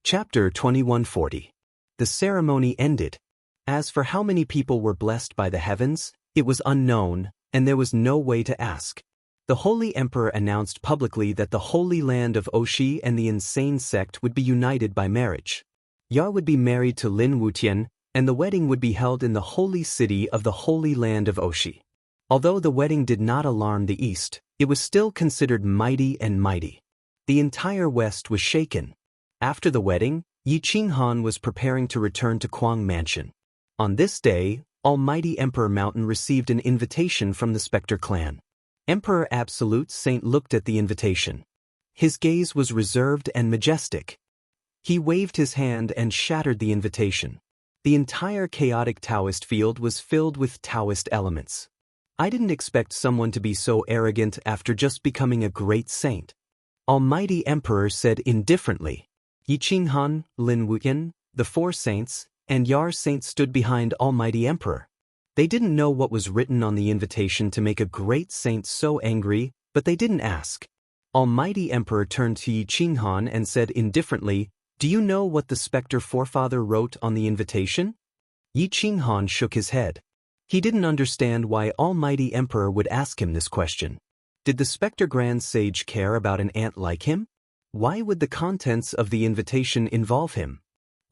Chapter 2140. The ceremony ended. As for how many people were blessed by the heavens, it was unknown, and there was no way to ask. The Holy Emperor announced publicly that the Holy Land of Oshi and the insane sect would be united by marriage. Yar would be married to Lin Wutian, and the wedding would be held in the holy city of the Holy Land of Oshi. Although the wedding did not alarm the East, it was still considered mighty and mighty. The entire West was shaken. After the wedding, Yi Qinghan was preparing to return to Kuang Mansion. On this day, Almighty Emperor Mountain received an invitation from the Spectre clan. Emperor Absolute Saint looked at the invitation. His gaze was reserved and majestic. He waved his hand and shattered the invitation. The entire chaotic Taoist field was filled with Taoist elements. I didn't expect someone to be so arrogant after just becoming a great saint. Almighty Emperor said indifferently. Yi Qinghan, Lin Wutian, the four saints, and Yar Saint stood behind Almighty Emperor. They didn't know what was written on the invitation to make a great saint so angry, but they didn't ask. Almighty Emperor turned to Yi Qinghan and said indifferently, "Do you know what the Spectre forefather wrote on the invitation?" Yi Qinghan shook his head. He didn't understand why Almighty Emperor would ask him this question. Did the Spectre Grand Sage care about an ant like him? Why would the contents of the invitation involve him?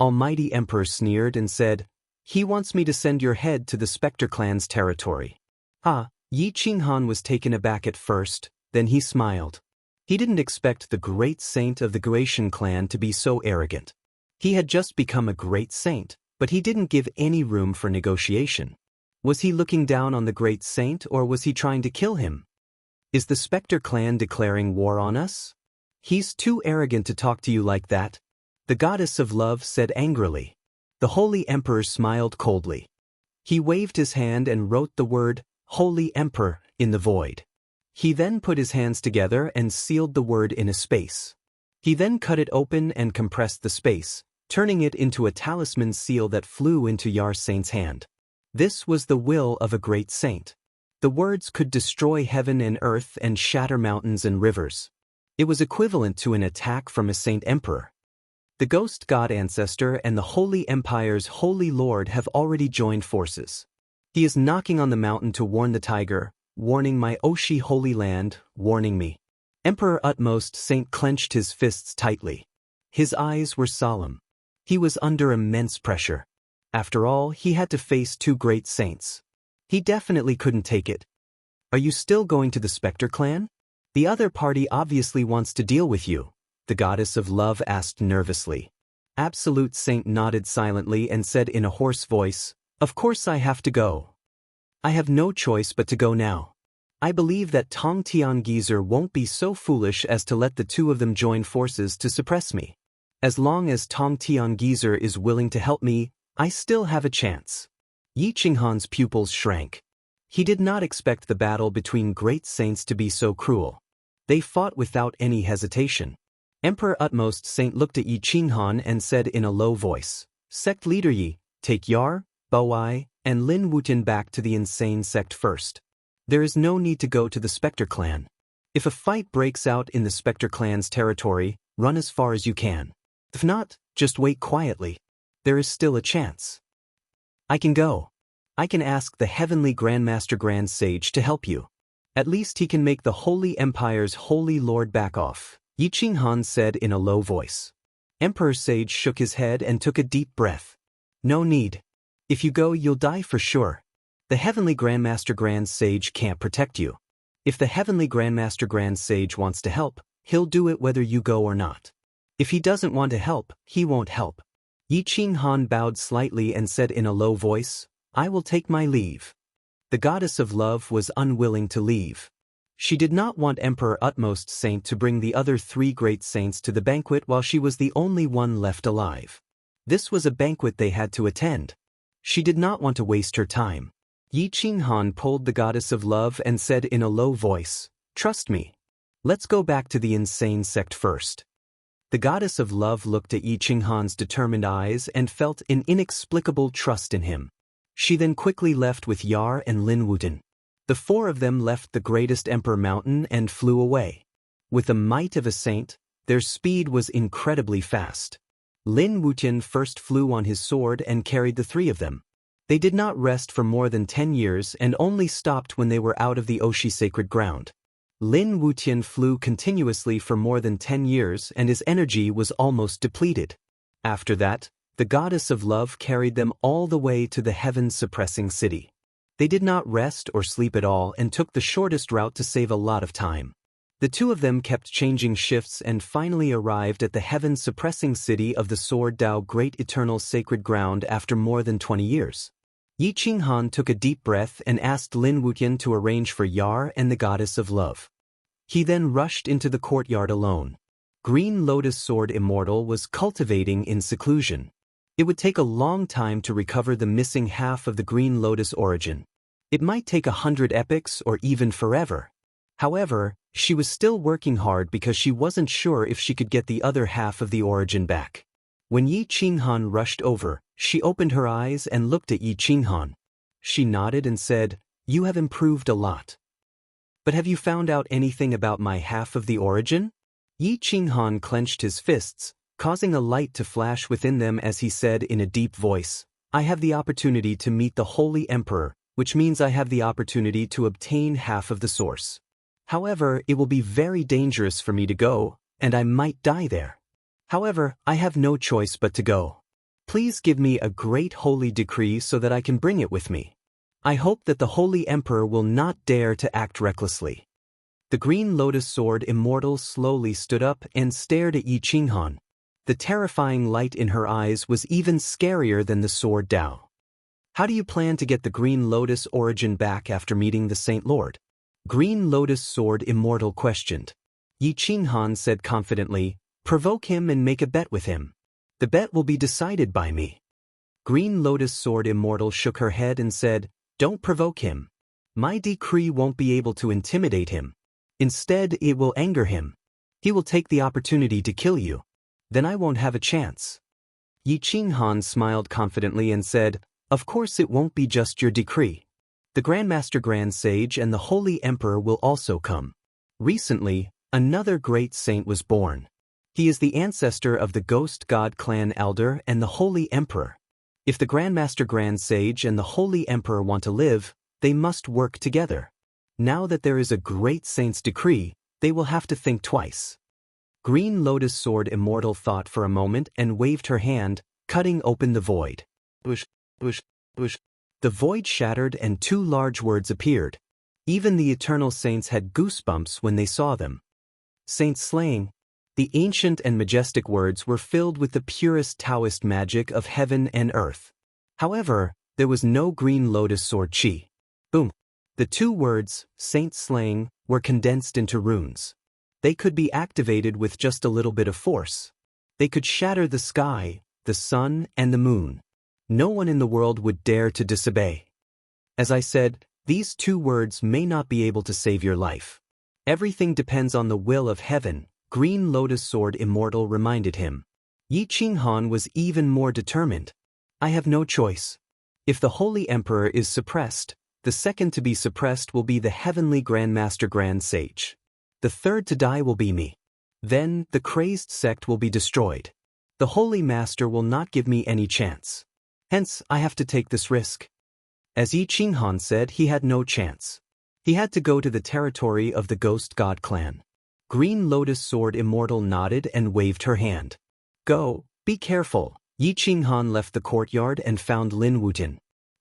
Almighty Emperor sneered and said, "He wants me to send your head to the Spectre clan's territory." Yi Qinghan was taken aback at first, then he smiled. He didn't expect the great saint of the Guatian clan to be so arrogant. He had just become a great saint, but he didn't give any room for negotiation. Was he looking down on the great saint, or was he trying to kill him? Is the Spectre clan declaring war on us? He's too arrogant to talk to you like that, the goddess of love said angrily. The Holy Emperor smiled coldly. He waved his hand and wrote the word, Holy Emperor, in the void. He then put his hands together and sealed the word in a space. He then cut it open and compressed the space, turning it into a talisman seal that flew into Yar Saint's hand. This was the will of a great saint. The words could destroy heaven and earth and shatter mountains and rivers. It was equivalent to an attack from a saint emperor. The ghost god ancestor and the Holy Empire's Holy Lord have already joined forces. He is knocking on the mountain to warn the tiger, warning my Oshi Holy Land, warning me. Emperor Utmost Saint clenched his fists tightly. His eyes were solemn. He was under immense pressure. After all, he had to face two great saints. He definitely couldn't take it. Are you still going to the Spectre clan? The other party obviously wants to deal with you, the goddess of love asked nervously. Absolute Saint nodded silently and said in a hoarse voice, "Of course I have to go. I have no choice but to go now. I believe that Tong Tiangezer won't be so foolish as to let the two of them join forces to suppress me. As long as Tong Tiangezer is willing to help me, I still have a chance." Yi Qinghan's pupils shrank. He did not expect the battle between great saints to be so cruel. They fought without any hesitation. Emperor Utmost Saint looked at Yi Qinghan and said in a low voice, "Sect leader Yi, take Yar, Boai, and Lin Wutian back to the insane sect first. There is no need to go to the Spectre clan. If a fight breaks out in the Spectre clan's territory, run as far as you can. If not, just wait quietly. There is still a chance. I can go. I can ask the Heavenly Grandmaster Grand Sage to help you. At least he can make the Holy Empire's Holy Lord back off," Yi Qinghan said in a low voice. Emperor Sage shook his head and took a deep breath. "No need. If you go, you'll die for sure. The Heavenly Grandmaster Grand Sage can't protect you. If the Heavenly Grandmaster Grand Sage wants to help, he'll do it whether you go or not. If he doesn't want to help, he won't help." Yi Qinghan bowed slightly and said in a low voice, "I will take my leave." The goddess of love was unwilling to leave. She did not want Emperor Utmost Saint to bring the other three great saints to the banquet while she was the only one left alive. This was a banquet they had to attend. She did not want to waste her time. Yi Qinghan pulled the goddess of love and said in a low voice, "Trust me. Let's go back to the insane sect first." The goddess of love looked at Yi Qinghan's determined eyes and felt an inexplicable trust in him. She then quickly left with Yar and Lin Wutian. The four of them left the greatest Emperor Mountain and flew away. With the might of a saint, their speed was incredibly fast. Lin Wutian first flew on his sword and carried the three of them. They did not rest for more than 10 years and only stopped when they were out of the Oshi sacred ground. Lin Wutian flew continuously for more than 10 years and his energy was almost depleted. After that, the goddess of love carried them all the way to the heaven-suppressing city. They did not rest or sleep at all and took the shortest route to save a lot of time. The two of them kept changing shifts and finally arrived at the heaven-suppressing city of the Sword Dao Great Eternal Sacred Ground after more than 20 years. Yi Qinghan took a deep breath and asked Lin Wutian to arrange for Yar and the goddess of love. He then rushed into the courtyard alone. Green Lotus Sword Immortal was cultivating in seclusion. It would take a long time to recover the missing half of the Green Lotus origin. It might take 100 epochs or even forever. However, she was still working hard because she wasn't sure if she could get the other half of the origin back. When Yi Qinghan rushed over, she opened her eyes and looked at Yi Qinghan. She nodded and said, "You have improved a lot. But have you found out anything about my half of the origin?" Yi Qinghan clenched his fists, causing a light to flash within them as he said in a deep voice, "I have the opportunity to meet the Holy Emperor, which means I have the opportunity to obtain half of the source. However, it will be very dangerous for me to go, and I might die there. However, I have no choice but to go. Please give me a great holy decree so that I can bring it with me. I hope that the Holy Emperor will not dare to act recklessly." The Green Lotus Sword Immortal slowly stood up and stared at Yi Qinghan. The terrifying light in her eyes was even scarier than the Sword Dao. "How do you plan to get the Green Lotus origin back after meeting the Saint Lord?" Green Lotus Sword Immortal questioned. Yi Qinghan said confidently, "Provoke him and make a bet with him. The bet will be decided by me." Green Lotus Sword Immortal shook her head and said, "Don't provoke him. My decree won't be able to intimidate him. Instead, it will anger him. He will take the opportunity to kill you. Then I won't have a chance." Yi Qinghan smiled confidently and said, "Of course it won't be just your decree. The Grandmaster Grand Sage and the Holy Emperor will also come. Recently, another great saint was born. He is the ancestor of the Ghost God Clan Elder and the Holy Emperor. If the Grandmaster Grand Sage and the Holy Emperor want to live, they must work together. Now that there is a great saint's decree, they will have to think twice." Green Lotus Sword Immortal thought for a moment and waved her hand, cutting open the void. Bush, bush, bush. The void shattered and two large words appeared. Even the eternal saints had goosebumps when they saw them. Saint Slaying. The ancient and majestic words were filled with the purest Taoist magic of heaven and earth. However, there was no Green Lotus Sword Chi. Boom. The two words, Saint Slaying, were condensed into runes. They could be activated with just a little bit of force. They could shatter the sky, the sun, and the moon. No one in the world would dare to disobey. As I said, these two words may not be able to save your life. Everything depends on the will of heaven, Green Lotus Sword Immortal reminded him. Yi Qinghan was even more determined. "I have no choice. If the Holy Emperor is suppressed, the second to be suppressed will be the Heavenly Grandmaster Grand Sage. The third to die will be me. Then, the crazed sect will be destroyed. The Holy Master will not give me any chance. Hence, I have to take this risk." As Yi Qinghan said, he had no chance. He had to go to the territory of the Ghost God Clan. Green Lotus Sword Immortal nodded and waved her hand. "Go, be careful." Yi Qinghan left the courtyard and found Lin Wutian.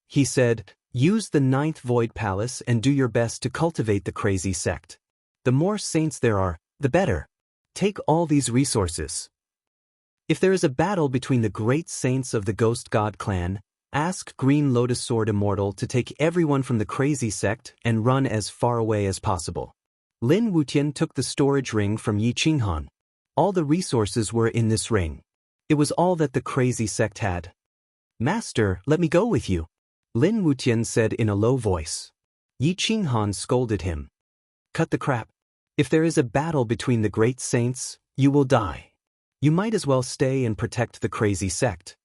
He said, "Use the 9th Void Palace and do your best to cultivate the crazy sect. The more saints there are, the better. Take all these resources. If there is a battle between the great saints of the Ghost God Clan, ask Green Lotus Sword Immortal to take everyone from the crazy sect and run as far away as possible." Lin Wutian took the storage ring from Yi Qinghan. All the resources were in this ring. It was all that the crazy sect had. "Master, let me go with you," Lin Wutian said in a low voice. Yi Qinghan scolded him. "Cut the crap. If there is a battle between the great saints, you will die. You might as well stay and protect the crazy sect."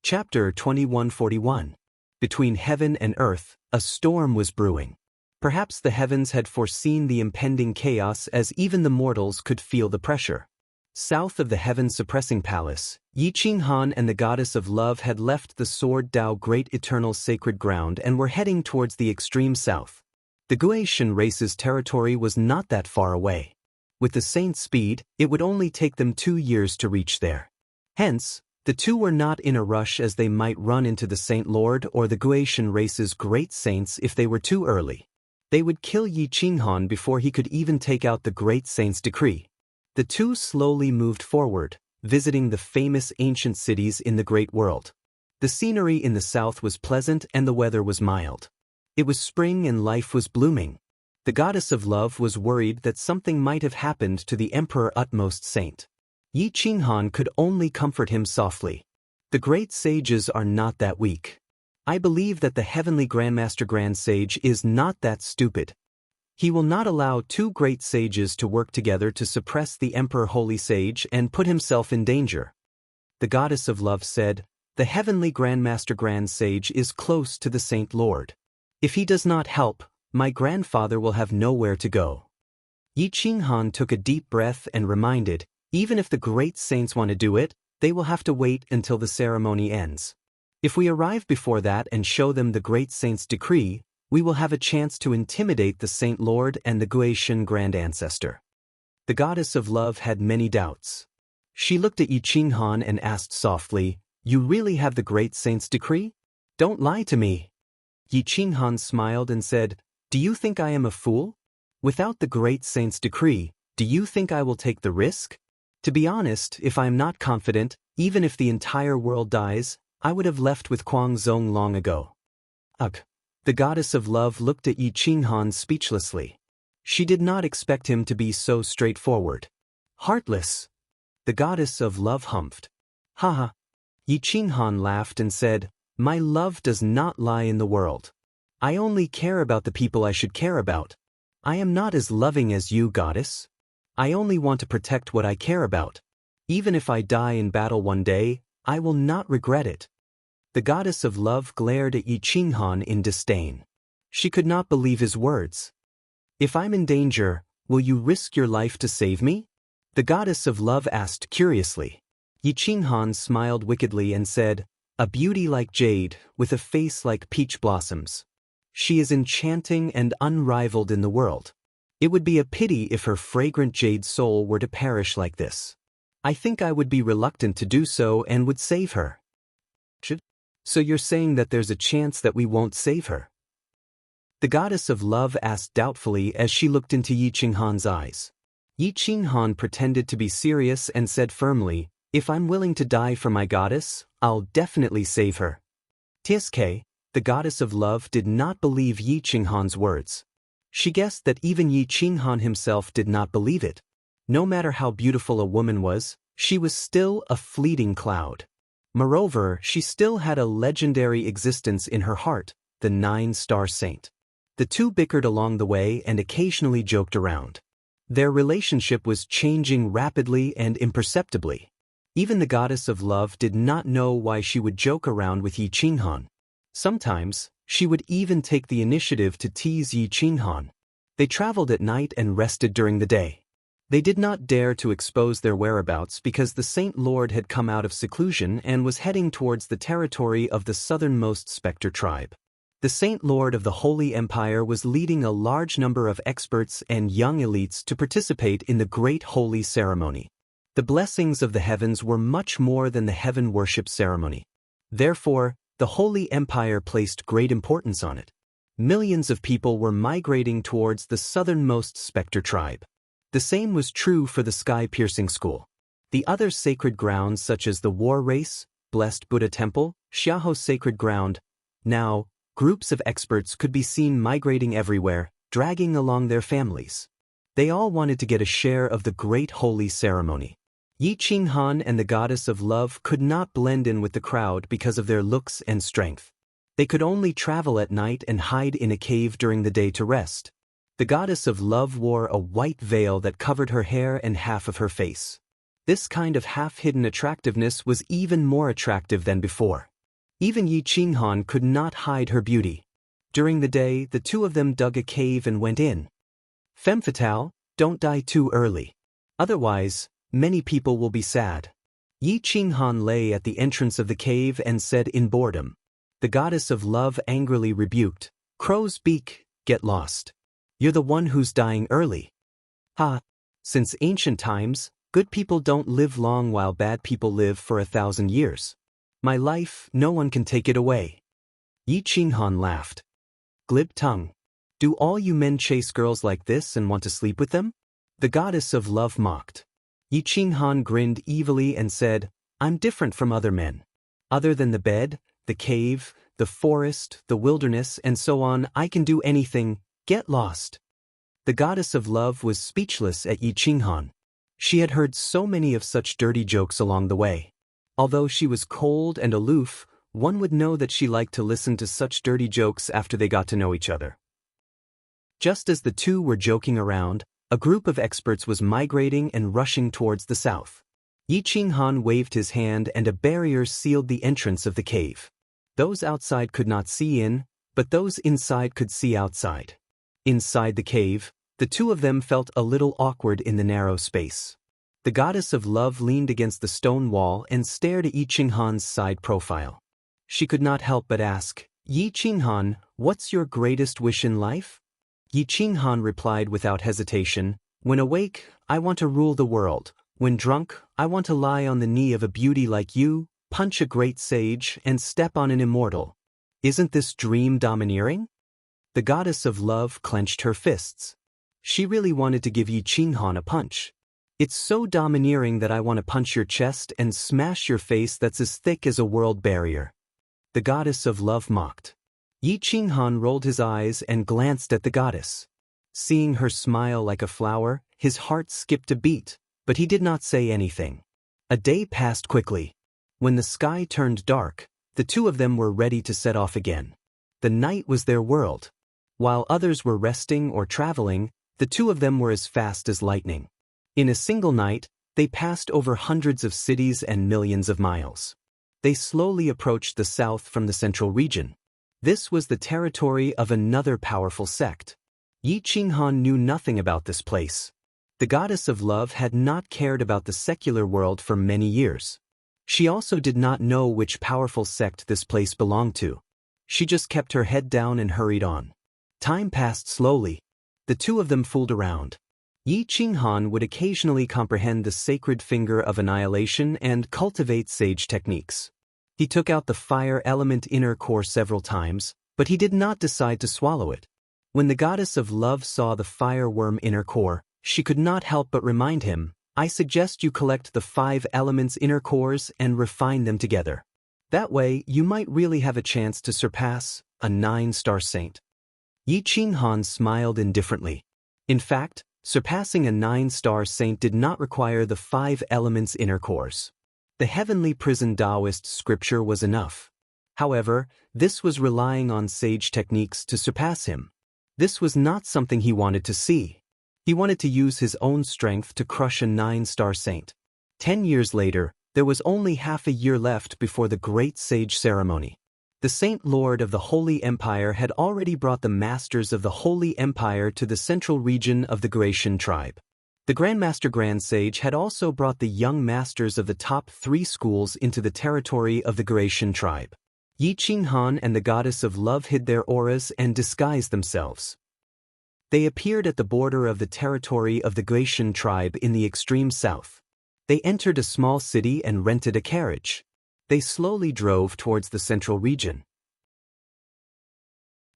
Chapter 2141. Between heaven and earth, a storm was brewing. Perhaps the heavens had foreseen the impending chaos as even the mortals could feel the pressure. South of the heaven-suppressing palace, Yi Qinghan and the goddess of love had left the Sword Dao Great Eternal Sacred Ground and were heading towards the extreme south. The Guishan race's territory was not that far away. With the saint's speed, it would only take them 2 years to reach there. Hence, the two were not in a rush, as they might run into the Saint Lord or the Guishan race's great saints if they were too early. They would kill Yi Qinghan before he could even take out the great saint's decree. The two slowly moved forward, visiting the famous ancient cities in the great world. The scenery in the south was pleasant and the weather was mild. It was spring and life was blooming. The goddess of love was worried that something might have happened to the emperor utmost saint. Yi Qinghan could only comfort him softly. The great sages are not that weak. I believe that the heavenly Grandmaster Grand Sage is not that stupid. He will not allow two great sages to work together to suppress the Emperor Holy Sage and put himself in danger. The goddess of love said, "The heavenly Grandmaster Grand Sage is close to the Saint Lord. If he does not help, my grandfather will have nowhere to go." Yi Qinghan took a deep breath and reminded, even if the great saints want to do it, they will have to wait until the ceremony ends. If we arrive before that and show them the great saint's decree, we will have a chance to intimidate the Saint Lord and the Guishan Grand Ancestor. The goddess of love had many doubts. She looked at Yi Qinghan and asked softly, "You really have the great saint's decree? Don't lie to me." Yi Qinghan smiled and said, "Do you think I am a fool? Without the great saint's decree, do you think I will take the risk? To be honest, if I am not confident, even if the entire world dies, I would have left with Guangzhong long ago." Ugh. The goddess of love looked at Yi Qinghan speechlessly. She did not expect him to be so straightforward. Heartless. The goddess of love humphed. "Haha." Yi Qinghan laughed and said, "My love does not lie in the world. I only care about the people I should care about. I am not as loving as you, goddess. I only want to protect what I care about. Even if I die in battle one day, I will not regret it." The goddess of love glared at Yi Qinghan in disdain. She could not believe his words. "If I'm in danger, will you risk your life to save me?" The goddess of love asked curiously. Yi Qinghan smiled wickedly and said, "A beauty like jade, with a face like peach blossoms. She is enchanting and unrivaled in the world. It would be a pity if her fragrant jade soul were to perish like this. I think I would be reluctant to do so and would save her." "So you're saying that there's a chance that we won't save her?" The goddess of love asked doubtfully as she looked into Yi Qinghan's eyes. Yi Qinghan pretended to be serious and said firmly, "If I'm willing to die for my goddess, I'll definitely save her." Tsk, the goddess of love did not believe Yi Qinghan's words. She guessed that even Yi Qinghan himself did not believe it. No matter how beautiful a woman was, she was still a fleeting cloud. Moreover, she still had a legendary existence in her heart, the 9-star saint. The two bickered along the way and occasionally joked around. Their relationship was changing rapidly and imperceptibly. Even the goddess of love did not know why she would joke around with Yi Qinghan. Sometimes, she would even take the initiative to tease Yi Qinghan. They traveled at night and rested during the day. They did not dare to expose their whereabouts because the Saint Lord had come out of seclusion and was heading towards the territory of the southernmost Spectre tribe. The Saint Lord of the Holy Empire was leading a large number of experts and young elites to participate in the great holy ceremony. The blessings of the heavens were much more than the heaven worship ceremony. Therefore, the Holy Empire placed great importance on it. Millions of people were migrating towards the southernmost Spectre tribe. The same was true for the sky-piercing school. The other sacred grounds such as the War Race, Blessed Buddha Temple, Xiaoho Sacred Ground. Now, groups of experts could be seen migrating everywhere, dragging along their families. They all wanted to get a share of the great holy ceremony. Yi Qinghan and the goddess of love could not blend in with the crowd because of their looks and strength. They could only travel at night and hide in a cave during the day to rest. The goddess of love wore a white veil that covered her hair and half of her face. This kind of half-hidden attractiveness was even more attractive than before. Even Yi Qinghan could not hide her beauty. During the day, the two of them dug a cave and went in. "Femme fatale, don't die too early. Otherwise, many people will be sad. Yi Qinghan lay at the entrance of the cave and said in boredom. The goddess of love angrily rebuked, "Crow's beak, get lost. You're the one who's dying early." Ha! Since ancient times, good people don't live long while bad people live for 1,000 years. My life, no one can take it away. Yi Qinghan laughed. Glib tongue. Do all you men chase girls like this and want to sleep with them? The goddess of love mocked. Yi Qinghan grinned evilly and said, I'm different from other men. Other than the bed, the cave, the forest, the wilderness, and so on, I can do anything. Get lost. The goddess of love was speechless at Yi Qinghan. She had heard so many of such dirty jokes along the way. Although she was cold and aloof, one would know that she liked to listen to such dirty jokes after they got to know each other. Just as the two were joking around, a group of experts was migrating and rushing towards the south. Yi Qinghan waved his hand and a barrier sealed the entrance of the cave. Those outside could not see in, but those inside could see outside. Inside the cave, the two of them felt a little awkward in the narrow space. The goddess of love leaned against the stone wall and stared at Yi Qinghan's side profile. She could not help but ask, Yi Qinghan, what's your greatest wish in life? Yi Qinghan replied without hesitation, when awake, I want to rule the world. When drunk, I want to lie on the knee of a beauty like you, punch a great sage, and step on an immortal. Isn't this dream domineering? The goddess of love clenched her fists. She really wanted to give Yi Qinghan a punch. It's so domineering that I want to punch your chest and smash your face that's as thick as a world barrier. The goddess of love mocked. Yi Qinghan rolled his eyes and glanced at the goddess. Seeing her smile like a flower, his heart skipped a beat, but he did not say anything. A day passed quickly. When the sky turned dark, the two of them were ready to set off again. The night was their world. While others were resting or traveling, the two of them were as fast as lightning. In a single night, they passed over hundreds of cities and millions of miles. They slowly approached the south from the central region. This was the territory of another powerful sect. Yi Qinghan knew nothing about this place. The goddess of love had not cared about the secular world for many years. She also did not know which powerful sect this place belonged to. She just kept her head down and hurried on. Time passed slowly. The two of them fooled around. Yi Qinghan would occasionally comprehend the sacred finger of annihilation and cultivate sage techniques. He took out the fire element inner core several times, but he did not decide to swallow it. When the goddess of love saw the fire worm inner core, she could not help but remind him, I suggest you collect the 5 elements inner cores and refine them together. That way, you might really have a chance to surpass a 9-star saint. Yi Qinghan smiled indifferently. In fact, surpassing a 9-star saint did not require the 5 elements inner cores. The heavenly prison Taoist scripture was enough. However, this was relying on sage techniques to surpass him. This was not something he wanted to see. He wanted to use his own strength to crush a 9-star saint. 10 years later, there was only half a year left before the great sage ceremony. The Saint Lord of the Holy Empire had already brought the masters of the Holy Empire to the central region of the Gratian tribe. The Grandmaster Grand Sage had also brought the young masters of the top 3 schools into the territory of the Gratian tribe. Yi Qinghan and the goddess of love hid their auras and disguised themselves. They appeared at the border of the territory of the Gratian tribe in the extreme south. They entered a small city and rented a carriage. They slowly drove towards the central region.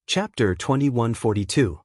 Chapter 2142.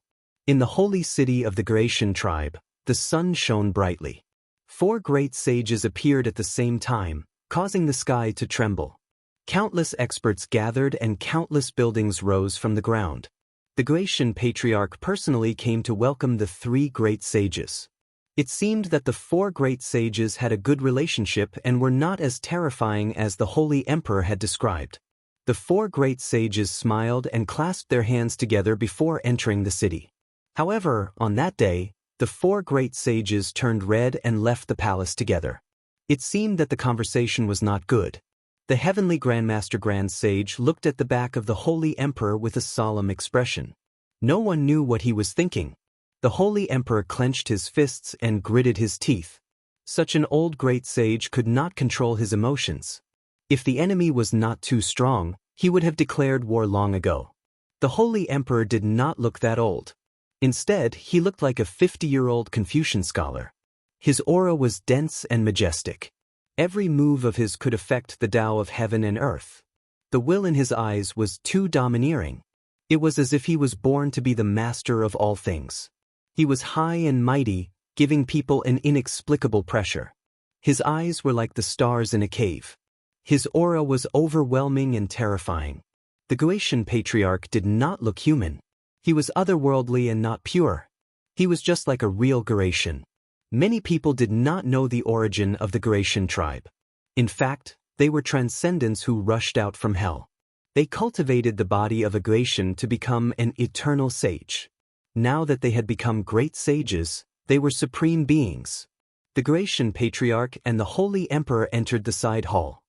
In the holy city of the Gratian tribe, the sun shone brightly. 4 great sages appeared at the same time, causing the sky to tremble. Countless experts gathered and countless buildings rose from the ground. The Gratian patriarch personally came to welcome the 3 great sages. It seemed that the 4 great sages had a good relationship and were not as terrifying as the holy emperor had described. The 4 great sages smiled and clasped their hands together before entering the city. However, on that day, the 4 great sages turned red and left the palace together. It seemed that the conversation was not good. The heavenly Grandmaster Grand Sage looked at the back of the holy emperor with a solemn expression. No one knew what he was thinking. The holy emperor clenched his fists and gritted his teeth. Such an old great sage could not control his emotions. If the enemy was not too strong, he would have declared war long ago. The Holy Emperor did not look that old. Instead, he looked like a 50-year-old Confucian scholar. His aura was dense and majestic. Every move of his could affect the Tao of heaven and earth. The will in his eyes was too domineering. It was as if he was born to be the master of all things. He was high and mighty, giving people an inexplicable pressure. His eyes were like the stars in a cave. His aura was overwhelming and terrifying. The Goetian patriarch did not look human. He was otherworldly and not pure. He was just like a real Goetian. Many people did not know the origin of the Goetian tribe. In fact, they were transcendents who rushed out from hell. They cultivated the body of a Goetian to become an eternal sage. Now that they had become great sages, they were supreme beings. The Goetian patriarch and the Holy Emperor entered the side hall.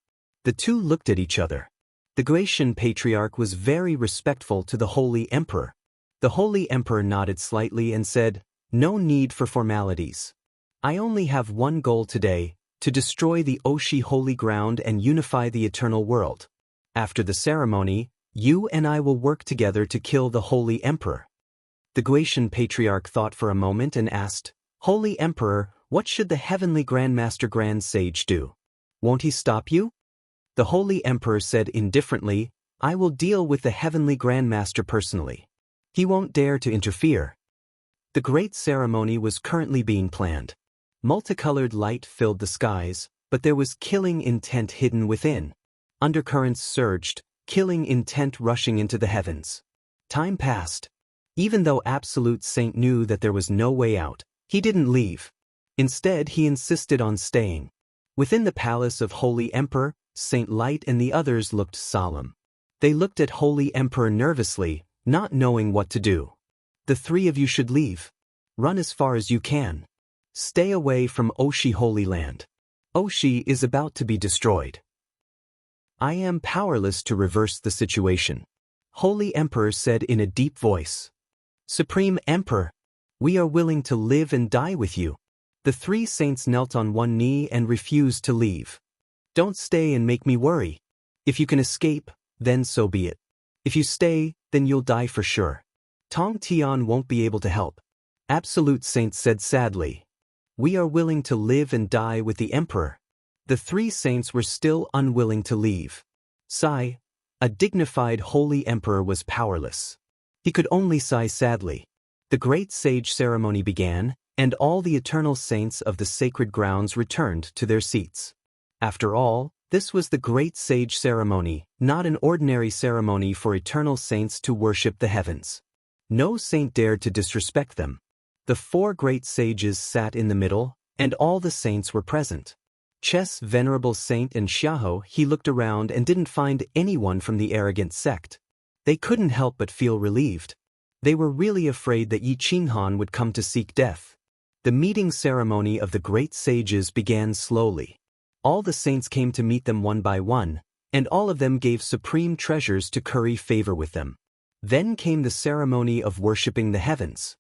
The two looked at each other. The Goetian patriarch was very respectful to the Holy Emperor. The Holy Emperor nodded slightly and said, "No need for formalities. I only have one goal today, to destroy the Oshi holy ground and unify the eternal world. After the ceremony, you and I will work together to kill the Holy Emperor." The Goetian patriarch thought for a moment and asked, "Holy Emperor, what should the heavenly Grandmaster Grand Sage do? Won't he stop you?" The Holy Emperor said indifferently, "I will deal with the heavenly Grandmaster personally. He won't dare to interfere." The great ceremony was currently being planned. Multicolored light filled the skies, but there was killing intent hidden within. Undercurrents surged, killing intent rushing into the heavens. Time passed. Even though Absolute Saint knew that there was no way out, he didn't leave. Instead, he insisted on staying. Within the palace of Holy Emperor, Saint Light and the others looked solemn. They looked at Holy Emperor nervously, not knowing what to do. "The three of you should leave. Run as far as you can. Stay away from Oshi Holy Land. Oshi is about to be destroyed. I am powerless to reverse the situation," Holy Emperor said in a deep voice. "Supreme Emperor, we are willing to live and die with you." The three saints knelt on one knee and refused to leave. "Don't stay and make me worry. If you can escape, then so be it. If you stay, then you'll die for sure. Tong Tian won't be able to help." Absolute Saint said sadly. "We are willing to live and die with the Emperor." The three saints were still unwilling to leave. Sigh. A dignified Holy Emperor was powerless. He could only sigh sadly. The great sage ceremony began, and all the eternal saints of the sacred grounds returned to their seats. After all, this was the great sage ceremony, not an ordinary ceremony for eternal saints to worship the heavens. No saint dared to disrespect them. The four great sages sat in the middle, and all the saints were present. Chess Venerable Saint and Xiaoho, he looked around and didn't find anyone from the arrogant sect. They couldn't help but feel relieved. They were really afraid that Yi Qinghan would come to seek death. The meeting ceremony of the great sages began slowly. All the saints came to meet them one by one, and all of them gave supreme treasures to curry favor with them. Then came the ceremony of worshipping the heavens.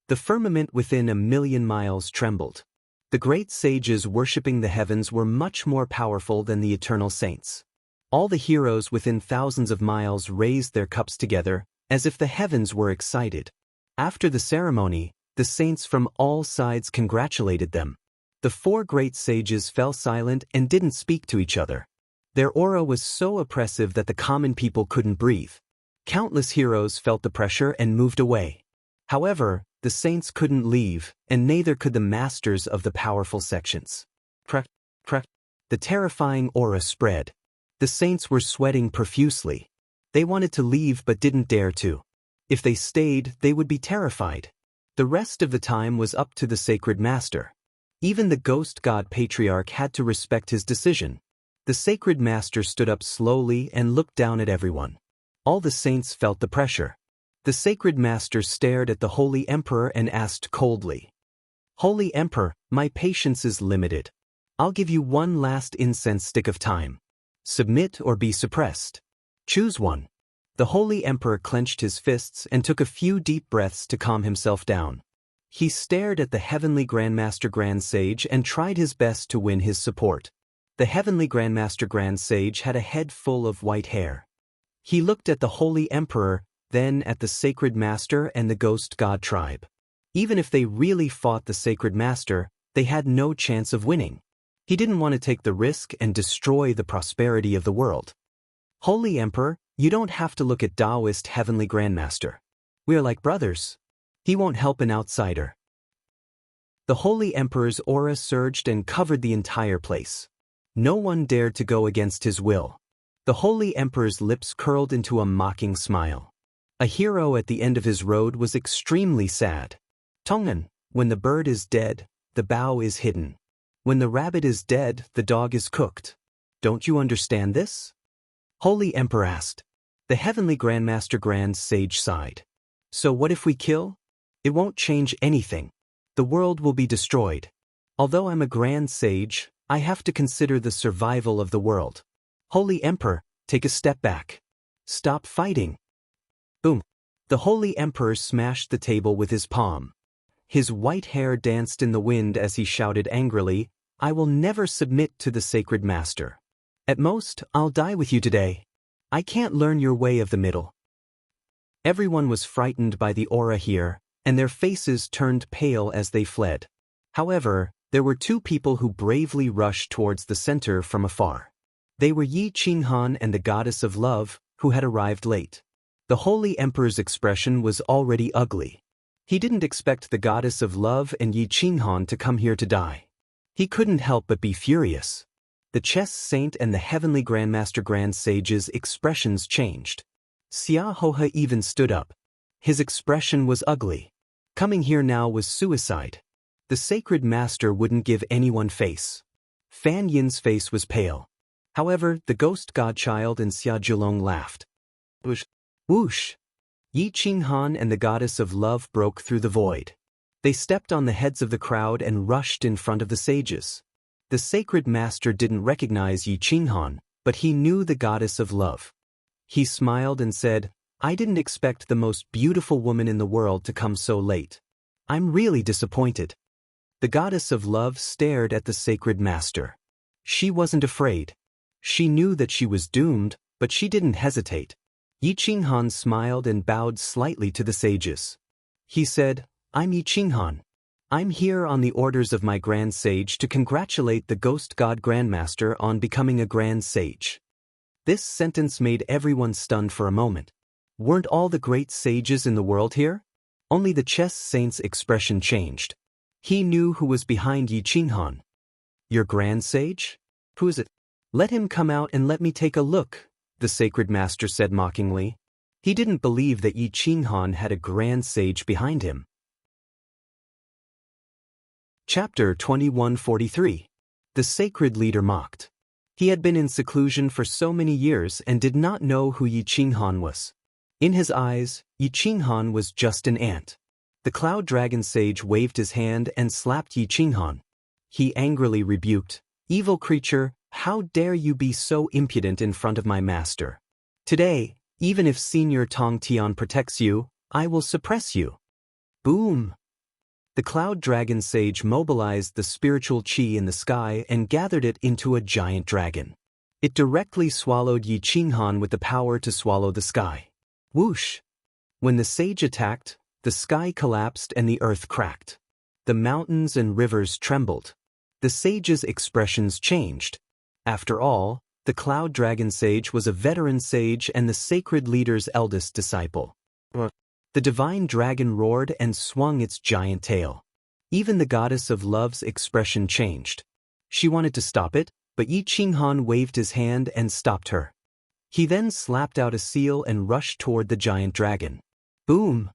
The firmament within 1,000,000 miles trembled. The great sages worshipping the heavens were much more powerful than the eternal saints. All the heroes within thousands of miles raised their cups together, as if the heavens were excited. After the ceremony, the saints from all sides congratulated them. The four great sages fell silent and didn't speak to each other. Their aura was so oppressive that the common people couldn't breathe. Countless heroes felt the pressure and moved away. However, the saints couldn't leave, and neither could the masters of the powerful sections. The terrifying aura spread. The saints were sweating profusely. They wanted to leave but didn't dare to. If they stayed, they would be terrified. The rest of the time was up to the sacred master. Even the ghost god patriarch had to respect his decision. The sacred master stood up slowly and looked down at everyone. All the saints felt the pressure. The sacred master stared at the Holy Emperor and asked coldly, "Holy Emperor, my patience is limited. I'll give you one last incense stick of time. Submit or be suppressed. Choose one." The Holy Emperor clenched his fists and took a few deep breaths to calm himself down. He stared at the heavenly Grandmaster Grand Sage and tried his best to win his support. The heavenly Grandmaster Grand Sage had a head full of white hair. He looked at the Holy Emperor, then at the Sacred Master and the Ghost God tribe. Even if they really fought the Sacred Master, they had no chance of winning. He didn't want to take the risk and destroy the prosperity of the world. Holy Emperor, you don't have to look at Taoist Heavenly Grandmaster. We are like brothers. He won't help an outsider. The Holy Emperor's aura surged and covered the entire place. No one dared to go against his will. The Holy Emperor's lips curled into a mocking smile. A hero at the end of his road was extremely sad. Tongan, when the bird is dead, the bough is hidden. When the rabbit is dead, the dog is cooked. Don't you understand this? Holy Emperor asked. The heavenly Grandmaster Grand Sage sighed. So what if we kill? It won't change anything. The world will be destroyed. Although I'm a Grand Sage, I have to consider the survival of the world. Holy Emperor, take a step back. Stop fighting. Boom. The Holy Emperor smashed the table with his palm. His white hair danced in the wind as he shouted angrily, I will never submit to the Sacred Master. At most, I'll die with you today. I can't learn your way of the middle. Everyone was frightened by the aura here, and their faces turned pale as they fled. However, there were two people who bravely rushed towards the center from afar. They were Yi Qinghan and the Goddess of Love, who had arrived late. The Holy Emperor's expression was already ugly. He didn't expect the Goddess of Love and Yi Qinghan to come here to die. He couldn't help but be furious. The Chess Saint and the Heavenly Grandmaster Grand Sage's expressions changed. Xia Hoha even stood up. His expression was ugly. Coming here now was suicide. The Sacred Master wouldn't give anyone face. Fan Yin's face was pale. However, the Ghost Godchild and Xia Zhilong laughed. Whoosh! Whoosh! Yi Qinghan and the Goddess of Love broke through the void. They stepped on the heads of the crowd and rushed in front of the sages. The Sacred Master didn't recognize Yi Qinghan, but he knew the Goddess of Love. He smiled and said, I didn't expect the most beautiful woman in the world to come so late. I'm really disappointed. The Goddess of Love stared at the Sacred Master. She wasn't afraid. She knew that she was doomed, but she didn't hesitate. Yi Qinghan smiled and bowed slightly to the sages. He said, I'm Yi Qinghan. I'm here on the orders of my Grand Sage to congratulate the Ghost God Grandmaster on becoming a Grand Sage. This sentence made everyone stunned for a moment. Weren't all the great sages in the world here? Only the Chess Saint's expression changed. He knew who was behind Yi Qinghan. Your Grand Sage? Who is it? Let him come out and let me take a look, the Sacred Master said mockingly. He didn't believe that Yi Qinghan had a Grand Sage behind him. Chapter 2143. The Sacred Leader mocked. He had been in seclusion for so many years and did not know who Yi Qinghan was. In his eyes, Yi Qinghan was just an ant. The Cloud Dragon Sage waved his hand and slapped Yi Qinghan. He angrily rebuked, Evil creature, how dare you be so impudent in front of my master? Today, even if Senior Tong Tian protects you, I will suppress you. Boom! The Cloud Dragon Sage mobilized the spiritual qi in the sky and gathered it into a giant dragon. It directly swallowed Yi Qinghan with the power to swallow the sky. Whoosh! When the sage attacked, the sky collapsed and the earth cracked. The mountains and rivers trembled. The sage's expressions changed. After all, the Cloud Dragon Sage was a veteran sage and the sacred leader's eldest disciple. The divine dragon roared and swung its giant tail. Even the Goddess of Love's expression changed. She wanted to stop it, but Yi Qinghan waved his hand and stopped her. He then slapped out a seal and rushed toward the giant dragon. Boom!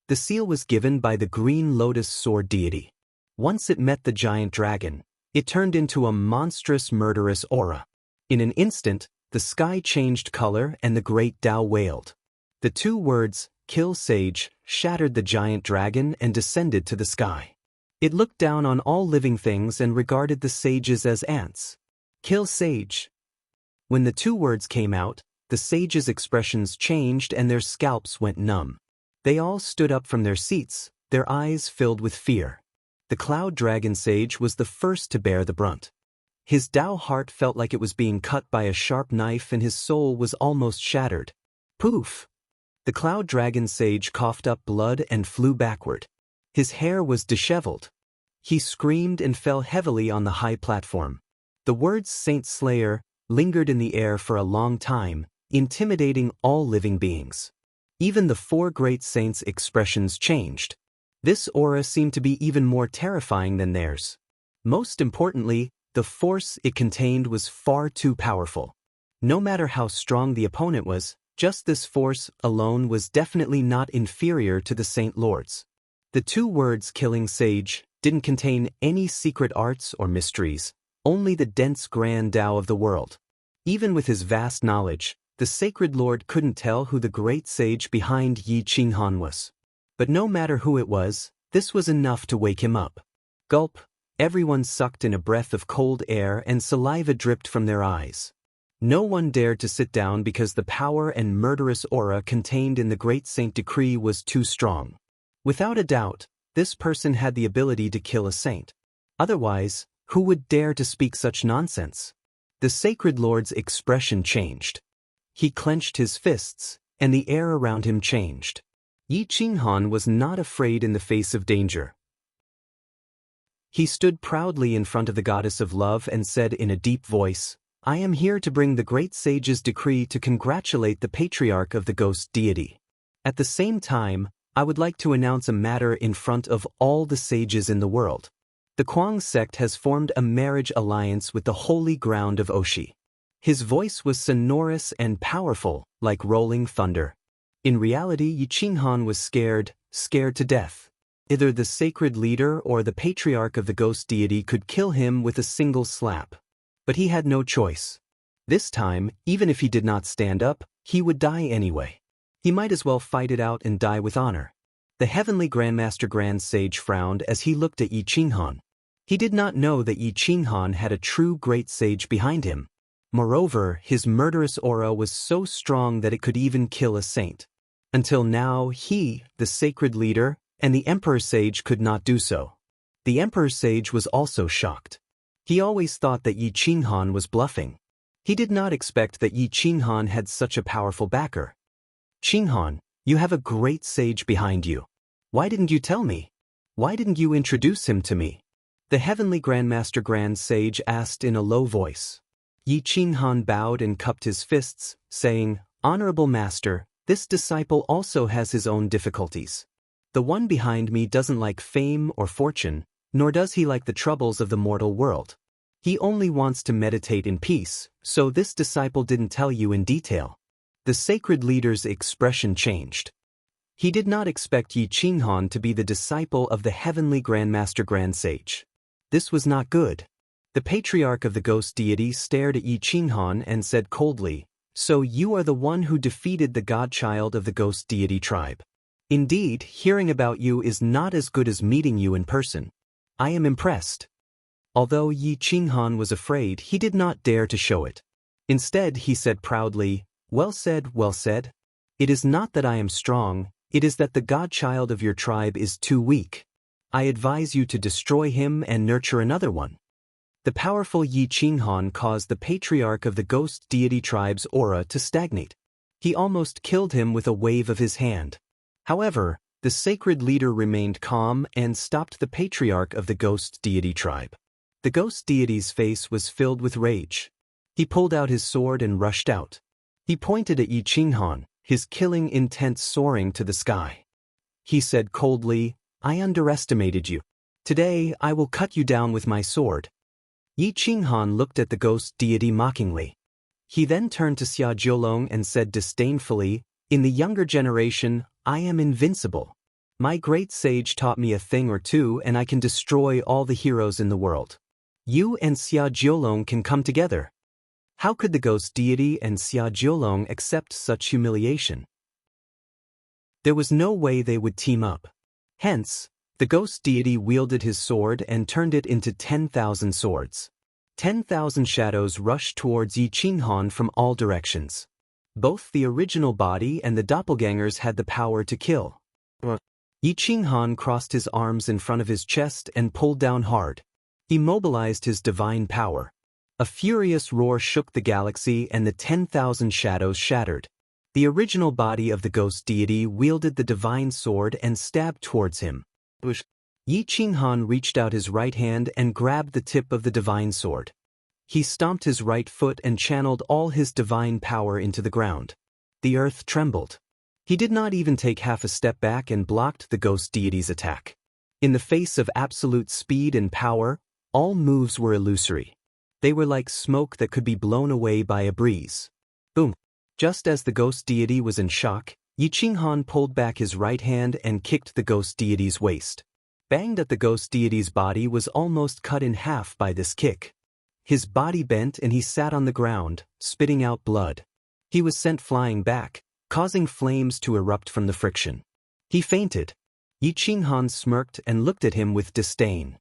The seal was given by the Green Lotus Sword deity. Once it met the giant dragon, it turned into a monstrous murderous aura. In an instant, the sky changed color and the great Tao wailed. The two words, Kill Sage, shattered the giant dragon and descended to the sky. It looked down on all living things and regarded the sages as ants. Kill Sage. When the two words came out, the sages' expressions changed and their scalps went numb. They all stood up from their seats, their eyes filled with fear. The Cloud Dragon Sage was the first to bear the brunt. His Tao heart felt like it was being cut by a sharp knife and his soul was almost shattered. Poof! The Cloud Dragon Sage coughed up blood and flew backward. His hair was disheveled. He screamed and fell heavily on the high platform. The words Saint Slayer lingered in the air for a long time, intimidating all living beings. Even the four great saints' expressions changed. This aura seemed to be even more terrifying than theirs. Most importantly, the force it contained was far too powerful. No matter how strong the opponent was, just this force alone was definitely not inferior to the Saint Lords. The two words killing sage didn't contain any secret arts or mysteries, only the dense grand Tao of the world. Even with his vast knowledge, the Sacred Lord couldn't tell who the great sage behind Yi Qinghan was. But no matter who it was, this was enough to wake him up. Gulp! Everyone sucked in a breath of cold air and saliva dripped from their eyes. No one dared to sit down because the power and murderous aura contained in the Great Saint Decree was too strong. Without a doubt, this person had the ability to kill a saint. Otherwise, who would dare to speak such nonsense? The Sacred Lord's expression changed. He clenched his fists, and the air around him changed. Yi Qinghan was not afraid in the face of danger. He stood proudly in front of the goddess of love and said in a deep voice, "I am here to bring the great sage's decree to congratulate the patriarch of the ghost deity. At the same time, I would like to announce a matter in front of all the sages in the world. The Kuang sect has formed a marriage alliance with the holy ground of Oshi." His voice was sonorous and powerful, like rolling thunder. In reality, Yi Qinghan was scared to death. Either the sacred leader or the patriarch of the ghost deity could kill him with a single slap. But he had no choice. This time, even if he did not stand up, he would die anyway. He might as well fight it out and die with honor. The heavenly Grandmaster Grand Sage frowned as he looked at Yi Qinghan. He did not know that Yi Qinghan had a true great sage behind him. Moreover, his murderous aura was so strong that it could even kill a saint. Until now, he, the sacred leader, and the Emperor Sage could not do so. The Emperor Sage was also shocked. He always thought that Yi Qinghan was bluffing. He did not expect that Yi Qinghan had such a powerful backer. "Qinghan, you have a great sage behind you. Why didn't you tell me? Why didn't you introduce him to me?" The heavenly Grandmaster Grand Sage asked in a low voice. Yi Qinghan bowed and cupped his fists, saying, "Honorable Master, this disciple also has his own difficulties. The one behind me doesn't like fame or fortune, nor does he like the troubles of the mortal world. He only wants to meditate in peace, so this disciple didn't tell you in detail." The sacred leader's expression changed. He did not expect Yi Qinghan to be the disciple of the heavenly Grandmaster Grand Sage. This was not good. The patriarch of the ghost deity stared at Yi Qinghan and said coldly, "So you are the one who defeated the godchild of the ghost deity tribe. Indeed, hearing about you is not as good as meeting you in person. I am impressed." Although Yi Qinghan was afraid, he did not dare to show it. Instead, he said proudly, well said, well said. It is not that I am strong, it is that the godchild of your tribe is too weak. I advise you to destroy him and nurture another one." The powerful Yi Qinghan caused the patriarch of the ghost deity tribe's aura to stagnate. He almost killed him with a wave of his hand. However, the sacred leader remained calm and stopped the patriarch of the ghost deity tribe. The ghost deity's face was filled with rage. He pulled out his sword and rushed out. He pointed at Yi Qinghan, his killing intent soaring to the sky. He said coldly, "I underestimated you. Today I will cut you down with my sword." Yi Qinghan looked at the ghost deity mockingly. He then turned to Xia Jiulong and said disdainfully, "In the younger generation, I am invincible. My great sage taught me a thing or two and I can destroy all the heroes in the world. You and Xia Jiulong can come together." How could the ghost deity and Xia Jiulong accept such humiliation? There was no way they would team up. Hence, the ghost deity wielded his sword and turned it into 10,000 swords. 10,000 shadows rushed towards Yi Qinghan from all directions. Both the original body and the doppelgangers had the power to kill. Yi Qinghan crossed his arms in front of his chest and pulled down hard. He mobilized his divine power. A furious roar shook the galaxy and the 10,000 shadows shattered. The original body of the ghost deity wielded the divine sword and stabbed towards him. Yi Qinghan reached out his right hand and grabbed the tip of the divine sword. He stomped his right foot and channeled all his divine power into the ground. The earth trembled. He did not even take half a step back and blocked the ghost deity's attack. In the face of absolute speed and power, all moves were illusory. They were like smoke that could be blown away by a breeze. Boom! Just as the ghost deity was in shock, Yi Qinghan pulled back his right hand and kicked the ghost deity's waist. Banged at the ghost deity's body was almost cut in half by this kick. His body bent and he sat on the ground, spitting out blood. He was sent flying back, causing flames to erupt from the friction. He fainted. Yi Qinghan smirked and looked at him with disdain.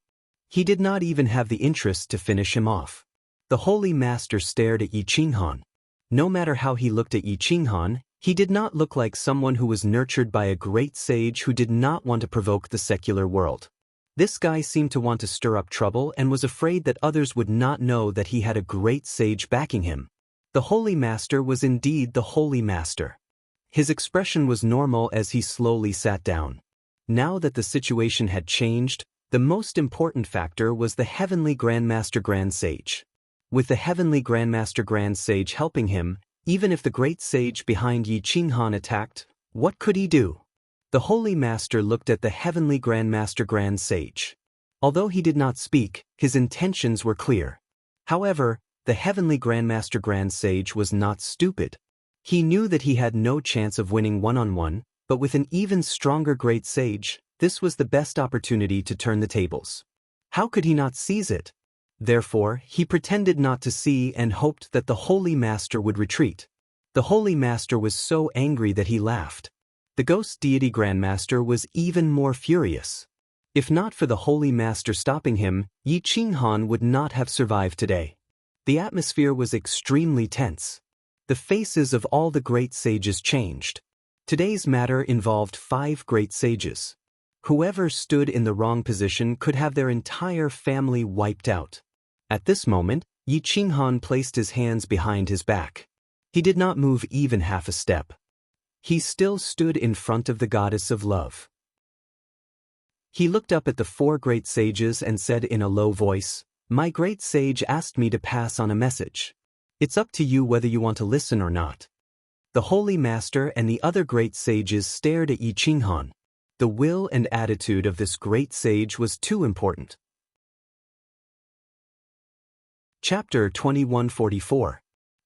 He did not even have the interest to finish him off. The Holy Master stared at Yi Qinghan. No matter how he looked at Yi Qinghan, he did not look like someone who was nurtured by a great sage who did not want to provoke the secular world. This guy seemed to want to stir up trouble and was afraid that others would not know that he had a great sage backing him. The Holy Master was indeed the Holy Master. His expression was normal as he slowly sat down. Now that the situation had changed, the most important factor was the Heavenly Grandmaster Grand Sage. With the Heavenly Grandmaster Grand Sage helping him, even if the great sage behind Yi Qinghan attacked, what could he do? The Holy Master looked at the Heavenly Grandmaster Grand Sage. Although he did not speak, his intentions were clear. However, the Heavenly Grandmaster Grand Sage was not stupid. He knew that he had no chance of winning one-on-one, but with an even stronger great sage, this was the best opportunity to turn the tables. How could he not seize it? Therefore, he pretended not to see and hoped that the Holy Master would retreat. The Holy Master was so angry that he laughed. The ghost deity Grandmaster was even more furious. If not for the Holy Master stopping him, Yi Qinghan would not have survived today. The atmosphere was extremely tense. The faces of all the great sages changed. Today's matter involved 5 great sages. Whoever stood in the wrong position could have their entire family wiped out. At this moment, Yi Qinghan placed his hands behind his back. He did not move even half a step. He still stood in front of the goddess of love. He looked up at the 4 great sages and said in a low voice, "My great sage asked me to pass on a message. It's up to you whether you want to listen or not." The Holy Master and the other great sages stared at Yi Qinghan. The will and attitude of this great sage was too important. Chapter 2144.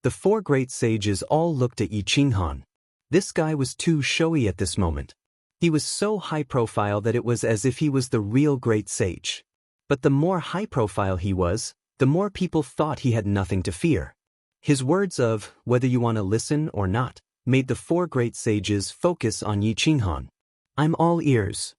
The 4 great sages all looked at Yi Qinghan. This guy was too showy at this moment. He was so high profile that it was as if he was the real great sage. But the more high profile he was, the more people thought he had nothing to fear. His words of, "whether you want to listen or not," made the 4 great sages focus on Yi Qinghan. "I'm all ears."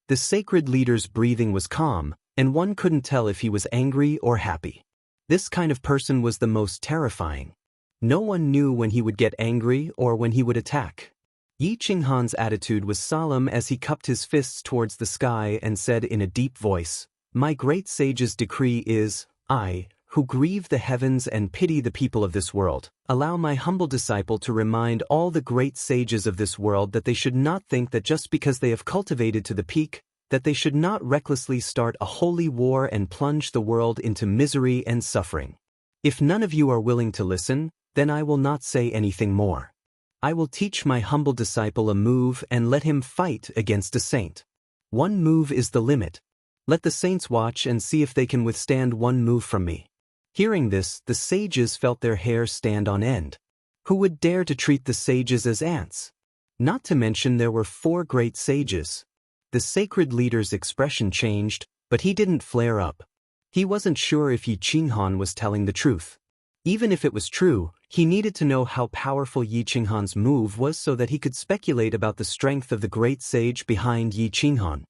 The sacred leader's breathing was calm, and one couldn't tell if he was angry or happy. This kind of person was the most terrifying. No one knew when he would get angry or when he would attack. Yi Qinghan's attitude was solemn as he cupped his fists towards the sky and said in a deep voice, "My great sage's decree is, I, who grieve the heavens and pity the people of this world, allow my humble disciple to remind all the great sages of this world that they should not think that just because they have cultivated to the peak, that they should not recklessly start a holy war and plunge the world into misery and suffering. If none of you are willing to listen, then I will not say anything more. I will teach my humble disciple a move and let him fight against a saint. One move is the limit. Let the saints watch and see if they can withstand one move from me." Hearing this, the sages felt their hair stand on end. Who would dare to treat the sages as ants? Not to mention there were 4 great sages. The sacred leader's expression changed, but he didn't flare up. He wasn't sure if Yi Qinghan was telling the truth. Even if it was true, he needed to know how powerful Yi Qinghan's move was so that he could speculate about the strength of the great sage behind Yi Qinghan.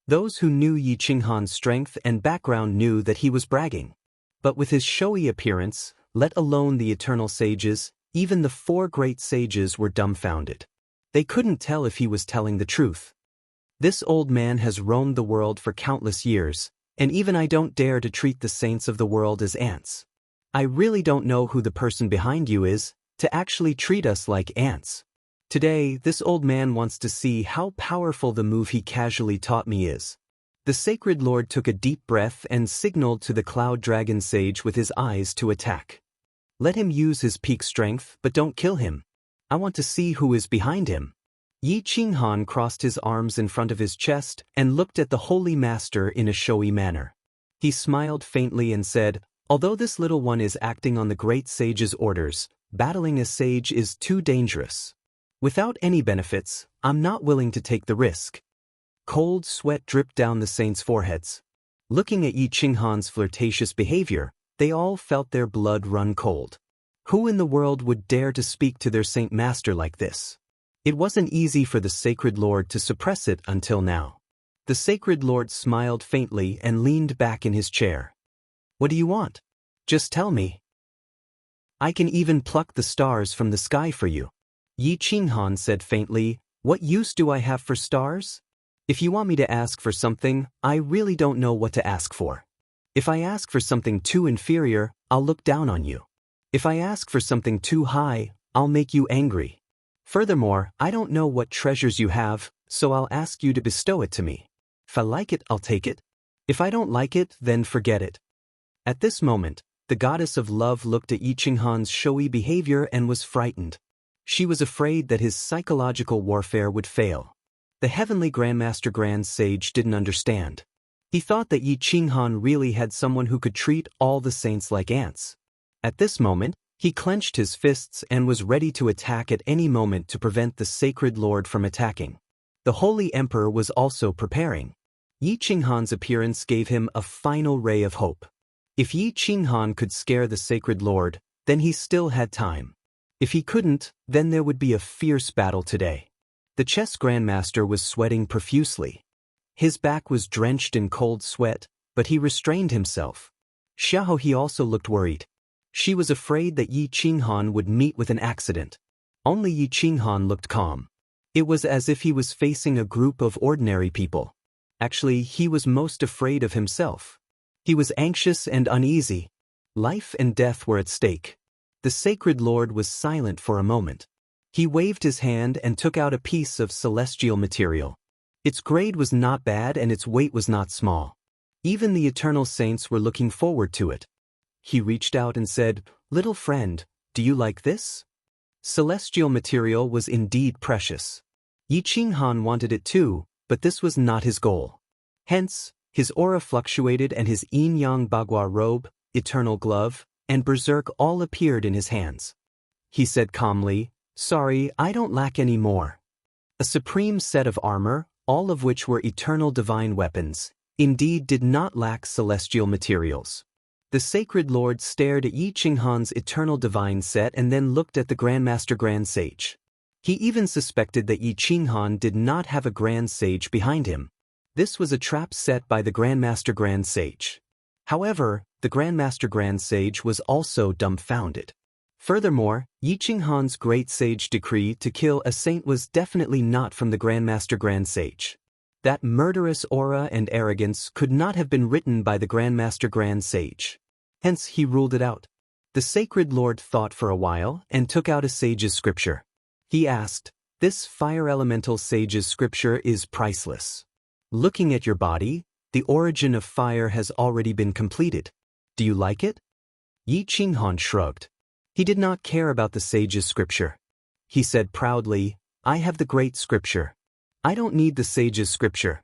Those who knew Yi Qinghan's strength and background knew that he was bragging. But with his showy appearance, let alone the eternal sages, even the 4 great sages were dumbfounded. They couldn't tell if he was telling the truth. This old man has roamed the world for countless years, and even I don't dare to treat the saints of the world as ants. I really don't know who the person behind you is, to actually treat us like ants. Today, this old man wants to see how powerful the move he casually taught me is. The sacred lord took a deep breath and signaled to the cloud dragon sage with his eyes to attack. Let him use his peak strength, but don't kill him. I want to see who is behind him. Yi Qinghan crossed his arms in front of his chest and looked at the holy master in a showy manner. He smiled faintly and said, "Although this little one is acting on the great sage's orders, battling a sage is too dangerous. Without any benefits, I'm not willing to take the risk." Cold sweat dripped down the saints' foreheads. Looking at Yi Qinghan's flirtatious behavior, they all felt their blood run cold. Who in the world would dare to speak to their saint master like this? It wasn't easy for the sacred lord to suppress it until now. The sacred lord smiled faintly and leaned back in his chair. "What do you want? Just tell me. I can even pluck the stars from the sky for you." Yi Qinghan said faintly, "What use do I have for stars? If you want me to ask for something, I really don't know what to ask for. If I ask for something too inferior, I'll look down on you. If I ask for something too high, I'll make you angry. Furthermore, I don't know what treasures you have, so I'll ask you to bestow it to me. If I like it, I'll take it. If I don't like it, then forget it." At this moment, the goddess of love looked at Yi Qinghan's showy behavior and was frightened. She was afraid that his psychological warfare would fail. The heavenly Grandmaster Grand Sage didn't understand. He thought that Yi Qinghan really had someone who could treat all the saints like ants. At this moment, he clenched his fists and was ready to attack at any moment to prevent the sacred lord from attacking. The holy emperor was also preparing. Yi Qinghan's appearance gave him a final ray of hope. If Yi Qinghan could scare the sacred lord, then he still had time. If he couldn't, then there would be a fierce battle today. The chess grandmaster was sweating profusely. His back was drenched in cold sweat, but he restrained himself. Xiaohe also looked worried. She was afraid that Yi Qinghan would meet with an accident. Only Yi Qinghan looked calm. It was as if he was facing a group of ordinary people. Actually, he was most afraid of himself. He was anxious and uneasy. Life and death were at stake. The sacred lord was silent for a moment. He waved his hand and took out a piece of celestial material. Its grade was not bad and its weight was not small. Even the eternal saints were looking forward to it. He reached out and said, "Little friend, do you like this?" Celestial material was indeed precious. Yi Qinghan wanted it too, but this was not his goal. Hence, his aura fluctuated and his yin-yang bagua robe, eternal glove, and berserk all appeared in his hands. He said calmly, "Sorry, I don't lack any more." A supreme set of armor, all of which were eternal divine weapons, indeed did not lack celestial materials. The sacred lord stared at Yi Qinghan's eternal divine set and then looked at the Grandmaster Grand Sage. He even suspected that Yi Qinghan did not have a Grand Sage behind him. This was a trap set by the Grandmaster Grand Sage. However, the Grandmaster Grand Sage was also dumbfounded. Furthermore, Yi Qinghan's great sage decree to kill a saint was definitely not from the Grandmaster Grand Sage. That murderous aura and arrogance could not have been written by the Grandmaster Grand Sage. Hence he ruled it out. The sacred lord thought for a while and took out a sage's scripture. He asked, "This fire elemental sage's scripture is priceless. Looking at your body, the origin of fire has already been completed. Do you like it?" Yi Qinghan shrugged. He did not care about the sage's scripture. He said proudly, "I have the great scripture. I don't need the sage's scripture."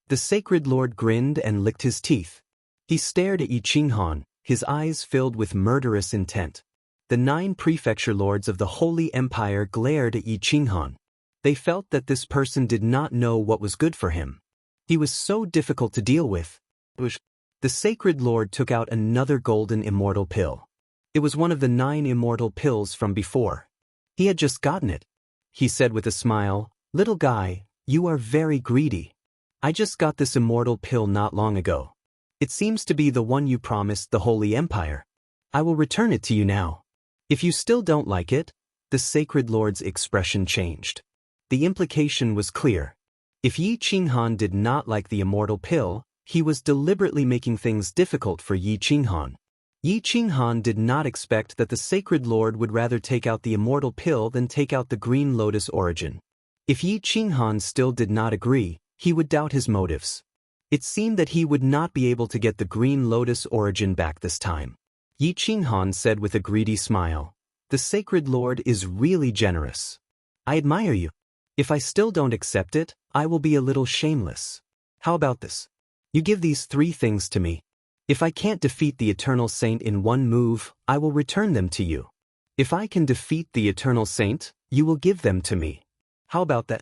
The sacred lord grinned and licked his teeth. He stared at Yi Qinghan, his eyes filled with murderous intent. The 9 prefecture lords of the Holy Empire glared at Yi Qinghan. They felt that this person did not know what was good for him. He was so difficult to deal with. The sacred lord took out another golden immortal pill. It was one of the 9 immortal pills from before. He had just gotten it. He said with a smile, "Little guy, you are very greedy. I just got this immortal pill not long ago. It seems to be the one you promised the Holy Empire. I will return it to you now. If you still don't like it," the sacred lord's expression changed. The implication was clear. If Yi Qinghan did not like the immortal pill, he was deliberately making things difficult for Yi Qinghan. Yi Qinghan did not expect that the Sacred Lord would rather take out the immortal pill than take out the Green Lotus origin. If Yi Qinghan still did not agree, he would doubt his motives. It seemed that he would not be able to get the Green Lotus origin back this time. Yi Qinghan said with a greedy smile, "The Sacred Lord is really generous. I admire you. If I still don't accept it, I will be a little shameless. How about this? You give these 3 things to me. If I can't defeat the Eternal Saint in one move, I will return them to you. If I can defeat the Eternal Saint, you will give them to me. How about that?"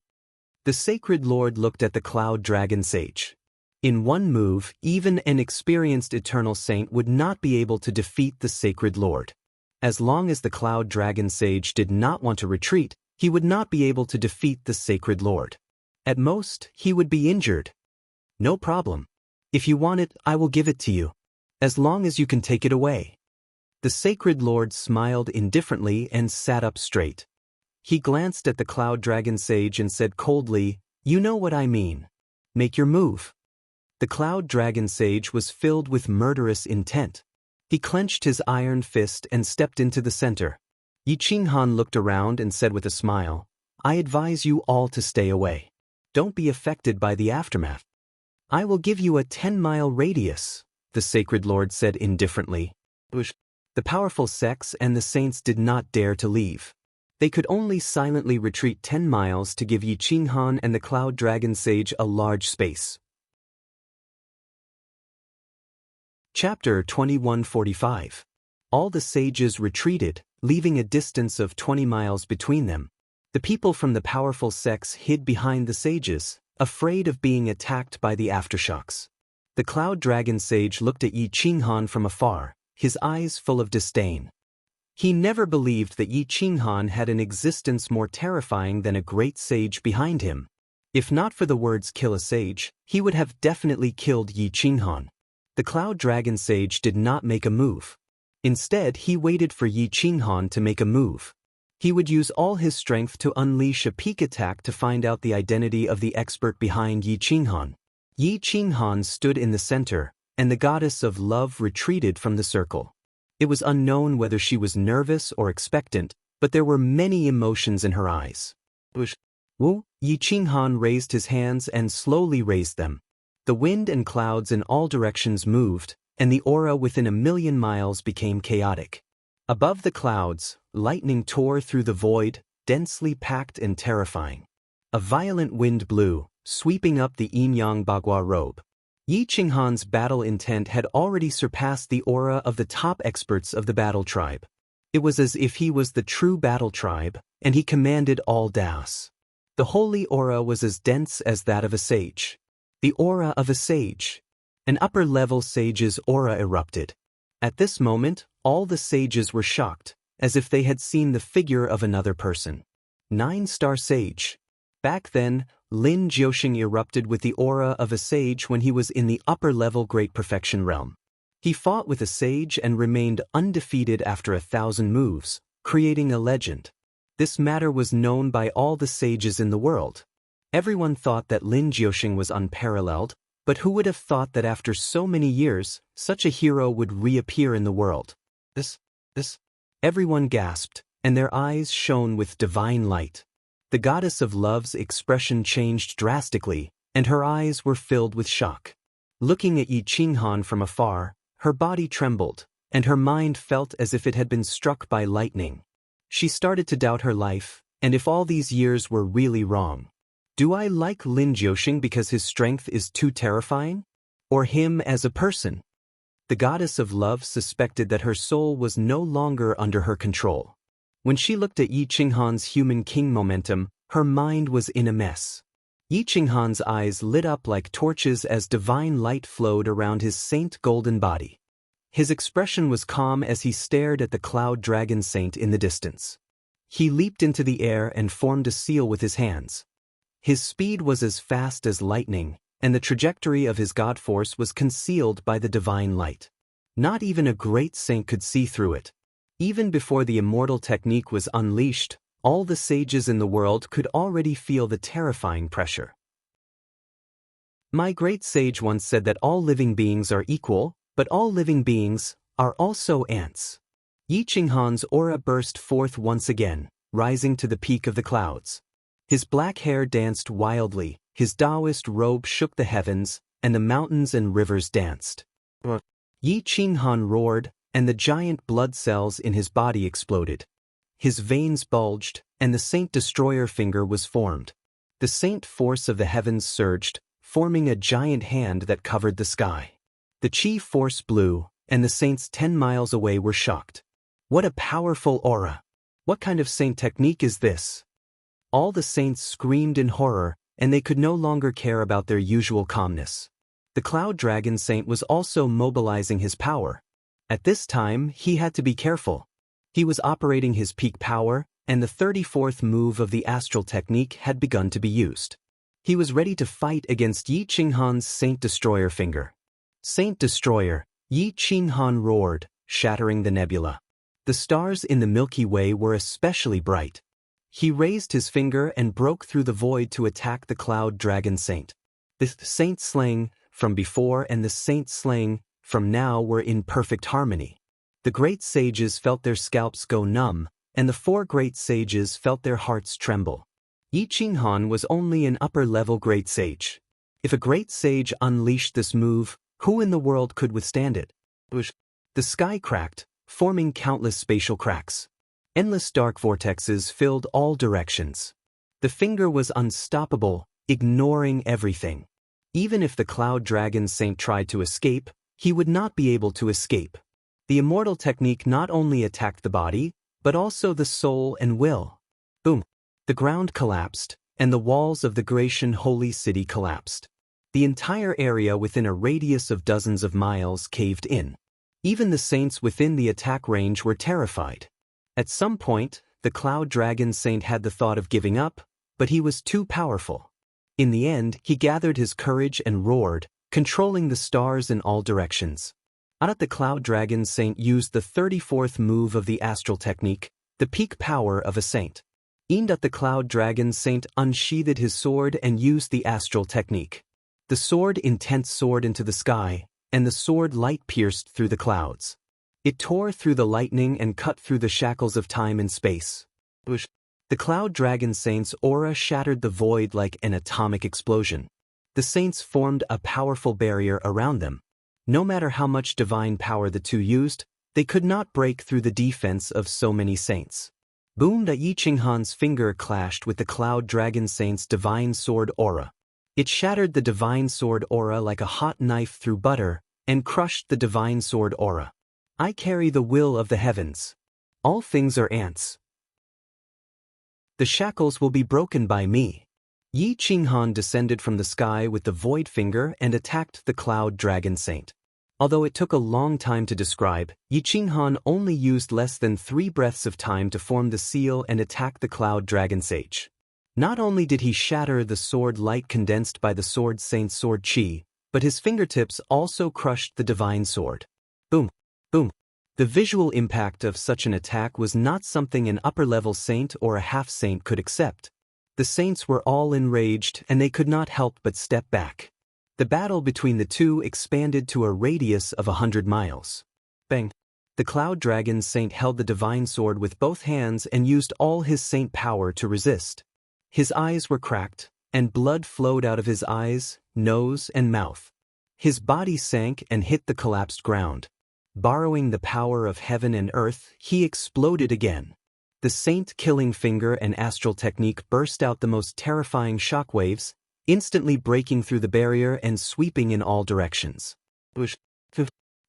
The Sacred Lord looked at the Cloud Dragon Sage. In one move, even an experienced Eternal Saint would not be able to defeat the Sacred Lord. As long as the Cloud Dragon Sage did not want to retreat, he would not be able to defeat the Sacred Lord. At most, he would be injured. "No problem. If you want it, I will give it to you. As long as you can take it away." The Sacred Lord smiled indifferently and sat up straight. He glanced at the Cloud Dragon Sage and said coldly, "You know what I mean. Make your move." The Cloud Dragon Sage was filled with murderous intent. He clenched his iron fist and stepped into the center. Yi Qinghan looked around and said with a smile, "I advise you all to stay away. Don't be affected by the aftermath." "I will give you a 10-mile radius," the Sacred Lord said indifferently. The powerful sects and the saints did not dare to leave. They could only silently retreat 10 miles to give Yi Qinghan and the Cloud Dragon Sage a large space. Chapter 2145. All the sages retreated, leaving a distance of 20 miles between them. The people from the powerful sects hid behind the sages, afraid of being attacked by the aftershocks. The Cloud Dragon Sage looked at Yi Qinghan from afar, his eyes full of disdain. He never believed that Yi Qinghan had an existence more terrifying than a great sage behind him. If not for the words "kill a sage," he would have definitely killed Yi Qinghan. The Cloud Dragon Sage did not make a move. Instead, he waited for Yi Qinghan to make a move. He would use all his strength to unleash a peek attack to find out the identity of the expert behind Yi Qinghan. Yi Qinghan stood in the center, and the goddess of love retreated from the circle. It was unknown whether she was nervous or expectant, but there were many emotions in her eyes. "Wu," Yi Qinghan raised his hands and slowly raised them. The wind and clouds in all directions moved, and the aura within 1,000,000 miles became chaotic. Above the clouds, lightning tore through the void, densely packed and terrifying. A violent wind blew, sweeping up the Yin-Yang Bagua robe. Yi Qinghan's battle intent had already surpassed the aura of the top experts of the battle tribe. It was as if he was the true battle tribe, and he commanded all Daos. The holy aura was as dense as that of a sage. The aura of a sage. An upper-level sage's aura erupted. At this moment, all the sages were shocked, as if they had seen the figure of another person. 9-star sage. Back then, Lin Jiuxing erupted with the aura of a sage when he was in the upper-level Great Perfection realm. He fought with a sage and remained undefeated after 1,000 moves, creating a legend. This matter was known by all the sages in the world. Everyone thought that Lin Jiuxing was unparalleled, but who would have thought that after so many years, such a hero would reappear in the world? This. Everyone gasped, and their eyes shone with divine light. The goddess of love's expression changed drastically, and her eyes were filled with shock. Looking at Yi Qinghan from afar, her body trembled, and her mind felt as if it had been struck by lightning. She started to doubt her life, and if all these years were really wrong. Do I like Lin Jiuxing because his strength is too terrifying? Or him as a person? The goddess of love suspected that her soul was no longer under her control. When she looked at Yi Qinghan's human king momentum, her mind was in a mess. Yi Qinghan's eyes lit up like torches as divine light flowed around his saint golden body. His expression was calm as he stared at the Cloud Dragon Saint in the distance. He leaped into the air and formed a seal with his hands. His speed was as fast as lightning, and the trajectory of his god force was concealed by the divine light. Not even a great saint could see through it. Even before the immortal technique was unleashed, all the sages in the world could already feel the terrifying pressure. My great sage once said that all living beings are equal, but all living beings are also ants. Yi Qinghan's aura burst forth once again, rising to the peak of the clouds. His black hair danced wildly, his Taoist robe shook the heavens, and the mountains and rivers danced. Yi Qinghan roared, and the giant blood cells in his body exploded. His veins bulged, and the Saint Destroyer finger was formed. The Saint force of the heavens surged, forming a giant hand that covered the sky. The Chi force blew, and the saints 10 miles away were shocked. What a powerful aura! What kind of saint technique is this? All the saints screamed in horror, and they could no longer care about their usual calmness. The Cloud Dragon Saint was also mobilizing his power. At this time, he had to be careful. He was operating his peak power, and the 34th move of the astral technique had begun to be used. He was ready to fight against Yi Qinghan's Saint Destroyer finger. Saint Destroyer, Yi Qinghan roared, shattering the nebula. The stars in the Milky Way were especially bright. He raised his finger and broke through the void to attack the Cloud Dragon Saint. The Saint slaying from before and the Saint slaying from now were in perfect harmony. The great sages felt their scalps go numb, and the 4 great sages felt their hearts tremble. Yi Qinghan was only an upper-level great sage. If a great sage unleashed this move, who in the world could withstand it? The sky cracked, forming countless spatial cracks. Endless dark vortexes filled all directions. The finger was unstoppable, ignoring everything. Even if the Cloud Dragon Saint tried to escape, he would not be able to escape. The immortal technique not only attacked the body, but also the soul and will. Boom! The ground collapsed, and the walls of the Grecian holy city collapsed. The entire area within a radius of dozens of miles caved in. Even the saints within the attack range were terrified. At some point, the Cloud Dragon Saint had the thought of giving up, but he was too powerful. In the end, he gathered his courage and roared, controlling the stars in all directions. The Cloud Dragon Saint used the 34th move of the astral technique, the peak power of a saint. The Cloud Dragon Saint unsheathed his sword and used the astral technique. The sword intense soared into the sky, and the sword light pierced through the clouds. It tore through the lightning and cut through the shackles of time and space. The Cloud Dragon Saint's aura shattered the void like an atomic explosion. The saints formed a powerful barrier around them. No matter how much divine power the two used, they could not break through the defense of so many saints. Boom! Yi Qinghan's finger clashed with the Cloud Dragon Saint's divine sword aura. It shattered the divine sword aura like a hot knife through butter, and crushed the divine sword aura. I carry the will of the heavens. All things are ants. The shackles will be broken by me. Yi Qinghan descended from the sky with the void finger and attacked the Cloud Dragon Saint. Although it took a long time to describe, Yi Qinghan only used less than 3 breaths of time to form the seal and attack the Cloud Dragon Sage. Not only did he shatter the sword light condensed by the sword saint's sword chi, but his fingertips also crushed the divine sword. Boom! Boom! The visual impact of such an attack was not something an upper-level saint or a half-saint could accept. The saints were all enraged and they could not help but step back. The battle between the two expanded to a radius of 100 miles. Bang! The Cloud Dragon Saint held the divine sword with both hands and used all his saint power to resist. His eyes were cracked, and blood flowed out of his eyes, nose, and mouth. His body sank and hit the collapsed ground. Borrowing the power of heaven and earth, he exploded again. The saint-killing finger and astral technique burst out the most terrifying shockwaves, instantly breaking through the barrier and sweeping in all directions.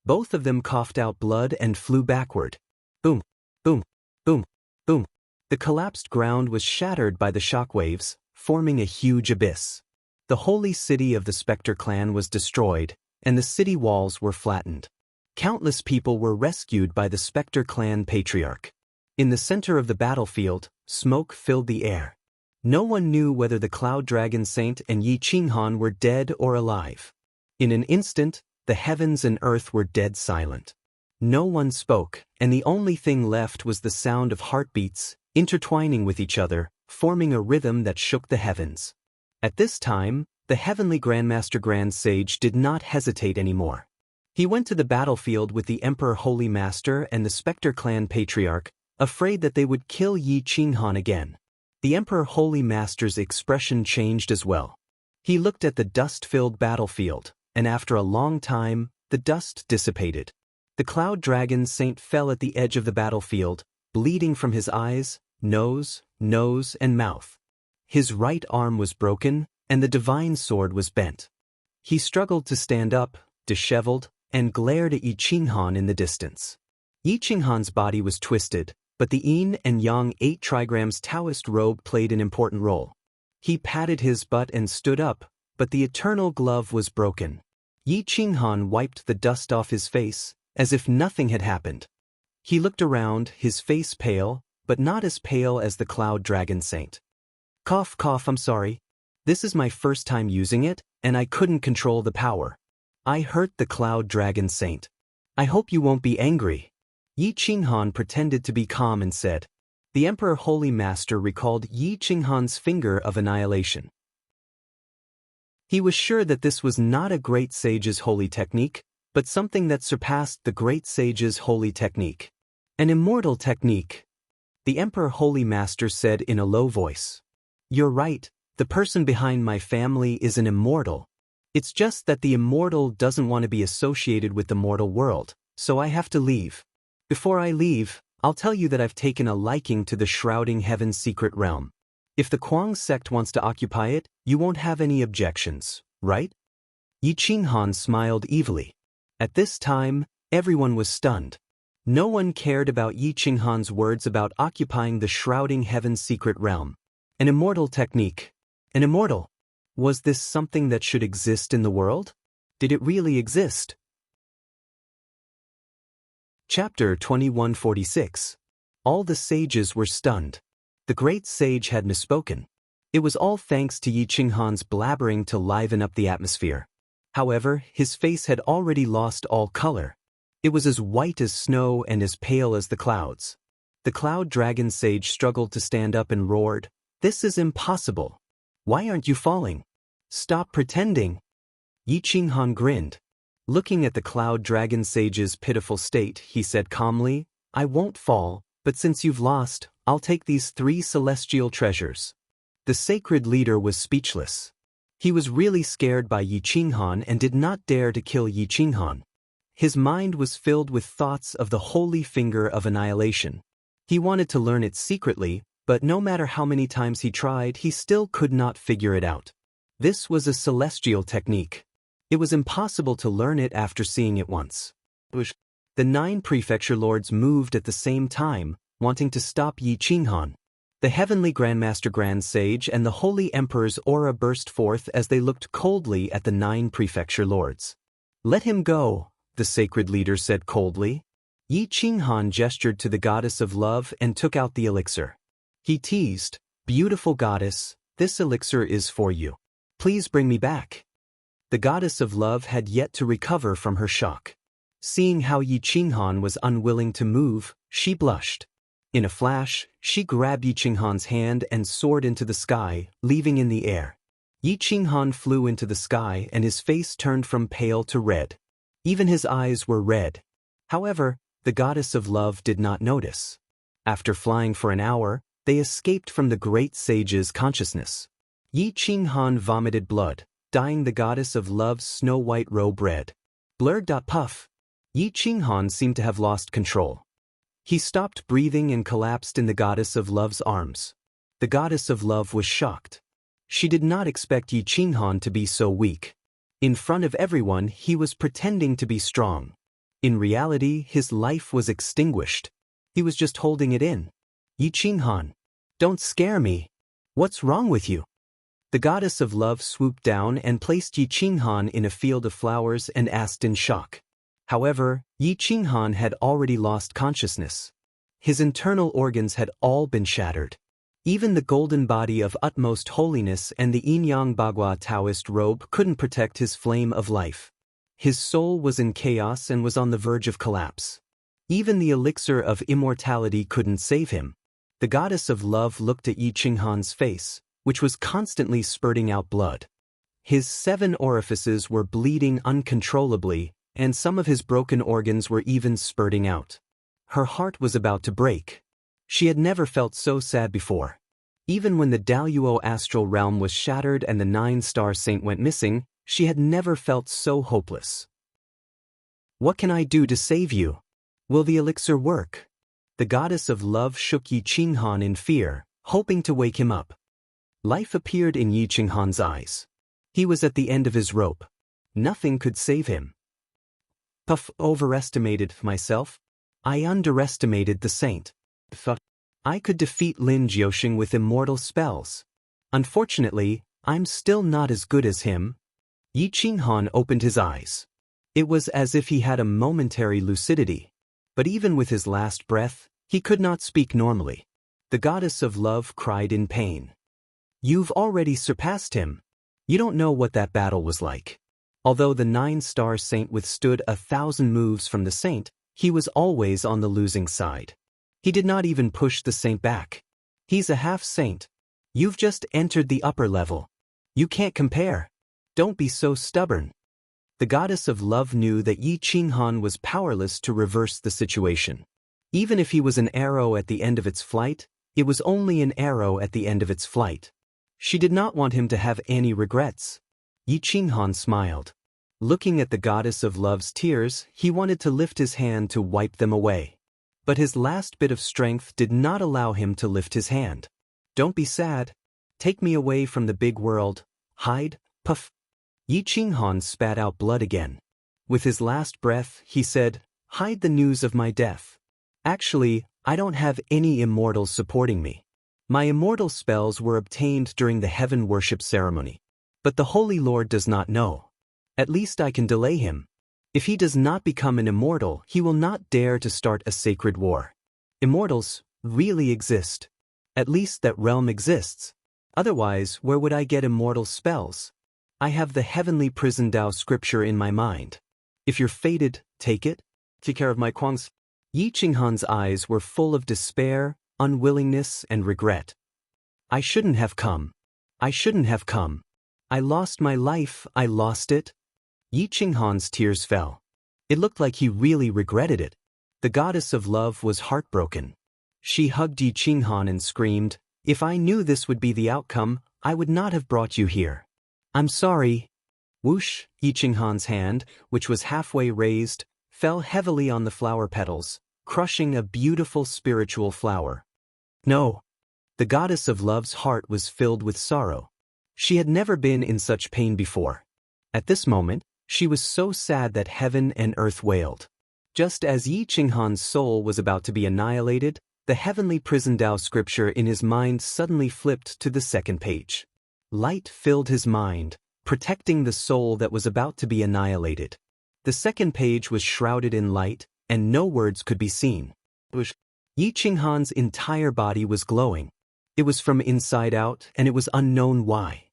Both of them coughed out blood and flew backward. Boom! Boom! Boom! Boom! The collapsed ground was shattered by the shockwaves, forming a huge abyss. The holy city of the Spectre clan was destroyed, and the city walls were flattened. Countless people were rescued by the Spectre clan patriarch. In the center of the battlefield, smoke filled the air. No one knew whether the Cloud Dragon Saint and Yi Qinghan were dead or alive. In an instant, the heavens and earth were dead silent. No one spoke, and the only thing left was the sound of heartbeats, intertwining with each other, forming a rhythm that shook the heavens. At this time, the heavenly Grandmaster Grand Sage did not hesitate anymore. He went to the battlefield with the Emperor Holy Master and the Spectre Clan Patriarch, afraid that they would kill Yi Qinghan again. The Emperor Holy Master's expression changed as well. He looked at the dust-filled battlefield, and after a long time, the dust dissipated. The Cloud Dragon Saint fell at the edge of the battlefield, bleeding from his eyes, nose, and mouth. His right arm was broken, and the divine sword was bent. He struggled to stand up, disheveled, and glared at Yi Qinghan in the distance. Yi Qinghan's body was twisted, but the Yin and Yang 8 trigrams Taoist robe played an important role. He patted his butt and stood up, but the eternal glove was broken. Yi Qinghan wiped the dust off his face, as if nothing had happened. He looked around, his face pale, but not as pale as the Cloud Dragon Saint. Cough, cough, I'm sorry. This is my first time using it, and I couldn't control the power. I hurt the Cloud Dragon Saint. I hope you won't be angry. Yi Qinghan pretended to be calm and said. The Emperor Holy Master recalled Yi Qinghan's finger of annihilation. He was sure that this was not a great sage's holy technique, but something that surpassed the great sage's holy technique. An immortal technique. The Emperor Holy Master said in a low voice. You're right, the person behind my family is an immortal. It's just that the immortal doesn't want to be associated with the mortal world, so I have to leave. Before I leave, I'll tell you that I've taken a liking to the Shrouding Heaven's secret realm. If the Kuang sect wants to occupy it, you won't have any objections, right? Yi Qinghan smiled evilly. At this time, everyone was stunned. No one cared about Yi Qinghan's words about occupying the Shrouding Heaven's secret realm. An immortal technique. An immortal. Was this something that should exist in the world? Did it really exist? Chapter 2146. All the sages were stunned. The great sage had misspoken. It was all thanks to Yi Qinghan's blabbering to liven up the atmosphere. However, his face had already lost all color. It was as white as snow and as pale as the clouds. The Cloud Dragon Sage struggled to stand up and roared, "This is impossible. Why aren't you falling? Stop pretending." Yi Qinghan grinned. Looking at the Cloud Dragon Sage's pitiful state, he said calmly, "I won't fall, but since you've lost, I'll take these 3 celestial treasures." The sacred leader was speechless. He was really scared by Yi Qinghan and did not dare to kill Yi Qinghan. His mind was filled with thoughts of the holy finger of annihilation. He wanted to learn it secretly, but no matter how many times he tried, he still could not figure it out. This was a celestial technique. It was impossible to learn it after seeing it once. The 9 prefecture lords moved at the same time, wanting to stop Yi Qinghan. The heavenly Grandmaster Grand Sage and the Holy Emperor's aura burst forth as they looked coldly at the 9 prefecture lords. "Let him go," the sacred leader said coldly. Yi Qinghan gestured to the goddess of love and took out the elixir. He teased, "Beautiful goddess, this elixir is for you. Please bring me back." The goddess of love had yet to recover from her shock. Seeing how Yi Qinghan was unwilling to move, she blushed. In a flash, she grabbed Yi Qinghan's hand and soared into the sky, leaving in the air. Yi Qinghan flew into the sky and his face turned from pale to red. Even his eyes were red. However, the goddess of love did not notice. After flying for an hour, they escaped from the great sage's consciousness. Yi Qinghan vomited blood, dyeing the goddess of love's snow-white robe red. Blurred. Puff. Yi Qinghan seemed to have lost control. He stopped breathing and collapsed in the goddess of love's arms. The goddess of love was shocked. She did not expect Yi Qinghan to be so weak. In front of everyone, he was pretending to be strong. In reality, his life was extinguished. He was just holding it in. "Yi Qinghan, don't scare me. What's wrong with you?" The goddess of love swooped down and placed Yi Qinghan in a field of flowers and asked in shock. However, Yi Qinghan had already lost consciousness. His internal organs had all been shattered. Even the golden body of utmost holiness and the Yin-Yang Bagua Taoist robe couldn't protect his flame of life. His soul was in chaos and was on the verge of collapse. Even the elixir of immortality couldn't save him. The goddess of love looked at Yi Qinghan's face, which was constantly spurting out blood. His 7 orifices were bleeding uncontrollably, and some of his broken organs were even spurting out. Her heart was about to break. She had never felt so sad before. Even when the Daluo astral realm was shattered and the 9-star saint went missing, she had never felt so hopeless. What can I do to save you? Will the elixir work? The goddess of love shook Yi Qinghan in fear, hoping to wake him up. Life appeared in Yi Qinghan's eyes. He was at the end of his rope. Nothing could save him. Puff, overestimated myself. I underestimated the saint. I could defeat Lin Jiuxing with immortal spells. Unfortunately, I'm still not as good as him. Yi Qinghan opened his eyes. It was as if he had a momentary lucidity. But even with his last breath, he could not speak normally. The goddess of love cried in pain. You've already surpassed him. You don't know what that battle was like. Although the 9-star saint withstood 1,000 moves from the saint, he was always on the losing side. He did not even push the saint back. He's a half-saint. You've just entered the upper level. You can't compare. Don't be so stubborn. The goddess of love knew that Yi Qinghan was powerless to reverse the situation. Even if he was an arrow at the end of its flight, it was only an arrow at the end of its flight. She did not want him to have any regrets. Yi Qinghan smiled. Looking at the goddess of love's tears, he wanted to lift his hand to wipe them away. But his last bit of strength did not allow him to lift his hand. Don't be sad. Take me away from the big world. Hide, puff. Yi Qinghan spat out blood again. With his last breath, he said, hide the news of my death. Actually, I don't have any immortals supporting me. My immortal spells were obtained during the heaven worship ceremony. But the Holy Lord does not know. At least I can delay him. If he does not become an immortal, he will not dare to start a sacred war. Immortals really exist. At least that realm exists. Otherwise, where would I get immortal spells? I have the heavenly prison Dao scripture in my mind. If you're fated, take it. Take care of my Kuang's. Yi Qinghan's eyes were full of despair, unwillingness, and regret. I shouldn't have come. I shouldn't have come. I lost my life, I lost it. Yi Qinghan's tears fell. It looked like he really regretted it. The goddess of love was heartbroken. She hugged Yi Qinghan and screamed, if I knew this would be the outcome, I would not have brought you here. I'm sorry. Whoosh, Yi Qinghan's hand, which was halfway raised, fell heavily on the flower petals, crushing a beautiful spiritual flower. No. The goddess of love's heart was filled with sorrow. She had never been in such pain before. At this moment, she was so sad that heaven and earth wailed. Just as Yi Qinghan's soul was about to be annihilated, the heavenly prison Dao scripture in his mind suddenly flipped to the second page. Light filled his mind, protecting the soul that was about to be annihilated. The second page was shrouded in light, and no words could be seen. Yi Qinghan's entire body was glowing. It was from inside out, and it was unknown why.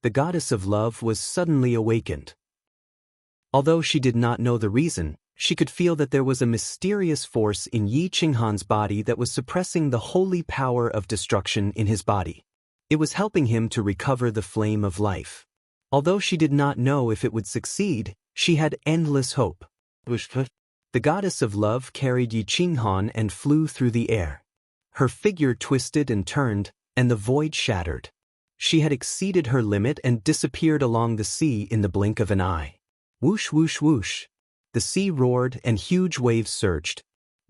The goddess of love was suddenly awakened. Although she did not know the reason, she could feel that there was a mysterious force in Yi Qinghan's body that was suppressing the holy power of destruction in his body. It was helping him to recover the flame of life. Although she did not know if it would succeed, she had endless hope. The goddess of love carried Yi Qinghan and flew through the air. Her figure twisted and turned, and the void shattered. She had exceeded her limit and disappeared along the sea in the blink of an eye. Whoosh, whoosh, whoosh. The sea roared and huge waves surged.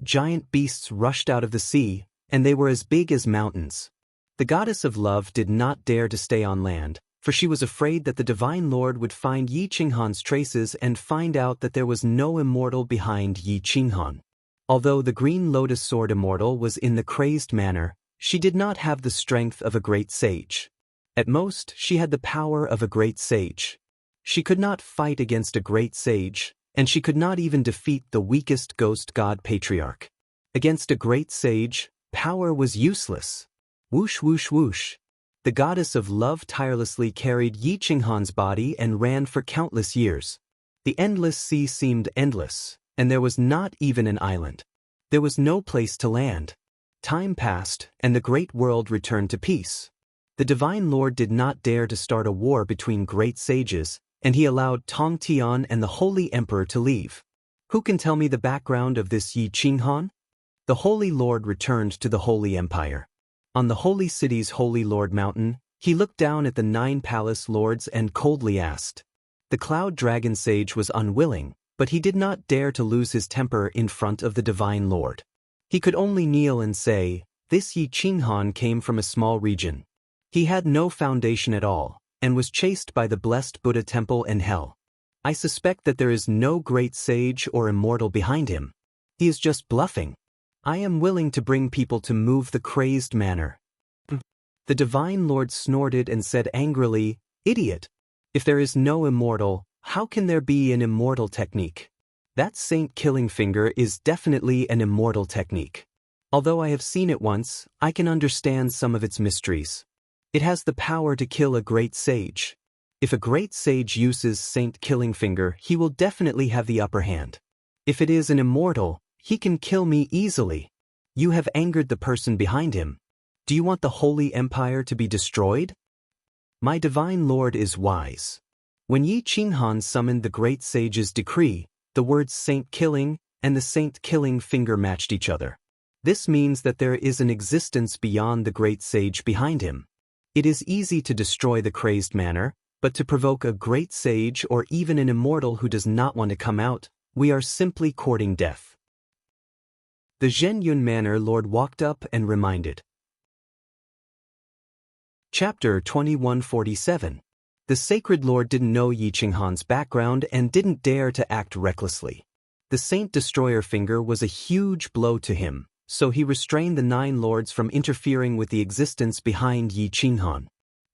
Giant beasts rushed out of the sea, and they were as big as mountains. The goddess of love did not dare to stay on land, for she was afraid that the divine lord would find Yi Qinghan's traces and find out that there was no immortal behind Yi Qinghan. Although the green lotus sword immortal was in the crazed manner, she did not have the strength of a great sage. At most, she had the power of a great sage. She could not fight against a great sage, and she could not even defeat the weakest ghost god patriarch. Against a great sage, power was useless. Whoosh, whoosh, whoosh. The goddess of love tirelessly carried Yi Qinghan's body and ran for countless years. The endless sea seemed endless, and there was not even an island. There was no place to land. Time passed, and the great world returned to peace. The Divine Lord did not dare to start a war between great sages, and he allowed Tong Tian and the Holy Emperor to leave. Who can tell me the background of this Yi Qinghan? The Holy Lord returned to the Holy Empire. On the Holy City's Holy Lord Mountain, he looked down at the 9 palace lords and coldly asked. The Cloud Dragon Sage was unwilling, but he did not dare to lose his temper in front of the Divine Lord. He could only kneel and say, "This Yi Qinghan came from a small region. He had no foundation at all, and was chased by the blessed Buddha temple and hell. I suspect that there is no great sage or immortal behind him. He is just bluffing. I am willing to bring people to move the crazed manner." The Divine Lord snorted and said angrily, "Idiot! If there is no immortal, how can there be an immortal technique? That Saint Killing Finger is definitely an immortal technique. Although I have seen it once, I can understand some of its mysteries. It has the power to kill a great sage. If a great sage uses Saint Killing Finger, he will definitely have the upper hand. If it is an immortal, he can kill me easily. You have angered the person behind him. Do you want the Holy Empire to be destroyed? My Divine Lord is wise. When Yi Qinghan summoned the great sage's decree, the words Saint Killing and the Saint Killing Finger matched each other. This means that there is an existence beyond the great sage behind him. It is easy to destroy the crazed manner, but to provoke a great sage or even an immortal who does not want to come out, we are simply courting death. The Zhenyun Manor Lord walked up and reminded. Chapter 2147. The Sacred Lord didn't know Yi Qinghan's background and didn't dare to act recklessly. The Saint Destroyer Finger was a huge blow to him, so he restrained the 9 lords from interfering with the existence behind Yi Qinghan.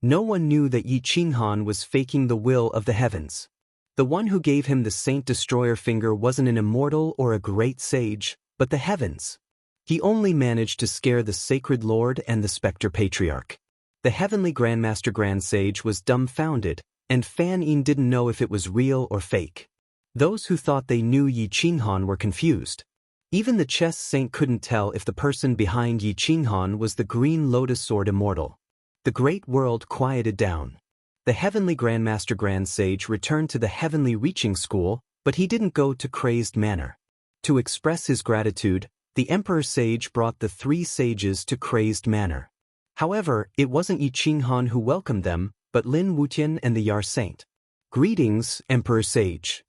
No one knew that Yi Qinghan was faking the will of the heavens. The one who gave him the Saint Destroyer Finger wasn't an immortal or a great sage, but the heavens. He only managed to scare the Sacred Lord and the Spectre Patriarch. The Heavenly Grandmaster Grand Sage was dumbfounded, and Fan Yin didn't know if it was real or fake. Those who thought they knew Yi Qinghan were confused. Even the Chess Saint couldn't tell if the person behind Yi Qinghan was the Green Lotus Sword Immortal. The great world quieted down. The Heavenly Grandmaster Grand Sage returned to the Heavenly Reaching School, but he didn't go to Crazed Manor. To express his gratitude, the Emperor Sage brought the 3 sages to Crazed Manor. However, it wasn't Yi Qinghan who welcomed them, but Lin Wutian and the Yar Saint. Greetings, Emperor Sage.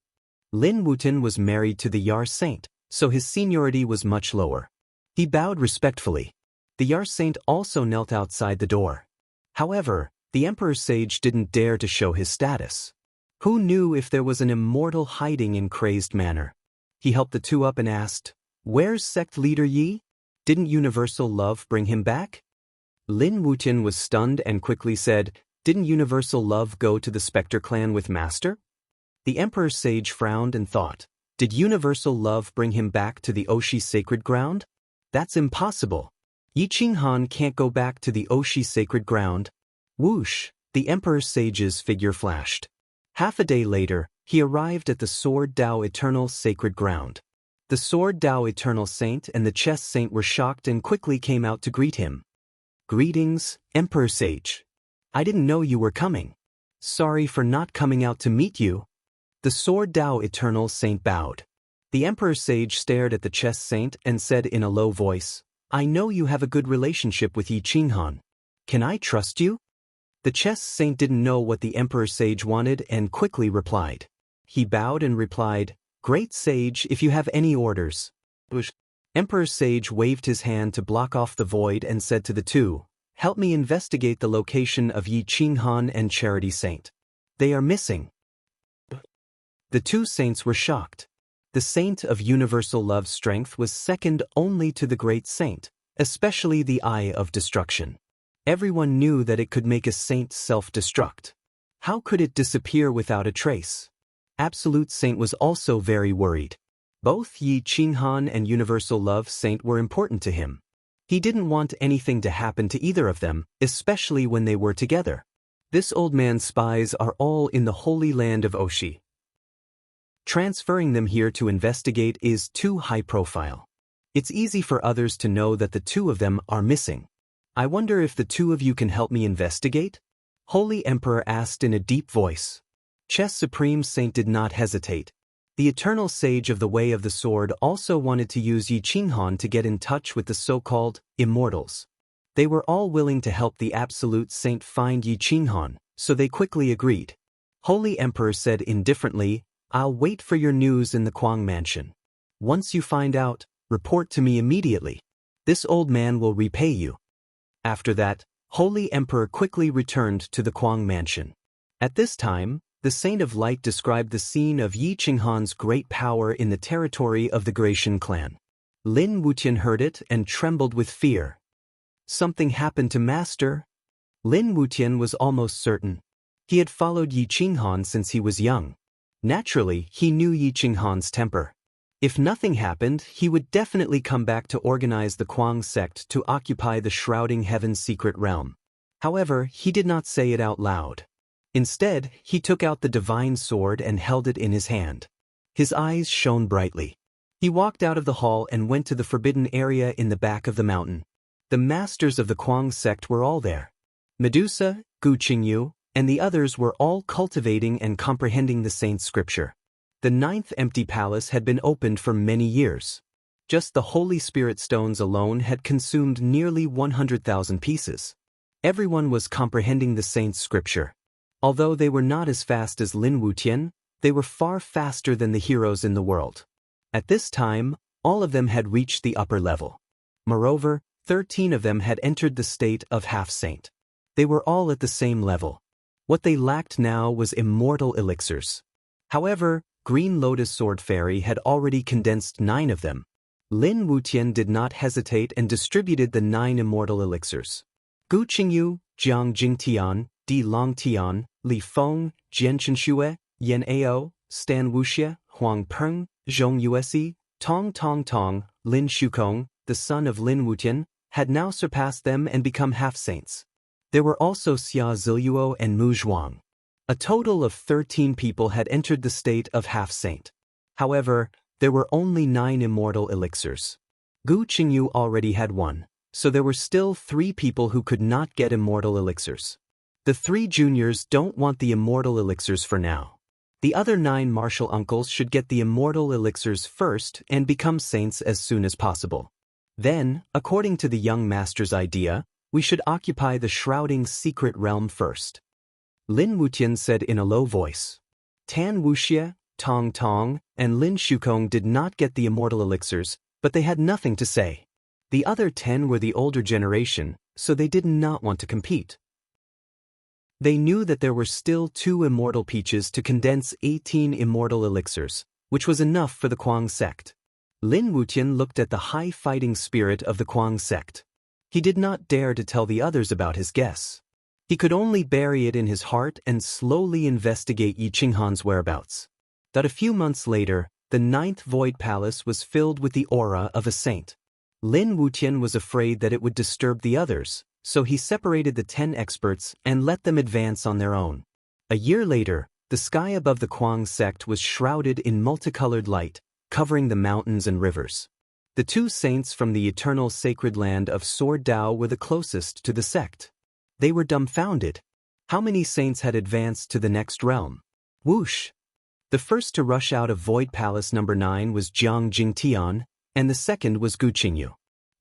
Lin Wutian was married to the Yar Saint, so his seniority was much lower. He bowed respectfully. The Yar Saint also knelt outside the door. However, the Emperor Sage didn't dare to show his status. Who knew if there was an immortal hiding in Crazed Manor? He helped the 2 up and asked, "Where's Sect Leader Yi? Didn't Universal Love bring him back?" Lin Wutian was stunned and quickly said, "Didn't Universal Love go to the Spectre clan with Master?" The Emperor Sage frowned and thought, "Did Universal Love bring him back to the Oshi Sacred Ground? That's impossible. Yi Qinghan can't go back to the Oshi Sacred Ground." Whoosh, the Emperor Sage's figure flashed. Half a day later, he arrived at the Sword Dao Eternal Sacred Ground. The Sword Dao Eternal Saint and the Chess Saint were shocked and quickly came out to greet him. "Greetings, Emperor Sage. I didn't know you were coming. Sorry for not coming out to meet you." The Sword Dao Eternal Saint bowed. The Emperor Sage stared at the Chess Saint and said in a low voice, "I know you have a good relationship with Yi Qinghan. Can I trust you?" The Chess Saint didn't know what the Emperor Sage wanted and quickly replied. He bowed and replied, "Great Sage, if you have any orders." Emperor Sage waved his hand to block off the void and said to the 2, "Help me investigate the location of Yi Qinghan and Charity Saint. They are missing." The 2 saints were shocked. The Saint of Universal Love's strength was second only to the Great Saint, especially the Eye of Destruction. Everyone knew that it could make a saint self-destruct. How could it disappear without a trace? Absolute Saint was also very worried. Both Yi Qinghan and Universal Love Saint were important to him. He didn't want anything to happen to either of them, especially when they were together. This old man's spies are all in the holy land of Oshi. Transferring them here to investigate is too high profile. It's easy for others to know that the 2 of them are missing. I wonder if the two of you can help me investigate? Holy Emperor asked in a deep voice. Chess Supreme Saint did not hesitate. The eternal sage of the Way of the Sword also wanted to use Yi Qinghan to get in touch with the so-called immortals. They were all willing to help the absolute saint find Yi Qinghan, so they quickly agreed. Holy Emperor said indifferently, I'll wait for your news in the Kuang mansion. Once you find out, report to me immediately. This old man will repay you. After that, Holy Emperor quickly returned to the Kuang mansion. At this time, the Saint of Light described the scene of Yi Qinghan's great power in the territory of the Gratian clan. Lin Wutian heard it and trembled with fear. Something happened to Master? Lin Wutian was almost certain. He had followed Yi Qinghan since he was young. Naturally, he knew Yi Qinghan's temper. If nothing happened, he would definitely come back to organize the Kuang sect to occupy the shrouding heaven's secret realm. However, he did not say it out loud. Instead, he took out the divine sword and held it in his hand. His eyes shone brightly. He walked out of the hall and went to the forbidden area in the back of the mountain. The masters of the Kuang sect were all there. Medusa, Gu Qingyu, and the others were all cultivating and comprehending the saint's scripture. The 9th empty palace had been opened for many years. Just the Holy Spirit stones alone had consumed nearly 100,000 pieces. Everyone was comprehending the saint's scripture. Although they were not as fast as Lin Wutian, they were far faster than the heroes in the world. At this time, all of them had reached the upper level. Moreover, 13 of them had entered the state of half-saint. They were all at the same level. What they lacked now was immortal elixirs. However, Green Lotus Sword Fairy had already condensed 9 of them. Lin Wutian did not hesitate and distributed the 9 immortal elixirs. Gu Qingyu, Jiang Jingtian, Di Longtian, Li Feng, Jian Chenxue, Yan Ao, Stan Wuxia, Huang Peng, Zhong Yuesi, Tong Tong Tong, Lin Shukong, the son of Lin Wutian, had now surpassed them and become half-saints. There were also Xia Ziluo and Mu Zhuang. A total of 13 people had entered the state of half-saint. However, there were only 9 immortal elixirs. Gu Qingyu already had 1, so there were still 3 people who could not get immortal elixirs. The 3 juniors don't want the immortal elixirs for now. The other 9 martial uncles should get the immortal elixirs first and become saints as soon as possible. Then, according to the young master's idea, we should occupy the shrouding secret realm first. Lin Wutian said in a low voice. Tan Wuxia, Tong Tong, and Lin Shukong did not get the immortal elixirs, but they had nothing to say. The other 10 were the older generation, so they did not want to compete. They knew that there were still 2 immortal peaches to condense 18 immortal elixirs, which was enough for the Kuang sect. Lin Wutian looked at the high fighting spirit of the Kuang sect. He did not dare to tell the others about his guess. He could only bury it in his heart and slowly investigate Yi Qinghan's whereabouts. But a few months later, the 9th Void Palace was filled with the aura of a saint. Lin Wutian was afraid that it would disturb the others, so he separated the 10 experts and let them advance on their own. A year later, the sky above the Kuang sect was shrouded in multicolored light, covering the mountains and rivers. The 2 saints from the eternal sacred land of Sword Dao were the closest to the sect. They were dumbfounded. How many saints had advanced to the next realm? Whoosh! The first to rush out of Void Palace number 9 was Jiang Jingtian, and the second was Gu Qingyu.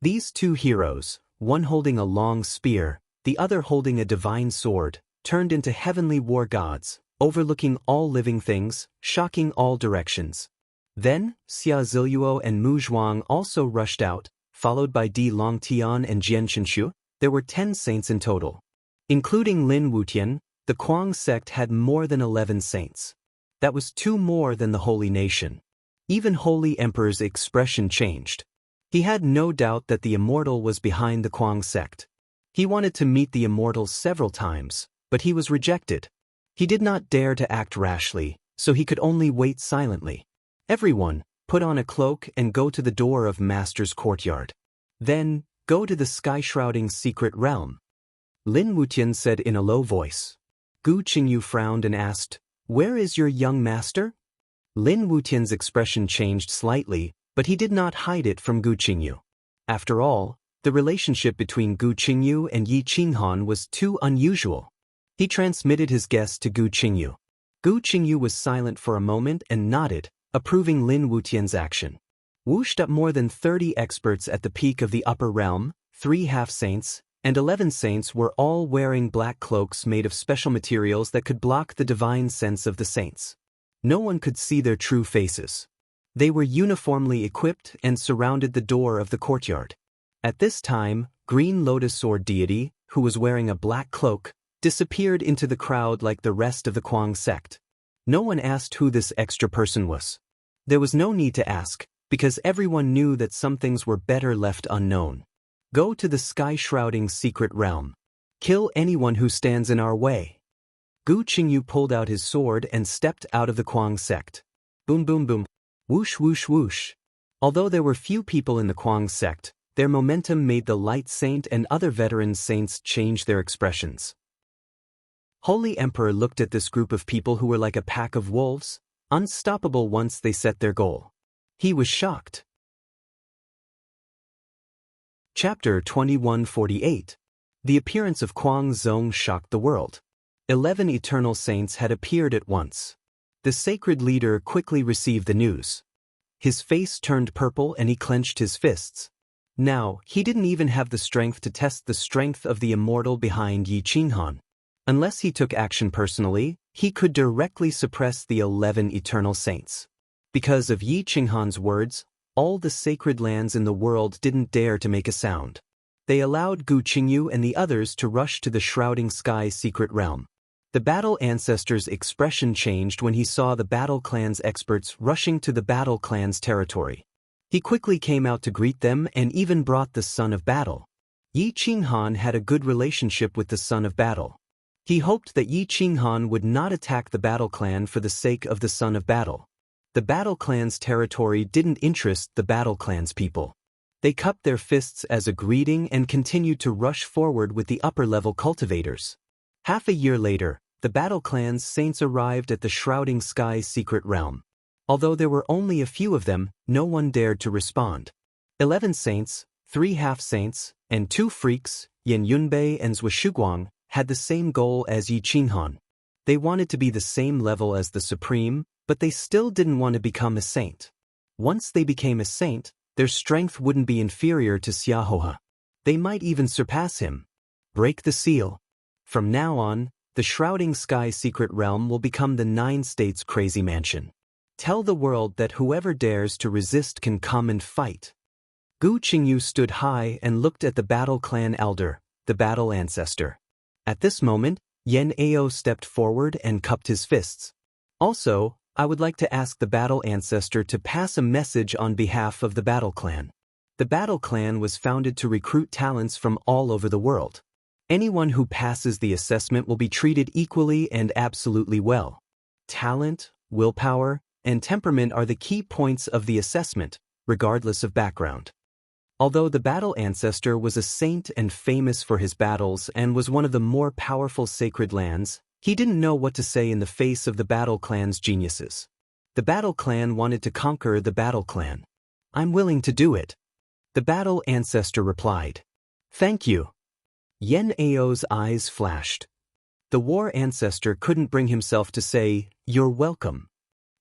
These 2 heroes, one holding a long spear, the other holding a divine sword, turned into heavenly war gods, overlooking all living things, shocking all directions. Then, Xia Ziluo and Mu Zhuang also rushed out, followed by Di Longtian and Jian Chenxue. There were 10 saints in total. Including Lin Wutian, the Kuang sect had more than 11 saints. That was 2 more than the Holy Nation. Even Holy Emperor's expression changed. He had no doubt that the immortal was behind the Kuang sect. He wanted to meet the immortals several times, but he was rejected. He did not dare to act rashly, so he could only wait silently. Everyone, put on a cloak and go to the door of Master's courtyard. Then, go to the sky-shrouding secret realm. Lin Wutian said in a low voice. Gu Qingyu frowned and asked, Where is your young master? Lin Wutian's expression changed slightly, but he did not hide it from Gu Qingyu. After all, The relationship between Gu Qingyu and Yi Qinghan was too unusual. He transmitted his guess to Gu Qingyu. Gu Qingyu was silent for a moment and nodded, approving Lin Wutian's action. Whooshed up more than 30 experts at the peak of the upper realm, 3 half-saints, and 11 saints were all wearing black cloaks made of special materials that could block the divine sense of the saints. No one could see their true faces. They were uniformly equipped and surrounded the door of the courtyard. At this time, Green Lotus Sword Deity, who was wearing a black cloak, disappeared into the crowd like the rest of the Kuang sect. No one asked who this extra person was. There was no need to ask, because everyone knew that some things were better left unknown. Go to the sky-shrouding secret realm. Kill anyone who stands in our way. Gu Qingyu pulled out his sword and stepped out of the Kuang sect. Boom boom boom. Whoosh whoosh whoosh. Although there were few people in the Kuang sect, their momentum made the Light Saint and other veteran saints change their expressions. Holy Emperor looked at this group of people who were like a pack of wolves, unstoppable once they set their goal. He was shocked. Chapter 2148. The appearance of Kuang Zong shocked the world. 11 eternal saints had appeared at once. The sacred leader quickly received the news. His face turned purple and he clenched his fists. Now, he didn't even have the strength to test the strength of the immortal behind Yi Qinghan. Unless he took action personally, he could directly suppress the 11 eternal saints. Because of Yi Qinghan's words, all the sacred lands in the world didn't dare to make a sound. They allowed Gu Qingyu and the others to rush to the shrouding sky secret realm. The battle ancestor's expression changed when he saw the battle clan's experts rushing to the battle clan's territory. He quickly came out to greet them and even brought the Son of Battle. Yi Qinghan had a good relationship with the Son of Battle. He hoped that Yi Qinghan would not attack the battle clan for the sake of the Son of Battle. The battle clan's territory didn't interest the battle clan's people. They cupped their fists as a greeting and continued to rush forward with the upper-level cultivators. Half a year later, the battle clan's saints arrived at the shrouding sky secret realm. Although there were only a few of them, no one dared to respond. 11 saints, 3 half-saints, and 2 freaks, Yan Yunbei and Zhou Shuguang, had the same goal as Yi Qinghan. They wanted to be the same level as the Supreme, but they still didn't want to become a saint. Once they became a saint, their strength wouldn't be inferior to Xiaohua. They might even surpass him. Break the seal. From now on, the shrouding sky secret realm will become the 9 states' crazy mansion. Tell the world that whoever dares to resist can come and fight. Gu Qingyu stood high and looked at the battle clan elder, the battle ancestor. At this moment, Yan Ao stepped forward and cupped his fists. Also, I would like to ask the battle ancestor to pass a message on behalf of the battle clan. The battle clan was founded to recruit talents from all over the world. Anyone who passes the assessment will be treated equally and absolutely well. Talent, willpower, and temperament are the key points of the assessment, regardless of background. Although the battle ancestor was a saint and famous for his battles and was one of the more powerful sacred lands, he didn't know what to say in the face of the battle clan's geniuses. The battle clan wanted to conquer the battle clan. I'm willing to do it. The battle ancestor replied. Thank you. Yan Ao's eyes flashed. The war ancestor couldn't bring himself to say, "You're welcome."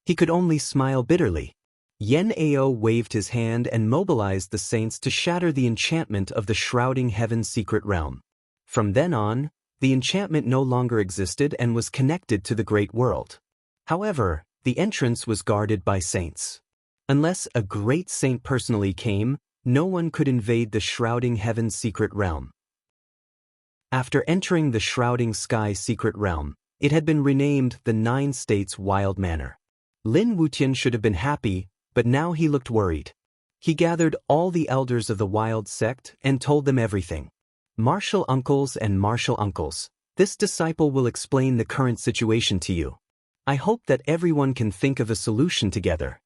He could only smile bitterly. Yan Ao waved his hand and mobilized the saints to shatter the enchantment of the shrouding heaven's secret realm. From then on, the enchantment no longer existed and was connected to the great world. However, the entrance was guarded by saints. Unless a great saint personally came, no one could invade the shrouding heaven's secret realm. After entering the shrouding sky secret realm, it had been renamed the 9 States Wild Manor. Lin Wutian should have been happy, but now he looked worried. He gathered all the elders of the wild sect and told them everything. Martial uncles and martial uncles, this disciple will explain the current situation to you. I hope that everyone can think of a solution together.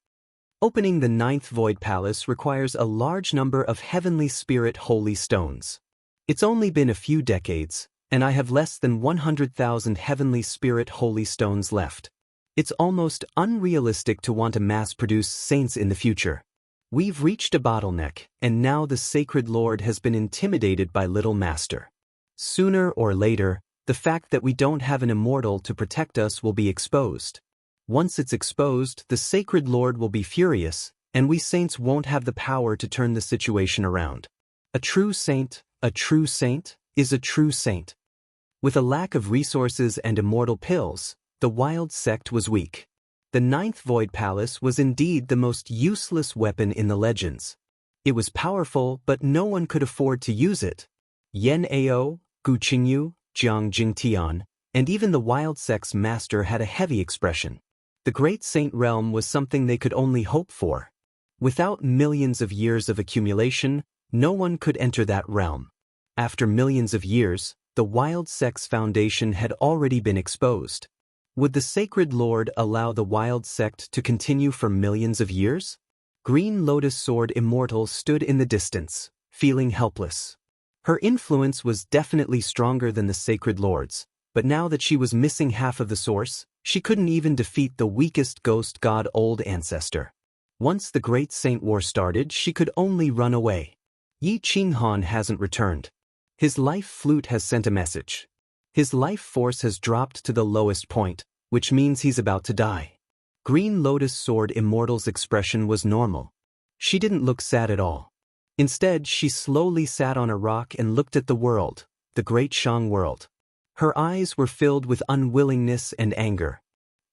Opening the 9th Void Palace requires a large number of heavenly spirit holy stones. It's only been a few decades, and I have less than 100,000 heavenly spirit holy stones left. It's almost unrealistic to want to mass-produce saints in the future. We've reached a bottleneck, and now the Sacred Lord has been intimidated by Little Master. Sooner or later, the fact that we don't have an immortal to protect us will be exposed. Once it's exposed, the Sacred Lord will be furious, and we saints won't have the power to turn the situation around. A true saint is a true saint. With a lack of resources and immortal pills, the wild sect was weak. The Ninth Void Palace was indeed the most useless weapon in the legends. It was powerful, but no one could afford to use it. Yen Ao, Gu Qingyu, Jiang Jingtian, and even the wild sect's master had a heavy expression. The Great Saint Realm was something they could only hope for. Without millions of years of accumulation, no one could enter that realm. After millions of years, the wild sect's foundation had already been exposed. Would the Sacred Lord allow the wild sect to continue for millions of years? Green Lotus Sword Immortal stood in the distance, feeling helpless. Her influence was definitely stronger than the Sacred Lord's, but now that she was missing half of the source, she couldn't even defeat the weakest ghost god Old Ancestor. Once the Great Saint War started, she could only run away. Yi Qinghan hasn't returned. His life flute has sent a message. His life force has dropped to the lowest point, which means he's about to die. Green Lotus Sword Immortal's expression was normal. She didn't look sad at all. Instead, she slowly sat on a rock and looked at the world, the Great Shang world. Her eyes were filled with unwillingness and anger.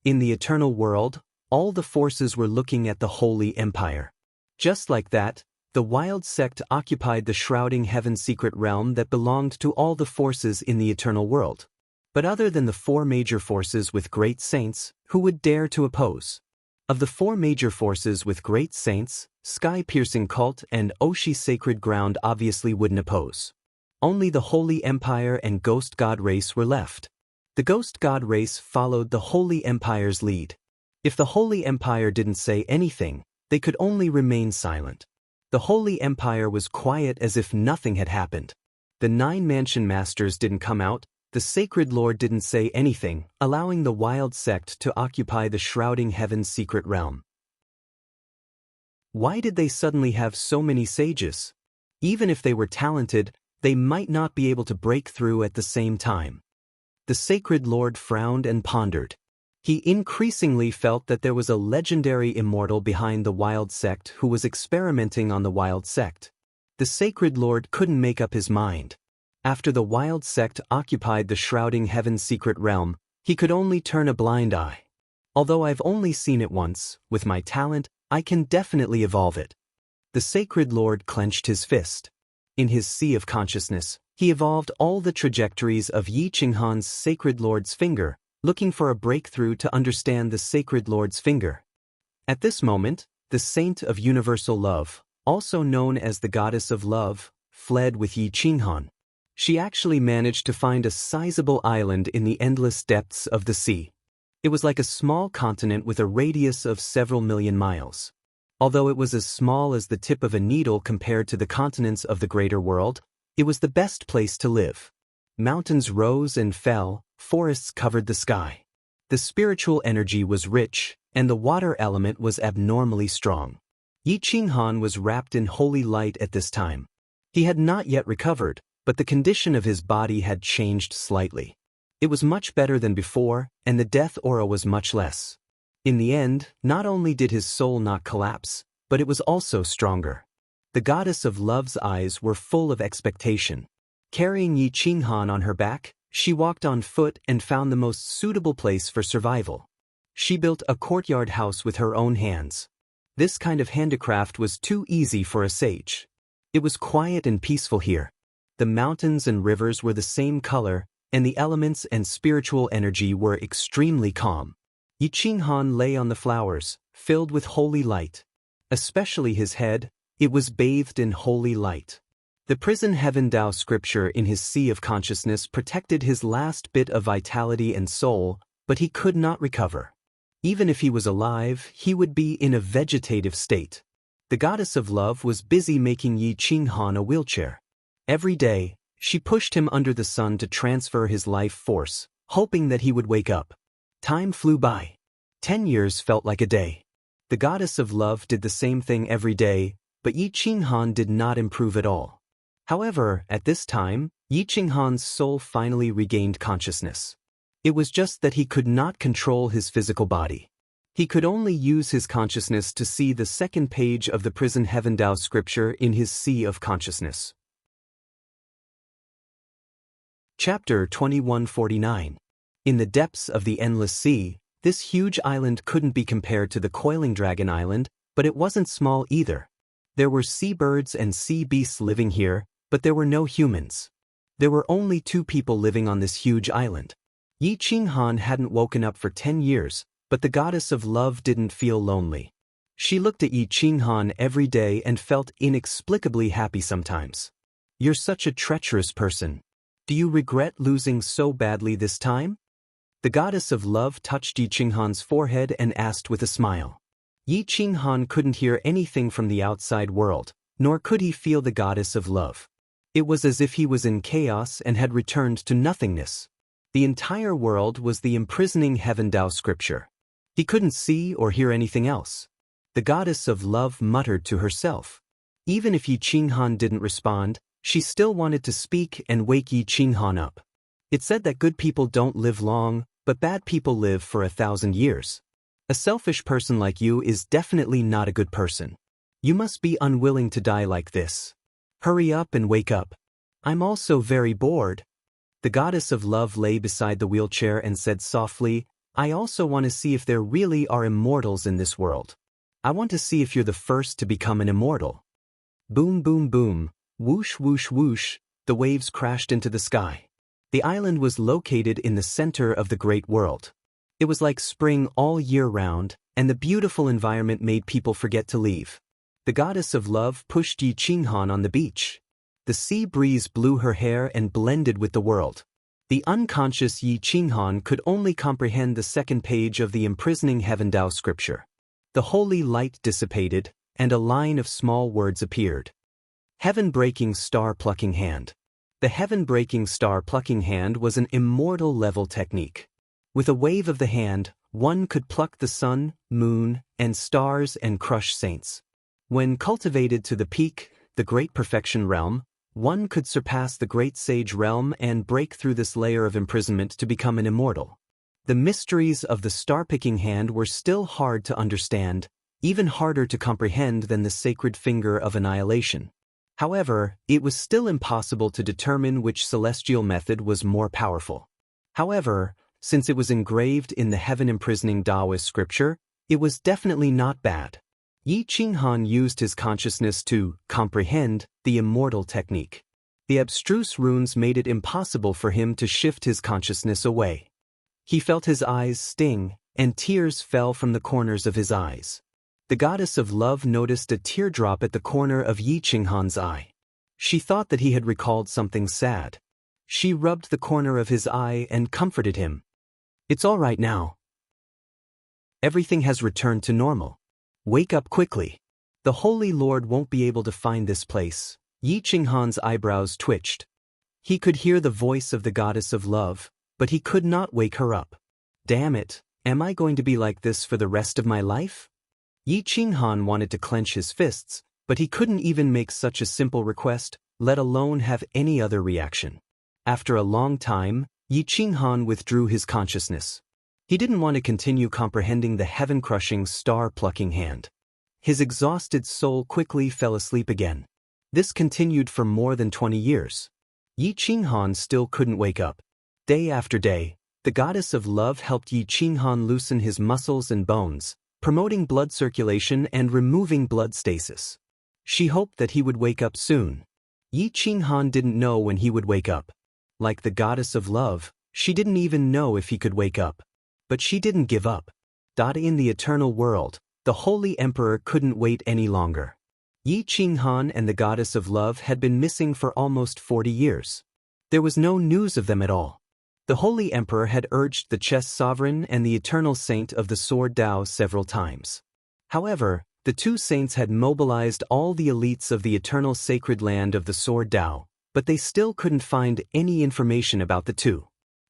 In the eternal world, all the forces were looking at the Holy Empire. Just like that, the wild sect occupied the shrouding heaven secret realm that belonged to all the forces in the eternal world. But other than the four major forces with great saints, who would dare to oppose? Of the four major forces with great saints, Sky-Piercing Cult and Oshi Sacred Ground obviously wouldn't oppose. Only the Holy Empire and Ghost God race were left. The Ghost God race followed the Holy Empire's lead. If the Holy Empire didn't say anything, they could only remain silent. The Holy Empire was quiet as if nothing had happened. The 9 Mansion Masters didn't come out, the Sacred Lord didn't say anything, allowing the wild sect to occupy the shrouding heaven's secret realm. Why did they suddenly have so many sages? Even if they were talented, they might not be able to break through at the same time. The Sacred Lord frowned and pondered. He increasingly felt that there was a legendary immortal behind the wild sect who was experimenting on the wild sect. The Sacred Lord couldn't make up his mind. After the wild sect occupied the shrouding heaven's secret realm, he could only turn a blind eye. Although I've only seen it once, with my talent, I can definitely evolve it. The Sacred Lord clenched his fist. In his sea of consciousness, he evolved all the trajectories of Yi Qinghan's Sacred Lord's finger, looking for a breakthrough to understand the Sacred Lord's finger. At this moment, the Saint of Universal Love, also known as the Goddess of Love, fled with Yi Qinghan. She actually managed to find a sizable island in the endless depths of the sea. It was like a small continent with a radius of several million miles. Although it was as small as the tip of a needle compared to the continents of the greater world, it was the best place to live. Mountains rose and fell, forests covered the sky. The spiritual energy was rich, and the water element was abnormally strong. Yi Qinghan was wrapped in holy light at this time. He had not yet recovered, but the condition of his body had changed slightly. It was much better than before, and the death aura was much less. In the end, not only did his soul not collapse, but it was also stronger. The Goddess of Love's eyes were full of expectation. Carrying Yi Qinghan on her back, she walked on foot and found the most suitable place for survival. She built a courtyard house with her own hands. This kind of handicraft was too easy for a sage. It was quiet and peaceful here. The mountains and rivers were the same color, and the elements and spiritual energy were extremely calm. Yi Qinghan lay on the flowers, filled with holy light. Especially his head, it was bathed in holy light. The prison heaven Tao scripture in his sea of consciousness protected his last bit of vitality and soul, but he could not recover. Even if he was alive, he would be in a vegetative state. The Goddess of Love was busy making Yi Qinghan a wheelchair. Every day, she pushed him under the sun to transfer his life force, hoping that he would wake up. Time flew by. 10 years felt like a day. The goddess of love did the same thing every day, but Yi Qinghan did not improve at all. However, at this time, Yi Qinghan's soul finally regained consciousness. It was just that he could not control his physical body. He could only use his consciousness to see the second page of the prison heaven Tao scripture in his sea of consciousness. Chapter 2149. In the depths of the endless sea, this huge island couldn't be compared to the coiling dragon island, but it wasn't small either. There were seabirds and sea beasts living here, but there were no humans. There were only 2 people living on this huge island. Yi Qinghan hadn't woken up for 10 years, but the goddess of love didn't feel lonely. She looked at Yi Qinghan every day and felt inexplicably happy sometimes. "You're such a treacherous person. Do you regret losing so badly this time?" The goddess of love touched Yi Qinghan's forehead and asked with a smile. Yi Qinghan couldn't hear anything from the outside world, nor could he feel the goddess of love. It was as if he was in chaos and had returned to nothingness. The entire world was the imprisoning heaven Tao scripture. He couldn't see or hear anything else. The goddess of love muttered to herself. Even if Yi Qinghan didn't respond, she still wanted to speak and wake Yi Qinghan up. It said that good people don't live long, but bad people live for 1,000 years. A selfish person like you is definitely not a good person. You must be unwilling to die like this. Hurry up and wake up. I'm also very bored. The goddess of love lay beside the wheelchair and said softly, "I also want to see if there really are immortals in this world. I want to see if you're the first to become an immortal." Boom, boom, boom, whoosh, whoosh, whoosh, the waves crashed into the sky. The island was located in the center of the great world. It was like spring all year round, and the beautiful environment made people forget to leave. The goddess of love pushed Yi Qinghan on the beach. The sea breeze blew her hair and blended with the world. The unconscious Yi Qinghan could only comprehend the second page of the imprisoning heaven Tao scripture. The holy light dissipated, and a line of small words appeared. Heaven-breaking star-plucking hand. The heaven-breaking star-plucking hand was an immortal-level technique. With a wave of the hand, one could pluck the sun, moon, and stars and crush saints. When cultivated to the peak, the great perfection realm, one could surpass the great sage realm and break through this layer of imprisonment to become an immortal. The mysteries of the star-picking hand were still hard to understand, even harder to comprehend than the sacred finger of annihilation. However, it was still impossible to determine which celestial method was more powerful. However, since it was engraved in the heaven-imprisoning Taoist scripture, it was definitely not bad. Yi Qinghan used his consciousness to comprehend the immortal technique. The abstruse runes made it impossible for him to shift his consciousness away. He felt his eyes sting, and tears fell from the corners of his eyes. The goddess of love noticed a teardrop at the corner of Yi Qinghan's eye. She thought that he had recalled something sad. She rubbed the corner of his eye and comforted him. "It's all right now. Everything has returned to normal. Wake up quickly. The Holy Lord won't be able to find this place." Yi Qinghan's eyebrows twitched. He could hear the voice of the goddess of love, but he could not wake her up. Damn it, am I going to be like this for the rest of my life? Yi Qinghan wanted to clench his fists, but he couldn't even make such a simple request, let alone have any other reaction. After a long time, Yi Qinghan withdrew his consciousness. He didn't want to continue comprehending the heaven-crushing, star-plucking hand. His exhausted soul quickly fell asleep again. This continued for more than 20 years. Yi Qinghan still couldn't wake up. Day after day, the goddess of love helped Yi Qinghan loosen his muscles and bones, promoting blood circulation and removing blood stasis. She hoped that he would wake up soon. Yi Qinghan didn't know when he would wake up. Like the goddess of love, she didn't even know if he could wake up. But she didn't give up. In the eternal world, the Holy Emperor couldn't wait any longer. Yi Qinghan and the goddess of love had been missing for almost 40 years. There was no news of them at all. The Holy Emperor had urged the chess sovereign and the eternal saint of the sword Tao several times. However, the 2 saints had mobilized all the elites of the eternal sacred land of the sword Tao, but they still couldn't find any information about the 2.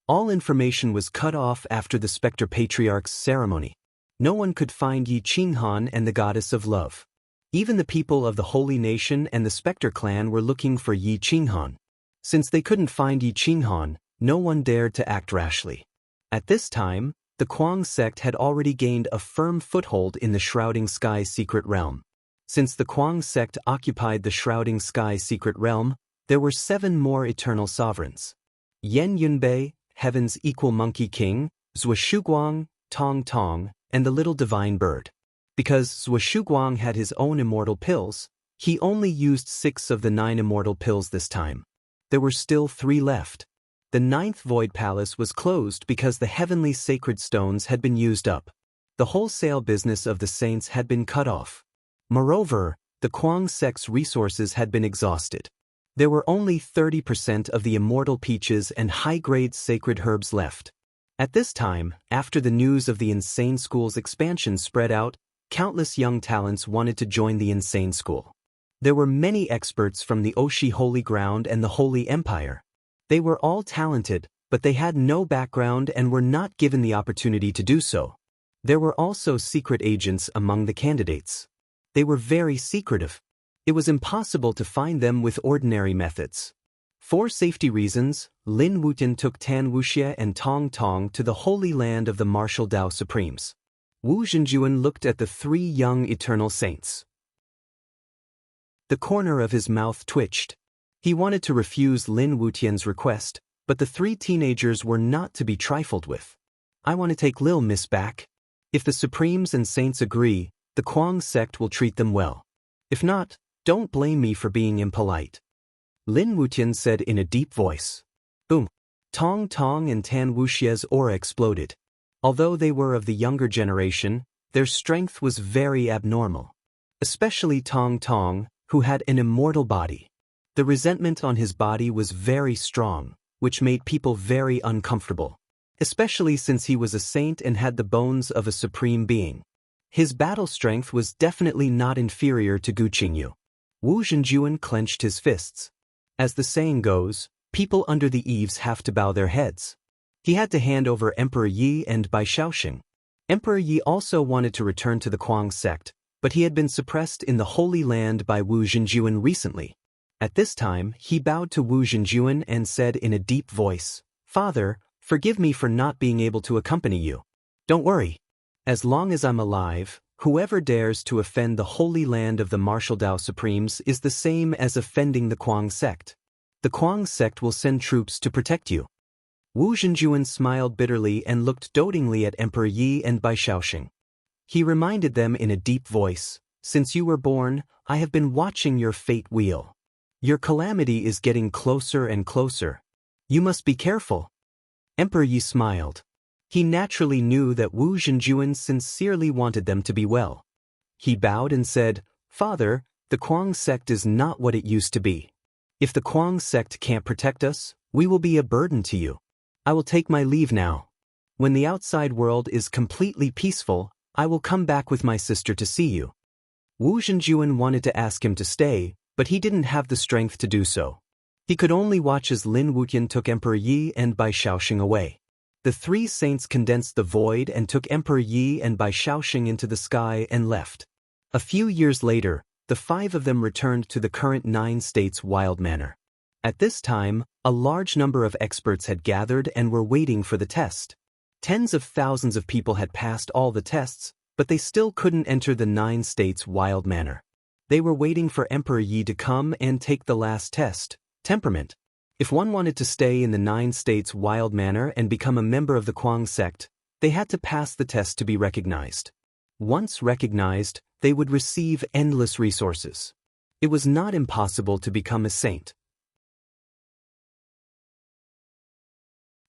All information was cut off after the Spectre Patriarch's ceremony. No one could find Yi Qinghan and the goddess of love. Even the people of the Holy Nation and the Spectre clan were looking for Yi Qinghan. Since they couldn't find Yi Qinghan, no one dared to act rashly. At this time, the Kuang sect had already gained a firm foothold in the Shrouding Sky secret realm. Since the Kuang sect occupied the Shrouding Sky secret realm, there were 7 more eternal sovereigns. Yan Yunbei, Heaven's equal monkey king, Zhou Shuguang, Tong Tong, and the little divine bird. Because Zhou Shuguang had his own immortal pills, he only used 6 of the 9 immortal pills this time. There were still 3 left. The 9th Void Palace was closed because the heavenly sacred stones had been used up. The wholesale business of the saints had been cut off. Moreover, the Kuang sect's resources had been exhausted. There were only 30% of the immortal peaches and high-grade sacred herbs left. At this time, after the news of the Insane School's expansion spread out, countless young talents wanted to join the Insane School. There were many experts from the Oshi Holy Ground and the Holy Empire. They were all talented, but they had no background and were not given the opportunity to do so. There were also secret agents among the candidates. They were very secretive. It was impossible to find them with ordinary methods. For safety reasons, Lin Wutian took Tan Wuxie and Tong Tong to the Holy Land of the Martial Dao Supremes. Wu Zhenjuan looked at the 3 young eternal saints. The corner of his mouth twitched. He wanted to refuse Lin Wutian's request, but the 3 teenagers were not to be trifled with. I want to take Lil Miss back. If the Supremes and Saints agree, the Kuang sect will treat them well. If not, don't blame me for being impolite. Lin Wutian said in a deep voice. Boom! Tong Tong and Tan Wuxie's aura exploded. Although they were of the younger generation, their strength was very abnormal. Especially Tong Tong, who had an immortal body. The resentment on his body was very strong, which made people very uncomfortable. Especially since he was a saint and had the bones of a supreme being. His battle strength was definitely not inferior to Gu Qingyu. Wu Zhenjuan clenched his fists. As the saying goes, people under the eaves have to bow their heads. He had to hand over Emperor Yi and Bai Shaoxing. Emperor Yi also wanted to return to the Kuang sect, but he had been suppressed in the Holy Land by Wu Zhenjuan recently. At this time, he bowed to Wu Zhenjuan and said in a deep voice, Father, forgive me for not being able to accompany you. Don't worry. As long as I'm alive, whoever dares to offend the Holy Land of the Martial Dao Supremes is the same as offending the Kuang sect. The Kuang sect will send troops to protect you. Wu Zhenjuan smiled bitterly and looked dotingly at Emperor Yi and Bai Shaoxing. He reminded them in a deep voice, Since you were born, I have been watching your fate wheel. Your calamity is getting closer and closer. You must be careful. Emperor Yi smiled. He naturally knew that Wu Zhenjuan sincerely wanted them to be well. He bowed and said, Father, the Kuang sect is not what it used to be. If the Kuang sect can't protect us, we will be a burden to you. I will take my leave now. When the outside world is completely peaceful, I will come back with my sister to see you. Wu Zhenjuan wanted to ask him to stay, but he didn't have the strength to do so. He could only watch as Lin Wutian took Emperor Yi and Bai Shaoxing away. The 3 saints condensed the void and took Emperor Yi and Bai Shaoxing into the sky and left. A few years later, the 5 of them returned to the current 9 states wild manor. At this time, a large number of experts had gathered and were waiting for the test. Tens of thousands of people had passed all the tests, but they still couldn't enter the 9 states wild manor. They were waiting for Emperor Yi to come and take the last test, temperament. If one wanted to stay in the 9 states wild manor and become a member of the Kuang sect, they had to pass the test to be recognized. Once recognized, they would receive endless resources. It was not impossible to become a saint.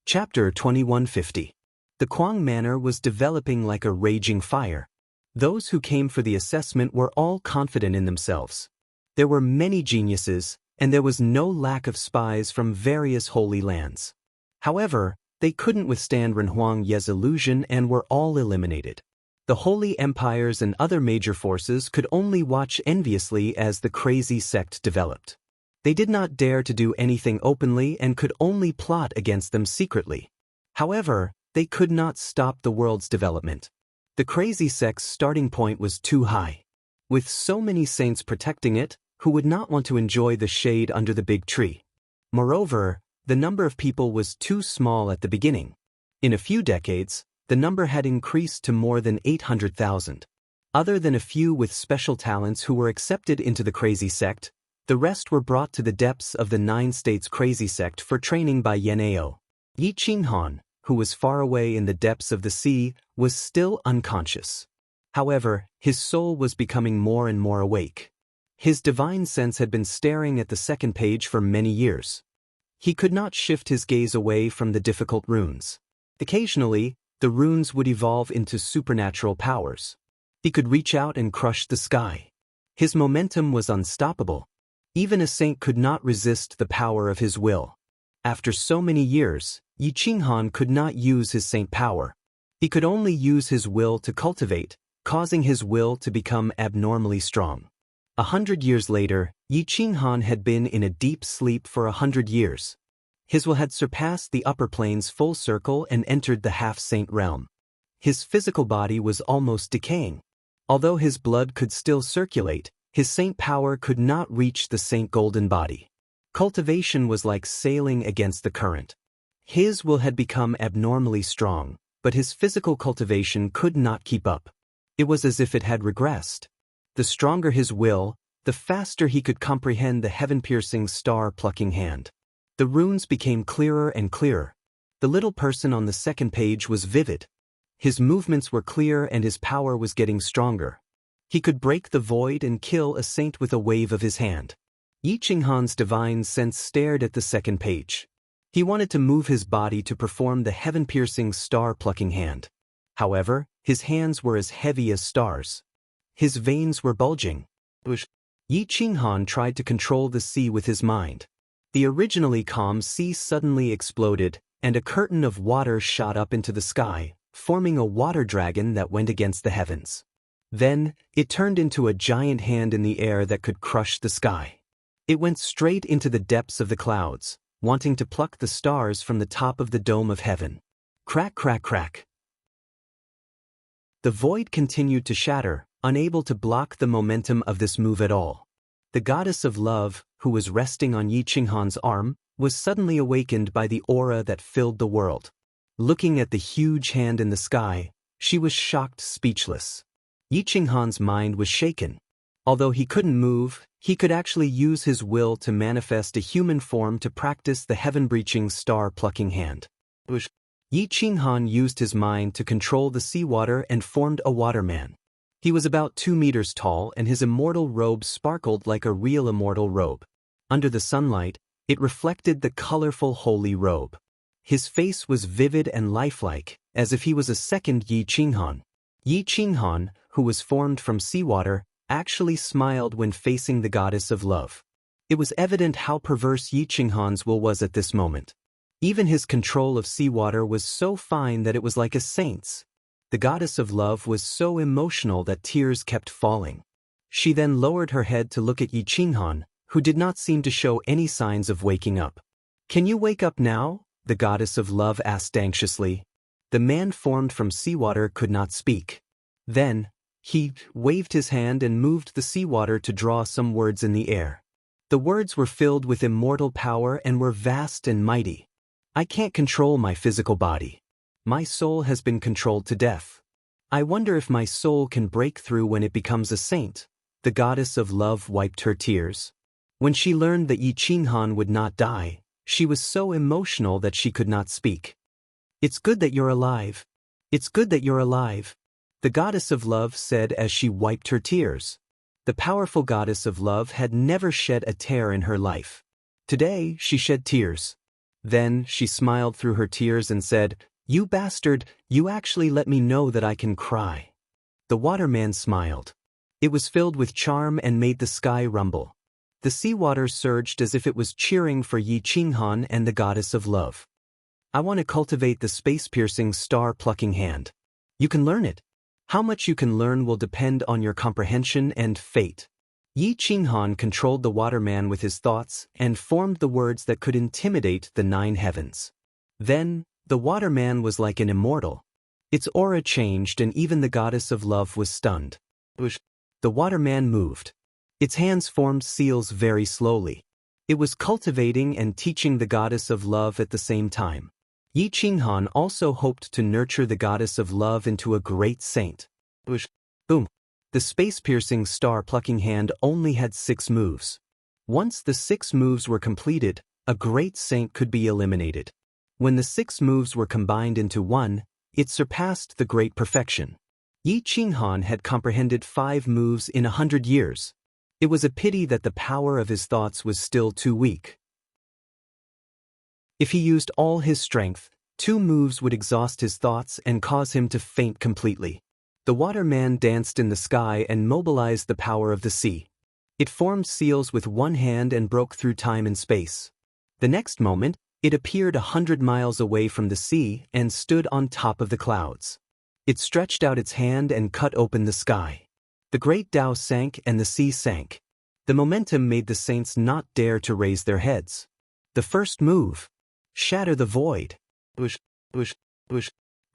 Chapter 2150. The Kuang Manor was developing like a raging fire. Those who came for the assessment were all confident in themselves. There were many geniuses, and there was no lack of spies from various holy lands. However, they couldn't withstand Renhuang Ye's illusion and were all eliminated. The holy empires and other major forces could only watch enviously as the crazy sect developed. They did not dare to do anything openly and could only plot against them secretly. However, they could not stop the world's development. The crazy sect's starting point was too high. With so many saints protecting it, who would not want to enjoy the shade under the big tree? Moreover, the number of people was too small at the beginning. In a few decades, the number had increased to more than 800,000. Other than a few with special talents who were accepted into the crazy sect, the rest were brought to the depths of the 9 states crazy sect for training by Yanao. Yi Qinghan, who was far away in the depths of the sea, was still unconscious. However, his soul was becoming more and more awake. His divine sense had been staring at the second page for many years. He could not shift his gaze away from the difficult runes. Occasionally, the runes would evolve into supernatural powers. He could reach out and crush the sky. His momentum was unstoppable. Even a saint could not resist the power of his will. After so many years, Yi Qinghan could not use his saint power. He could only use his will to cultivate, causing his will to become abnormally strong. 100 years later, Yi Qinghan had been in a deep sleep for 100 years. His will had surpassed the upper planes full circle and entered the half-saint realm. His physical body was almost decaying. Although his blood could still circulate, his saint power could not reach the saint golden body. Cultivation was like sailing against the current. His will had become abnormally strong, but his physical cultivation could not keep up. It was as if it had regressed. The stronger his will, the faster he could comprehend the heaven-piercing star-plucking hand. The runes became clearer and clearer. The little person on the second page was vivid. His movements were clear and his power was getting stronger. He could break the void and kill a saint with a wave of his hand. Yi Qinghan's divine sense stared at the second page. He wanted to move his body to perform the heaven-piercing star-plucking hand. However, his hands were as heavy as stars. His veins were bulging. Yi Qinghan tried to control the sea with his mind. The originally calm sea suddenly exploded, and a curtain of water shot up into the sky, forming a water dragon that went against the heavens. Then, it turned into a giant hand in the air that could crush the sky. It went straight into the depths of the clouds, wanting to pluck the stars from the top of the dome of heaven. Crack, crack, crack. The void continued to shatter, unable to block the momentum of this move at all. The goddess of love, who was resting on Yi Qinghan's arm, was suddenly awakened by the aura that filled the world. Looking at the huge hand in the sky, she was shocked speechless. Yi Qinghan's mind was shaken. Although he couldn't move, he could actually use his will to manifest a human form to practice the heaven-breaching star-plucking hand. Yi Qinghan used his mind to control the seawater and formed a waterman. He was about 2 meters tall and his immortal robe sparkled like a real immortal robe. Under the sunlight, it reflected the colorful holy robe. His face was vivid and lifelike, as if he was a second Yi Qinghan. Yi Qinghan, who was formed from seawater, actually smiled when facing the goddess of love. It was evident how perverse Yi Qinghan's will was at this moment. Even his control of seawater was so fine that it was like a saint's. The goddess of love was so emotional that tears kept falling. She then lowered her head to look at Yi Qinghan, who did not seem to show any signs of waking up. "Can you wake up now?" the goddess of love asked anxiously. The man formed from seawater could not speak. Then, he waved his hand and moved the seawater to draw some words in the air. The words were filled with immortal power and were vast and mighty. "I can't control my physical body. My soul has been controlled to death. I wonder if my soul can break through when it becomes a saint." The goddess of love wiped her tears. When she learned that Yi Qinghan would not die, she was so emotional that she could not speak. "It's good that you're alive. It's good that you're alive," the goddess of love said as she wiped her tears. The powerful goddess of love had never shed a tear in her life. Today, she shed tears. Then, she smiled through her tears and said, "You bastard, you actually let me know that I can cry." The waterman smiled. It was filled with charm and made the sky rumble. The seawater surged as if it was cheering for Yi Qinghan and the goddess of love. "I want to cultivate the space-piercing star-plucking hand. You can learn it. How much you can learn will depend on your comprehension and fate." Yi Qinghan controlled the waterman with his thoughts and formed the words that could intimidate the 9 heavens. Then, the waterman was like an immortal. Its aura changed and even the goddess of love was stunned. The waterman moved. Its hands formed seals very slowly. It was cultivating and teaching the goddess of love at the same time. Yi Qinghan also hoped to nurture the goddess of love into a great saint. Boom. The space-piercing star-plucking hand only had 6 moves. Once the 6 moves were completed, a great saint could be eliminated. When the 6 moves were combined into one, it surpassed the great perfection. Yi Qinghan had comprehended 5 moves in 100 years. It was a pity that the power of his thoughts was still too weak. If he used all his strength, 2 moves would exhaust his thoughts and cause him to faint completely. The waterman danced in the sky and mobilized the power of the sea. It formed seals with one hand and broke through time and space. The next moment, it appeared 100 miles away from the sea and stood on top of the clouds. It stretched out its hand and cut open the sky. The great Tao sank and the sea sank. The momentum made the saints not dare to raise their heads. The first move. Shatter the void. The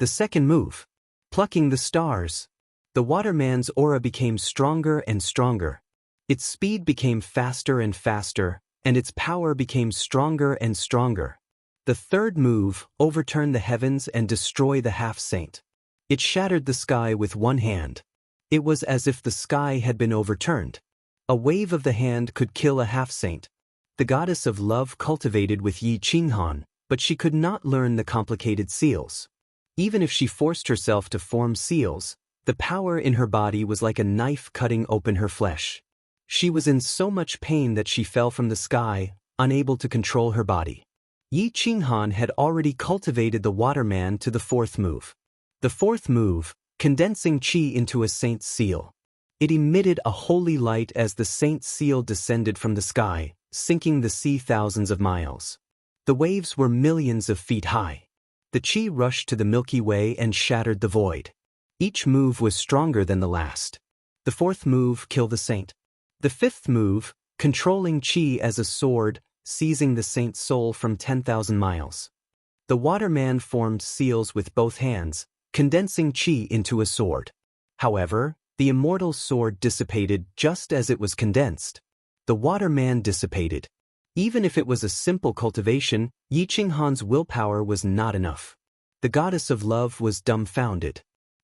second move. Plucking the stars. The waterman's aura became stronger and stronger. Its speed became faster and faster, and its power became stronger and stronger. The third move, overturn the heavens and destroy the half-saint. It shattered the sky with one hand. It was as if the sky had been overturned. A wave of the hand could kill a half-saint. The goddess of love cultivated with Yi Qinghan, but she could not learn the complicated seals. Even if she forced herself to form seals, the power in her body was like a knife cutting open her flesh. She was in so much pain that she fell from the sky, unable to control her body. Yi Qinghan had already cultivated the waterman to the 4th move. The 4th move, condensing qi into a saint's seal. It emitted a holy light as the saint's seal descended from the sky, sinking the sea thousands of miles. The waves were millions of feet high. The qi rushed to the Milky Way and shattered the void. Each move was stronger than the last. The 4th move, kill the saint. The 5th move, controlling qi as a sword, seizing the saint's soul from 10,000 miles. The waterman formed seals with both hands, condensing qi into a sword. However, the immortal sword dissipated just as it was condensed. The waterman dissipated. Even if it was a simple cultivation, Yi Qinghan's willpower was not enough. The goddess of love was dumbfounded.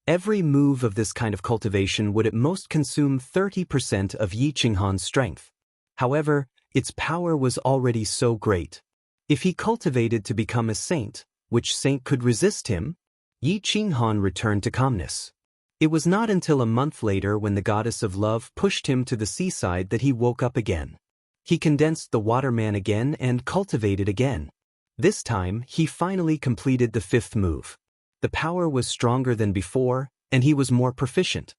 Every move of this kind of cultivation would at most consume 30% of Yi Qinghan's strength. However, its power was already so great. If he cultivated to become a saint, which saint could resist him? Yi Qinghan returned to calmness. It was not until a month later when the goddess of love pushed him to the seaside that he woke up again. He condensed the waterman again and cultivated again. This time, he finally completed the 5th move. The power was stronger than before, and he was more proficient.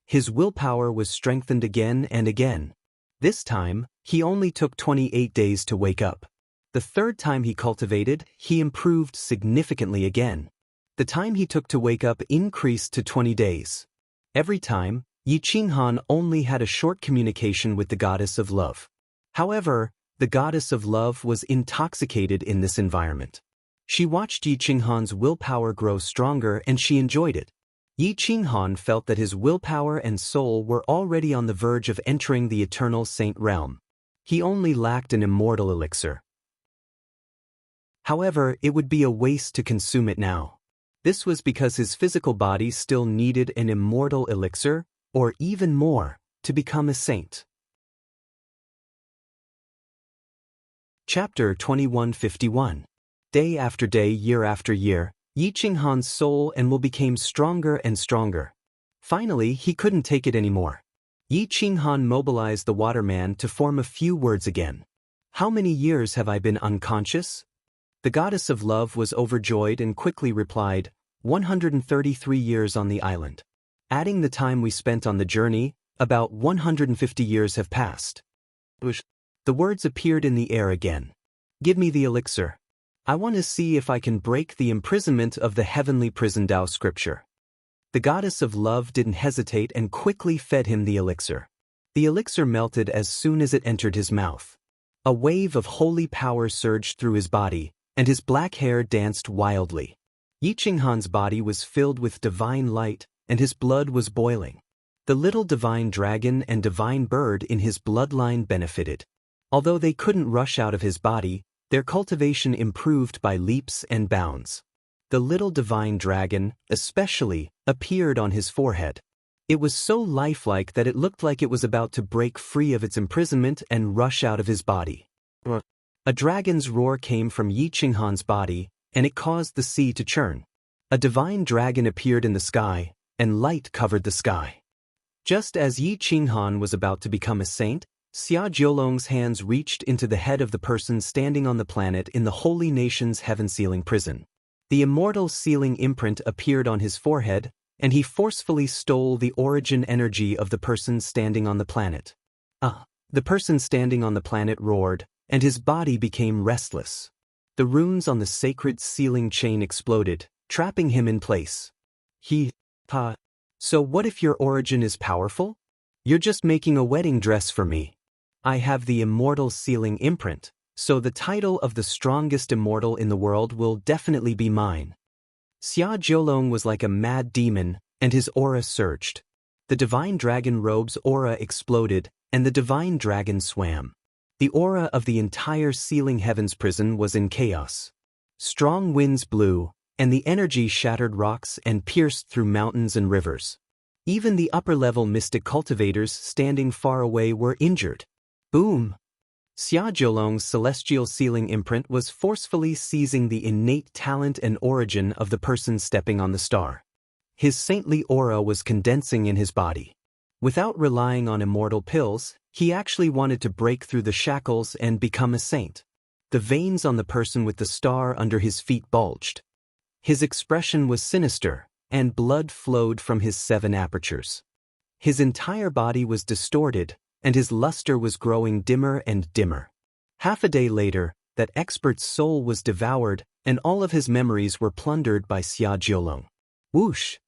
His willpower was strengthened again and again. This time, he only took 28 days to wake up. The 3rd time he cultivated, he improved significantly again. The time he took to wake up increased to 20 days. Every time, Yi Qinghan only had a short communication with the goddess of love. However, the goddess of love was intoxicated in this environment. She watched Yi Qinghan's willpower grow stronger and she enjoyed it. Yi Qinghan felt that his willpower and soul were already on the verge of entering the eternal saint realm. He only lacked an immortal elixir. However, it would be a waste to consume it now. This was because his physical body still needed an immortal elixir, or even more, to become a saint. Chapter 2151. Day after day, year after year, Yi Qinghan's soul and will became stronger and stronger. Finally, he couldn't take it anymore. Yi Qinghan mobilized the waterman to form a few words again. How many years have I been unconscious? The goddess of love was overjoyed and quickly replied, 133 years on the island. Adding the time we spent on the journey, about 150 years have passed. The words appeared in the air again. Give me the elixir. I want to see if I can break the imprisonment of the heavenly prison Tao scripture. The goddess of love didn't hesitate and quickly fed him the elixir. The elixir melted as soon as it entered his mouth. A wave of holy power surged through his body, and his black hair danced wildly. Yi Qinghan's body was filled with divine light, and his blood was boiling. The little divine dragon and divine bird in his bloodline benefited. Although they couldn't rush out of his body, their cultivation improved by leaps and bounds. The little divine dragon, especially, appeared on his forehead. It was so lifelike that it looked like it was about to break free of its imprisonment and rush out of his body. A dragon's roar came from Yi Qinghan's body, and it caused the sea to churn. A divine dragon appeared in the sky, and light covered the sky. Just as Yi Qinghan was about to become a saint, Xia Jiolong's hands reached into the head of the person standing on the planet in the holy nation's heaven-sealing prison. The immortal sealing imprint appeared on his forehead, and he forcefully stole the origin energy of the person standing on the planet. The person standing on the planet roared, and his body became restless. The runes on the sacred sealing chain exploded, trapping him in place. So what if your origin is powerful? You're just making a wedding dress for me. I have the immortal sealing imprint, so the title of the strongest immortal in the world will definitely be mine. Xia Jiolong was like a mad demon, and his aura surged. The divine dragon robe's aura exploded, and the divine dragon swam. The aura of the entire sealing heavens prison was in chaos. Strong winds blew, and the energy shattered rocks and pierced through mountains and rivers. Even the upper-level mystic cultivators standing far away were injured. Boom! Xia Jiolong's celestial sealing imprint was forcefully seizing the innate talent and origin of the person stepping on the star. His saintly aura was condensing in his body. Without relying on immortal pills, he actually wanted to break through the shackles and become a saint. The veins on the person with the star under his feet bulged. His expression was sinister, and blood flowed from his 7 apertures. His entire body was distorted, and his luster was growing dimmer and dimmer. Half a day later, that expert's soul was devoured, and all of his memories were plundered by Xia Jiolong. Whoosh!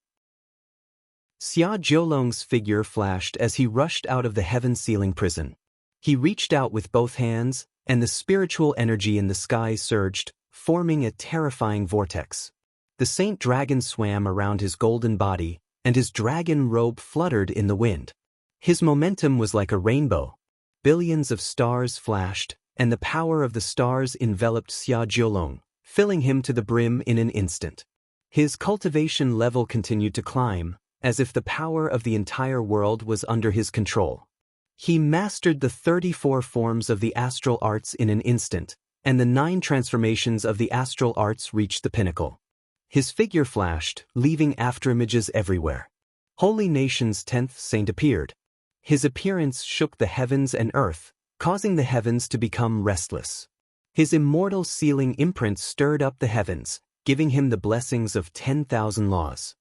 Xia Jiolong's figure flashed as he rushed out of the heaven-sealing prison. He reached out with both hands, and the spiritual energy in the sky surged, forming a terrifying vortex. The saint dragon swam around his golden body, and his dragon robe fluttered in the wind. His momentum was like a rainbow. Billions of stars flashed, and the power of the stars enveloped Xia Jiolong, filling him to the brim in an instant. His cultivation level continued to climb, as if the power of the entire world was under his control. He mastered the 34 forms of the astral arts in an instant, and the 9 transformations of the astral arts reached the pinnacle. His figure flashed, leaving afterimages everywhere. Holy Nation's 10th saint appeared. His appearance shook the heavens and earth, causing the heavens to become restless. His immortal sealing imprint stirred up the heavens, giving him the blessings of 10,000 laws.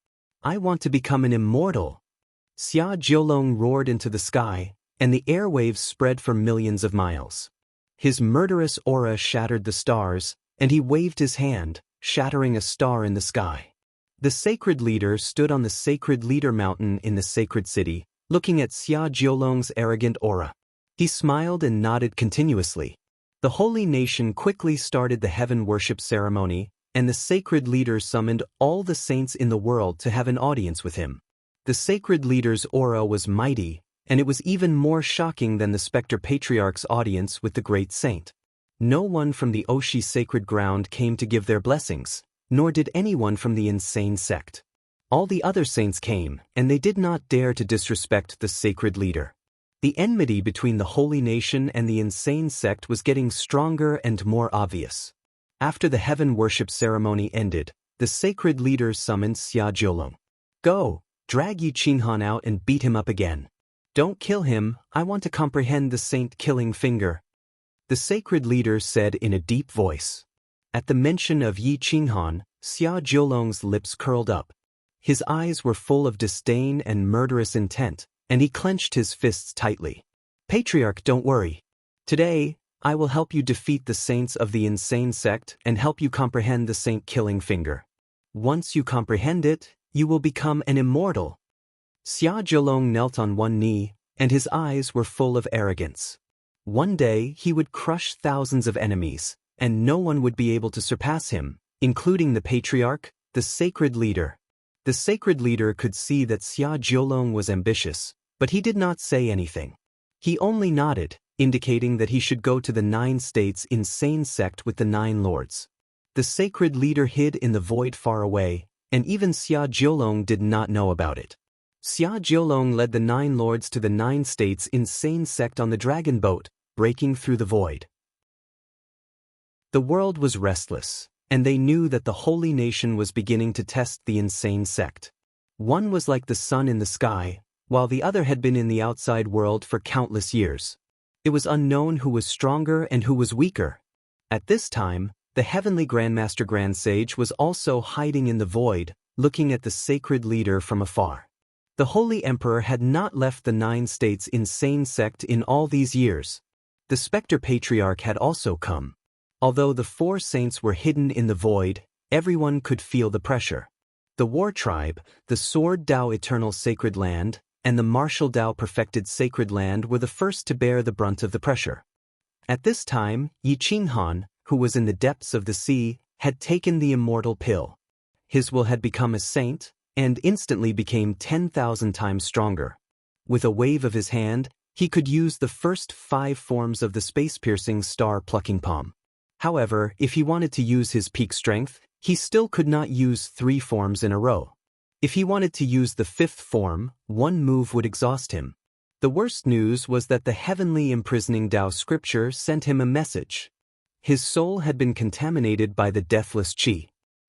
I want to become an immortal. Xia Jiolong roared into the sky, and the airwaves spread for millions of miles. His murderous aura shattered the stars, and he waved his hand, shattering a star in the sky. The sacred leader stood on the sacred leader mountain in the sacred city, looking at Xia Jiolong's arrogant aura. He smiled and nodded continuously. The holy nation quickly started the heaven worship ceremony, and the sacred leader summoned all the saints in the world to have an audience with him. The sacred leader's aura was mighty, and it was even more shocking than the Spectre Patriarch's audience with the great saint. No one from the Oshi sacred ground came to give their blessings, nor did anyone from the insane sect. All the other saints came, and they did not dare to disrespect the sacred leader. The enmity between the holy nation and the insane sect was getting stronger and more obvious. After the heaven worship ceremony ended, the sacred leader summoned Xia Jiolong. Go, drag Yi Qinghan out and beat him up again. Don't kill him, I want to comprehend the saint-killing finger. The sacred leader said in a deep voice. At the mention of Yi Qinghan, Xia Jiolong's lips curled up. His eyes were full of disdain and murderous intent, and he clenched his fists tightly. Patriarch, don't worry. Today, I will help you defeat the saints of the insane sect and help you comprehend the saint-killing finger. Once you comprehend it, you will become an immortal. Xia Jiolong knelt on one knee, and his eyes were full of arrogance. One day he would crush thousands of enemies, and no one would be able to surpass him, including the Patriarch, The sacred leader. The sacred leader could see that Xia Jiolong was ambitious, but he did not say anything. He only nodded, indicating that he should go to the 9 states insane sect with the 9 lords. The sacred leader hid in the void far away, and even Xia Jiolong did not know about it. Xia Jiolong led the 9 lords to the 9 states insane sect on the dragon boat, breaking through the void. The world was restless, and they knew that the holy nation was beginning to test the insane sect. One was like the sun in the sky, while the other had been in the outside world for countless years. It was unknown who was stronger and who was weaker. At this time, the heavenly Grandmaster Grand Sage was also hiding in the void, looking at the sacred leader from afar. The Holy Emperor had not left the 9 states insane sect in all these years. The Spectre Patriarch had also come. Although the 4 saints were hidden in the void, everyone could feel the pressure. The War Tribe, the Sword Dao Eternal Sacred Land, and the Martial Dao Perfected Sacred Land were the first to bear the brunt of the pressure. At this time, Yi Qinghan, who was in the depths of the sea, had taken the immortal pill. His will had become a saint, and instantly became 10,000 times stronger. With a wave of his hand, he could use the first 5 forms of the space-piercing star-plucking palm. However, if he wanted to use his peak strength, he still could not use 3 forms in a row. If he wanted to use the 5th form, one move would exhaust him. The worst news was that the heavenly imprisoning Tao scripture sent him a message. His soul had been contaminated by the deathless qi.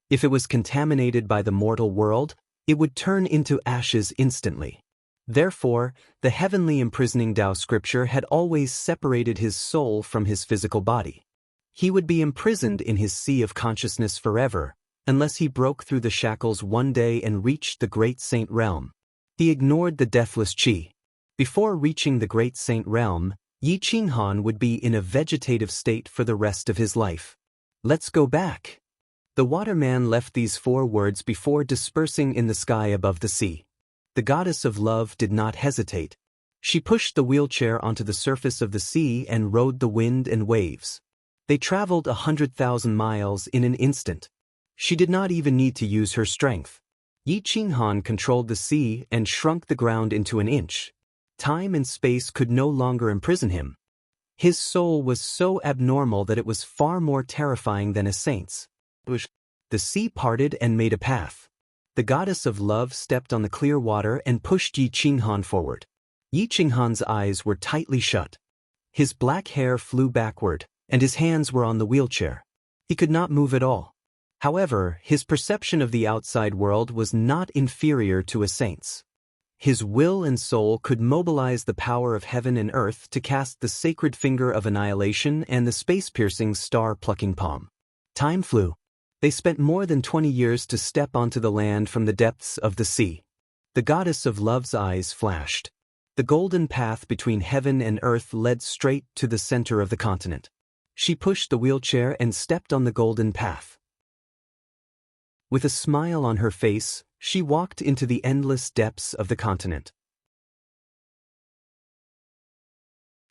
If it was contaminated by the mortal world, it would turn into ashes instantly. Therefore, the heavenly imprisoning Tao scripture had always separated his soul from his physical body. He would be imprisoned in his sea of consciousness forever, unless he broke through the shackles one day and reached the Great Saint Realm. He ignored the deathless qi. Before reaching the Great Saint Realm, Yi Qinghan would be in a vegetative state for the rest of his life. Let's go back. The waterman left these 4 words before dispersing in the sky above the sea. The goddess of love did not hesitate. She pushed the wheelchair onto the surface of the sea and rode the wind and waves. They traveled 100,000 miles in an instant. She did not even need to use her strength. Yi Qinghan controlled the sea and shrunk the ground into an inch. Time and space could no longer imprison him. His soul was so abnormal that it was far more terrifying than a saint's. The sea parted and made a path. The goddess of love stepped on the clear water and pushed Yi Qinghan forward. Yi Qinghan's eyes were tightly shut. His black hair flew backward, and his hands were on the wheelchair. He could not move at all. However, his perception of the outside world was not inferior to a saint's. His will and soul could mobilize the power of heaven and earth to cast the sacred finger of annihilation and the space-piercing star-plucking palm. Time flew. They spent more than 20 years to step onto the land from the depths of the sea. The goddess of love's eyes flashed. The golden path between heaven and earth led straight to the center of the continent. She pushed the wheelchair and stepped on the golden path. With a smile on her face, she walked into the endless depths of the continent.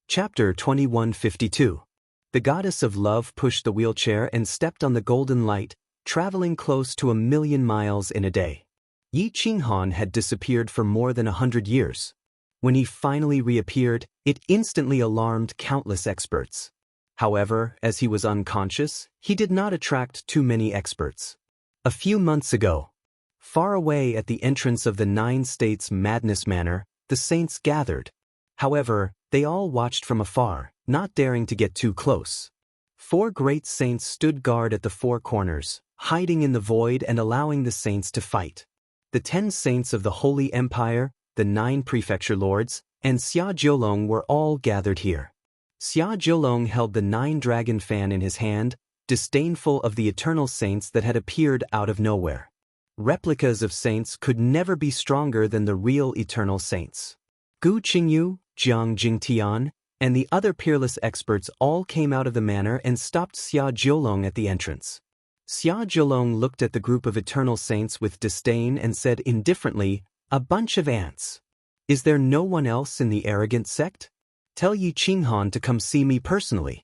Chapter 2152. The goddess of love pushed the wheelchair and stepped on the golden light, traveling close to 1,000,000 miles in a day. Yi Qinghan had disappeared for more than 100 years. When he finally reappeared, it instantly alarmed countless experts. However, as he was unconscious, he did not attract too many experts. A few months ago, far away at the entrance of the 9 states Madness Manor, the saints gathered. However, they all watched from afar, not daring to get too close. 4 great saints stood guard at the 4 corners, hiding in the void and allowing the saints to fight. The 10 saints of the Holy Empire, the 9 prefecture lords, and Xia Jiolong were all gathered here. Xia Jiolong held the 9 dragon fan in his hand, disdainful of the eternal saints that had appeared out of nowhere. Replicas of saints could never be stronger than the real eternal saints. Gu Qingyu, Jiang Jingtian, and the other peerless experts all came out of the manor and stopped Xia Jiolong at the entrance. Xia Jiolong looked at the group of eternal saints with disdain and said indifferently, "A bunch of ants. Is there no one else in the arrogant sect? Tell Yi Qinghan to come see me personally."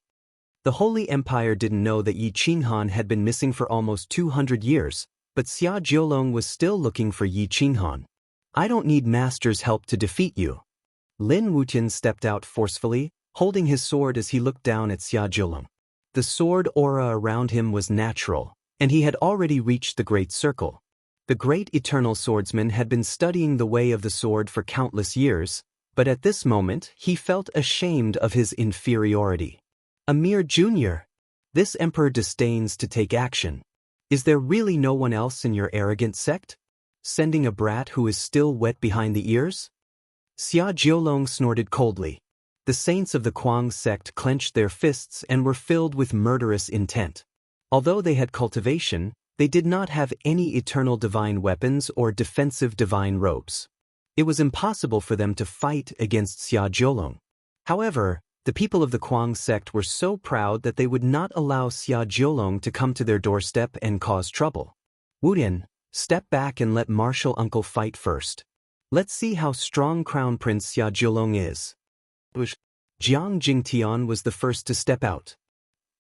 The Holy Empire didn't know that Yi Qinghan had been missing for almost 200 years, But Xia Jiolong was still looking for Yi Qinghan. I don't need master's help to defeat you. Lin Wutian stepped out forcefully, holding his sword as he looked down at Xia Jiolong. The sword aura around him was natural, and he had already reached the Great Circle. The great eternal swordsman had been studying the way of the sword for countless years, but at this moment he felt ashamed of his inferiority. A mere junior. This emperor disdains to take action. Is there really no one else in your arrogant sect? Sending a brat who is still wet behind the ears? Xia Jiolong snorted coldly. The saints of the Kuang sect clenched their fists and were filled with murderous intent. Although they had cultivation, they did not have any eternal divine weapons or defensive divine robes. It was impossible for them to fight against Xia Jiolong. However, the people of the Kuang sect were so proud that they would not allow Xia Jiolong to come to their doorstep and cause trouble. Wutian, step back and let martial uncle fight first. Let's see how strong Crown Prince Xia Jiolong is. Jiang Jingtian was the first to step out.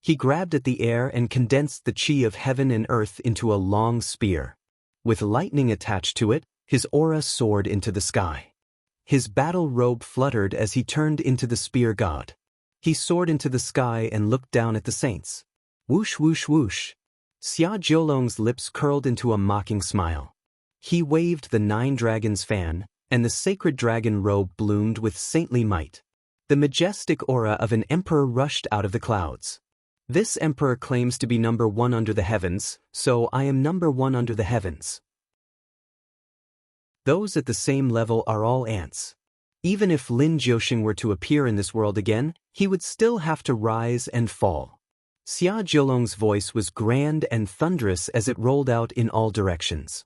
He grabbed at the air and condensed the chi of heaven and earth into a long spear. With lightning attached to it, his aura soared into the sky. His battle robe fluttered as he turned into the spear god. He soared into the sky and looked down at the saints. Whoosh whoosh whoosh. Xia Jiolong's lips curled into a mocking smile. He waved the 9 dragons fan, and the sacred dragon robe bloomed with saintly might. The majestic aura of an emperor rushed out of the clouds. This emperor claims to be number 1 under the heavens, so I am number 1 under the heavens. Those at the same level are all ants. Even if Lin Jiuxing were to appear in this world again, he would still have to rise and fall. Xia Jiolong's voice was grand and thunderous as it rolled out in all directions.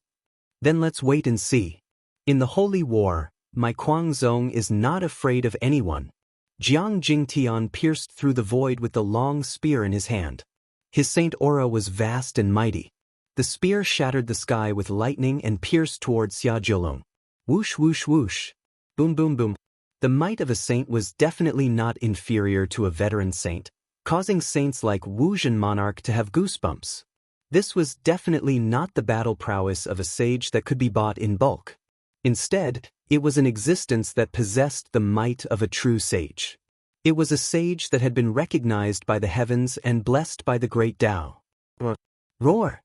Then let's wait and see. In the holy war, my Guangzong is not afraid of anyone. Jiang Jingtian pierced through the void with the long spear in his hand. His saint aura was vast and mighty. The spear shattered the sky with lightning and pierced toward Xia Jiolong. Whoosh whoosh whoosh. Boom boom boom. The might of a saint was definitely not inferior to a veteran saint, causing saints like Wuzhen Monarch to have goosebumps. This was definitely not the battle prowess of a sage that could be bought in bulk. Instead, it was an existence that possessed the might of a true sage. It was a sage that had been recognized by the heavens and blessed by the great Tao. Roar!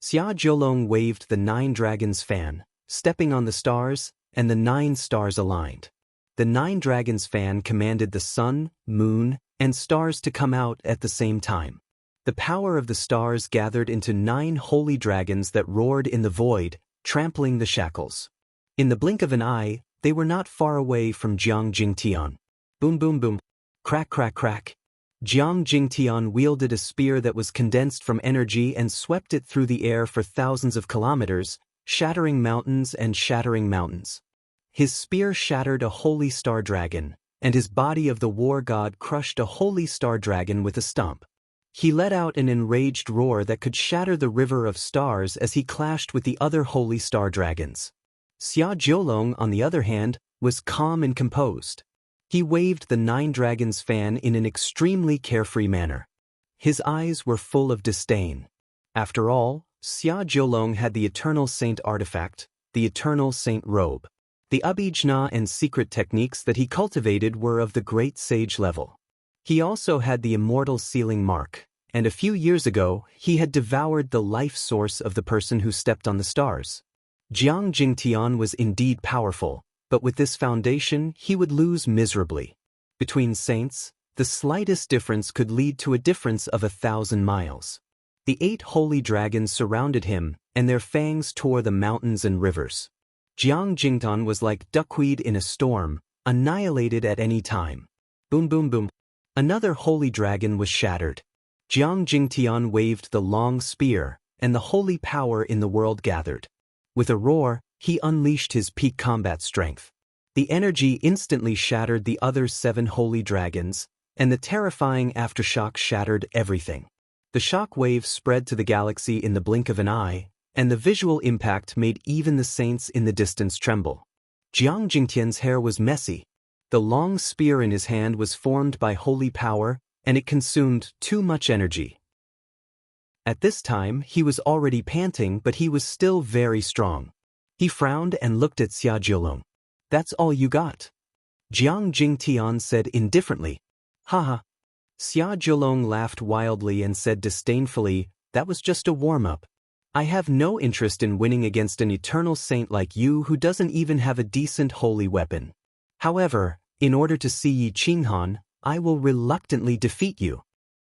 Xia Jiolong waved the 9 dragons fan, stepping on the stars, and the 9 stars aligned. The 9 dragons fan commanded the sun, moon, and stars to come out at the same time. The power of the stars gathered into 9 holy dragons that roared in the void, trampling the shackles. In the blink of an eye, they were not far away from Jiang Jingtian. Boom boom boom. Crack crack crack. Jiang Jingtian wielded a spear that was condensed from energy and swept it through the air for thousands of kilometers, shattering mountains and shattering mountains. His spear shattered a holy star dragon, and his body of the war god crushed a holy star dragon with a stomp. He let out an enraged roar that could shatter the river of stars as he clashed with the other holy star dragons. Xia Jiolong, on the other hand, was calm and composed. He waved the 9 dragons fan in an extremely carefree manner. His eyes were full of disdain. After all, Xia Jiolong had the eternal saint artifact, the eternal saint robe. The abhijna and secret techniques that he cultivated were of the great sage level. He also had the immortal sealing mark, and a few years ago he had devoured the life source of the person who stepped on the stars. Jiang Jingtian was indeed powerful, but with this foundation he would lose miserably. Between saints, the slightest difference could lead to a difference of 1,000 miles. The 8 holy dragons surrounded him, and their fangs tore the mountains and rivers. Jiang Jingtian was like duckweed in a storm, annihilated at any time. Boom boom boom. Another holy dragon was shattered. Jiang Jingtian waved the long spear, and the holy power in the world gathered. With a roar, he unleashed his peak combat strength. The energy instantly shattered the other 7 holy dragons, and the terrifying aftershock shattered everything. The shock wave spread to the galaxy in the blink of an eye, and the visual impact made even the saints in the distance tremble. Jiang Jingtian's hair was messy. The long spear in his hand was formed by holy power, and it consumed too much energy. At this time, he was already panting, but he was still very strong. He frowned and looked at Xia Jiulong. "That's all you got?" Jiang Jingtian said indifferently. "Haha." Xia Jiulong laughed wildly and said disdainfully, "That was just a warm-up. I have no interest in winning against an eternal saint like you who doesn't even have a decent holy weapon. However, in order to see Yi Qinghan, I will reluctantly defeat you."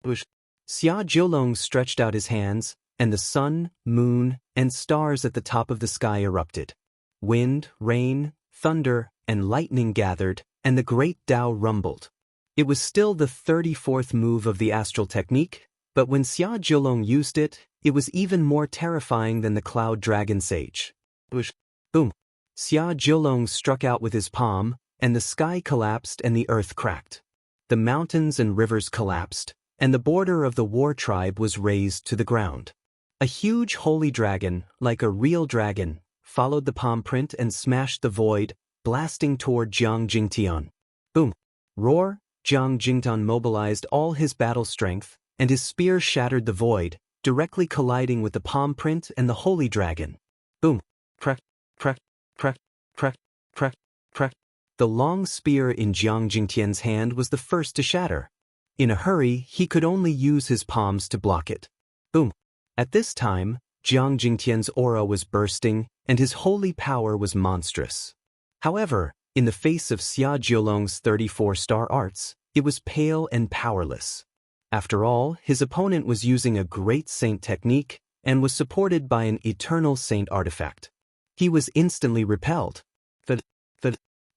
Xia Jiulong stretched out his hands, and the sun, moon, and stars at the top of the sky erupted. Wind, rain, thunder, and lightning gathered, and the great Tao rumbled. It was still the 34th move of the astral technique, but when Xia Jiulong used it, it was even more terrifying than the Cloud Dragon Sage. Boom! Xia Jiulong struck out with his palm, and the sky collapsed and the earth cracked. The mountains and rivers collapsed, and the border of the war tribe was razed to the ground. A huge holy dragon, like a real dragon, followed the palm print and smashed the void, blasting toward Jiang Jingtian. Boom! Roar! Jiang Jingtian mobilized all his battle strength, and his spear shattered the void, directly colliding with the palm print and the holy dragon. Boom! Crack! Crack! Crack! Crack! Crack! Crack! The long spear in Jiang Jingtian's hand was the first to shatter. In a hurry, he could only use his palms to block it. Boom! At this time, Jiang Jingtian's aura was bursting, and his holy power was monstrous. However, in the face of Xia Jiulong's 34-star arts, it was pale and powerless. After all, his opponent was using a great saint technique and was supported by an eternal saint artifact. He was instantly repelled.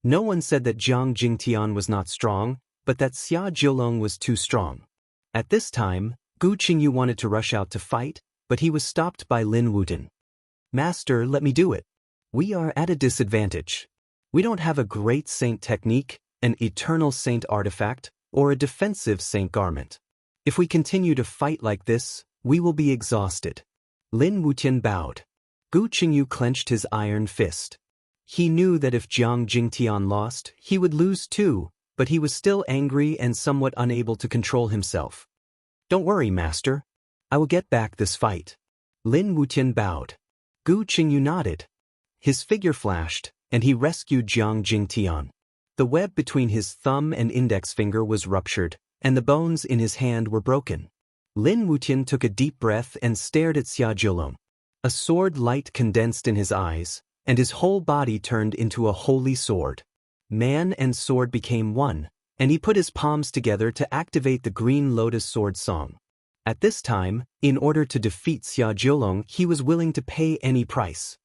No one said that Jiang Jingtian was not strong, but that Xia Jiulong was too strong. At this time, Gu Qingyu wanted to rush out to fight, but he was stopped by Lin Wutan. "Master, let me do it. We are at a disadvantage. We don't have a great saint technique, an eternal saint artifact, or a defensive saint garment. If we continue to fight like this, we will be exhausted." Lin Wutan bowed. Gu Qingyu clenched his iron fist. He knew that if Jiang Jingtian lost, he would lose too, but he was still angry and somewhat unable to control himself. "Don't worry, master. I will get back this fight." Lin Wutan bowed. Gu Qingyu nodded. His figure flashed, and he rescued Jiang Jingtian. The web between his thumb and index finger was ruptured, and the bones in his hand were broken. Lin Wutan took a deep breath and stared at Xia Jiulong. A sword light condensed in his eyes, and his whole body turned into a holy sword. Man and sword became one, and he put his palms together to activate the Green Lotus Sword Song. At this time, in order to defeat Xia Jiulong, he was willing to pay any price.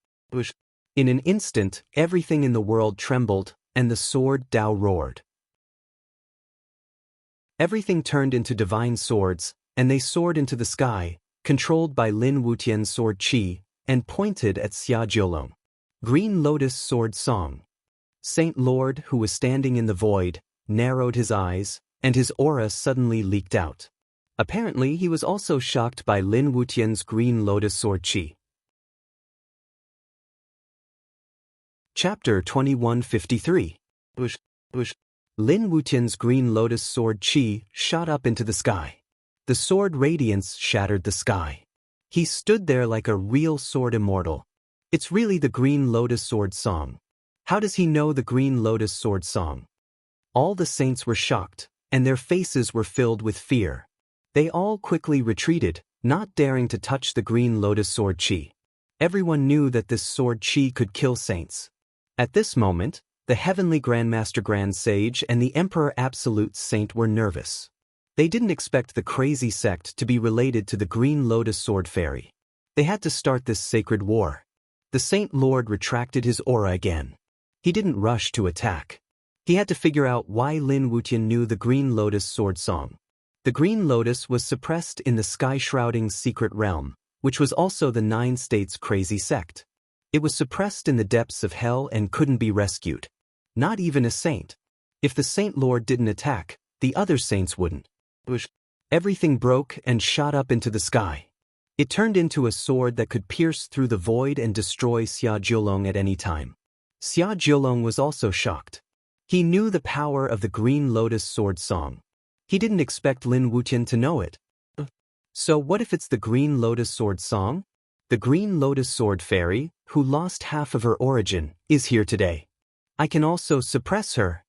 In an instant, everything in the world trembled, and the sword Tao roared. Everything turned into divine swords, and they soared into the sky, controlled by Lin Wutian's sword Qi, and pointed at Xia Jiulong. Green Lotus Sword Song. Saint Lord, who was standing in the void, narrowed his eyes, and his aura suddenly leaked out. Apparently, he was also shocked by Lin Wutian's Green Lotus Sword Qi. Chapter 2153. Lin Wutian's Green Lotus Sword Qi shot up into the sky. The sword radiance shattered the sky. He stood there like a real sword immortal. It's really the Green Lotus Sword Song. How does he know the Green Lotus Sword Song? All the saints were shocked, and their faces were filled with fear. They all quickly retreated, not daring to touch the Green Lotus Sword Qi. Everyone knew that this sword Qi could kill saints. At this moment, the Heavenly Grandmaster Grand Sage and the Emperor Absolute Saint were nervous. They didn't expect the crazy sect to be related to the Green Lotus Sword Fairy. They had to start this sacred war. The Saint Lord retracted his aura again. He didn't rush to attack. He had to figure out why Lin Wutian knew the Green Lotus Sword Song. The Green Lotus was suppressed in the sky-shrouding secret realm, which was also the Nine States' crazy sect. It was suppressed in the depths of hell and couldn't be rescued. Not even a saint. If the Saint Lord didn't attack, the other saints wouldn't. Everything broke and shot up into the sky. It turned into a sword that could pierce through the void and destroy Xia Jiulong at any time. Xia Jiulong was also shocked. He knew the power of the Green Lotus Sword Song. He didn't expect Lin Wutian to know it. So what if it's the Green Lotus Sword song? The Green Lotus Sword Fairy, who lost half of her origin, is here today. I can also suppress her.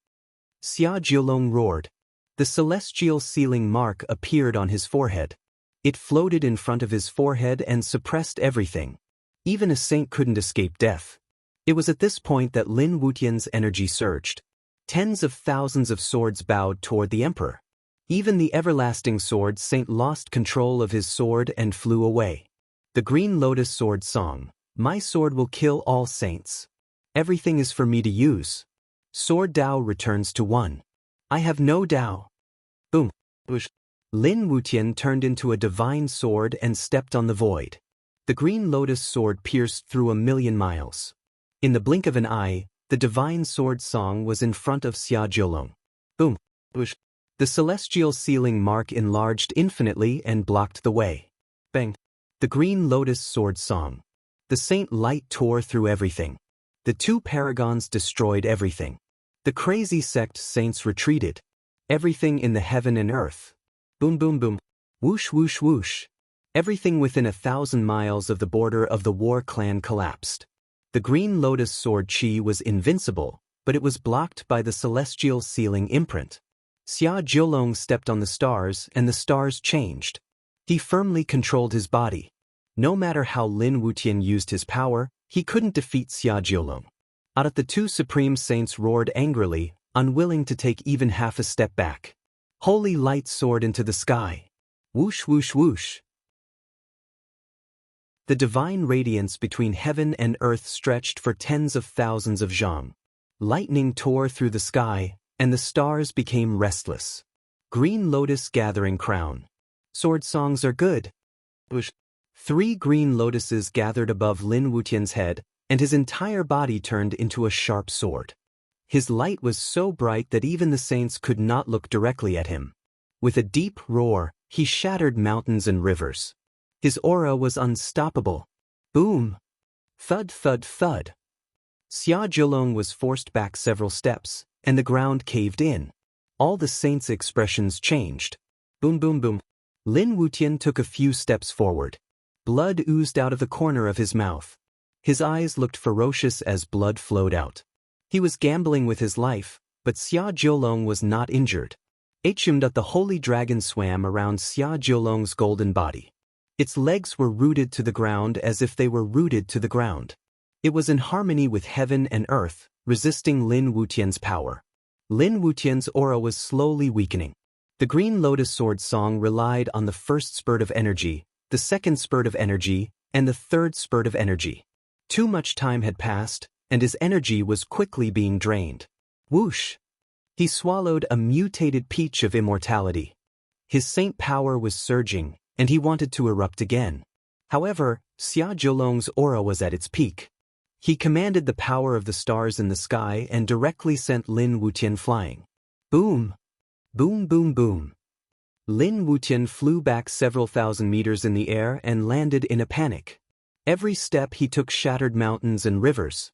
Xia Jiulong roared. The celestial sealing mark appeared on his forehead. It floated in front of his forehead and suppressed everything. Even a saint couldn't escape death. It was at this point that Lin Wutian's energy surged. Tens of thousands of swords bowed toward the emperor. Even the everlasting sword saint lost control of his sword and flew away. The Green Lotus Sword song. My sword will kill all saints. Everything is for me to use. Sword Dao returns to one. I have no Dao. Boom. Whoosh. Lin Wutian turned into a divine sword and stepped on the void. The Green Lotus Sword pierced through 1,000,000 miles. In the blink of an eye, the divine sword song was in front of Xia Jiulong. Boom. Whoosh. The celestial sealing mark enlarged infinitely and blocked the way. Bang. The Green Lotus Sword song. The saint light tore through everything. The two paragons destroyed everything. The crazy sect saints retreated. Everything in the heaven and earth. Boom boom boom. Whoosh whoosh whoosh. Everything within 1,000 miles of the border of the war clan collapsed. The Green Lotus Sword chi was invincible, but it was blocked by the celestial sealing imprint. Xia Jiulong stepped on the stars and the stars changed. He firmly controlled his body. No matter how Lin Wutian used his power, he couldn't defeat Xia Jiulong. Out of the two supreme saints roared angrily, unwilling to take even half a step back. Holy light soared into the sky. Whoosh whoosh whoosh. The divine radiance between heaven and earth stretched for tens of thousands of zhang. Lightning tore through the sky, and the stars became restless. Green Lotus Gathering Crown. Sword songs are good. Whoosh. 3 green lotuses gathered above Lin Wutian's head, and his entire body turned into a sharp sword. His light was so bright that even the saints could not look directly at him. With a deep roar, he shattered mountains and rivers. His aura was unstoppable. Boom! Thud thud thud. Xia Jiulong was forced back several steps, and the ground caved in. All the saints' expressions changed. Boom boom boom. Lin Wutian took a few steps forward. Blood oozed out of the corner of his mouth. His eyes looked ferocious as blood flowed out. He was gambling with his life, but Xia Jiulong was not injured. The holy dragon swam around Xia Jiulong's golden body. Its legs were rooted to the ground as if they were rooted to the ground. It was in harmony with heaven and earth, resisting Lin Wutian's power. Lin Wutian's aura was slowly weakening. The Green Lotus Sword song relied on the first spurt of energy, the second spurt of energy, and the third spurt of energy. Too much time had passed, and his energy was quickly being drained. Whoosh! He swallowed a mutated peach of immortality. His saint power was surging, and he wanted to erupt again. However, Xia Jiulong's aura was at its peak. He commanded the power of the stars in the sky and directly sent Lin Wutian flying. Boom! Boom boom boom. Lin Wutian flew back several thousand meters in the air and landed in a panic. Every step he took shattered mountains and rivers.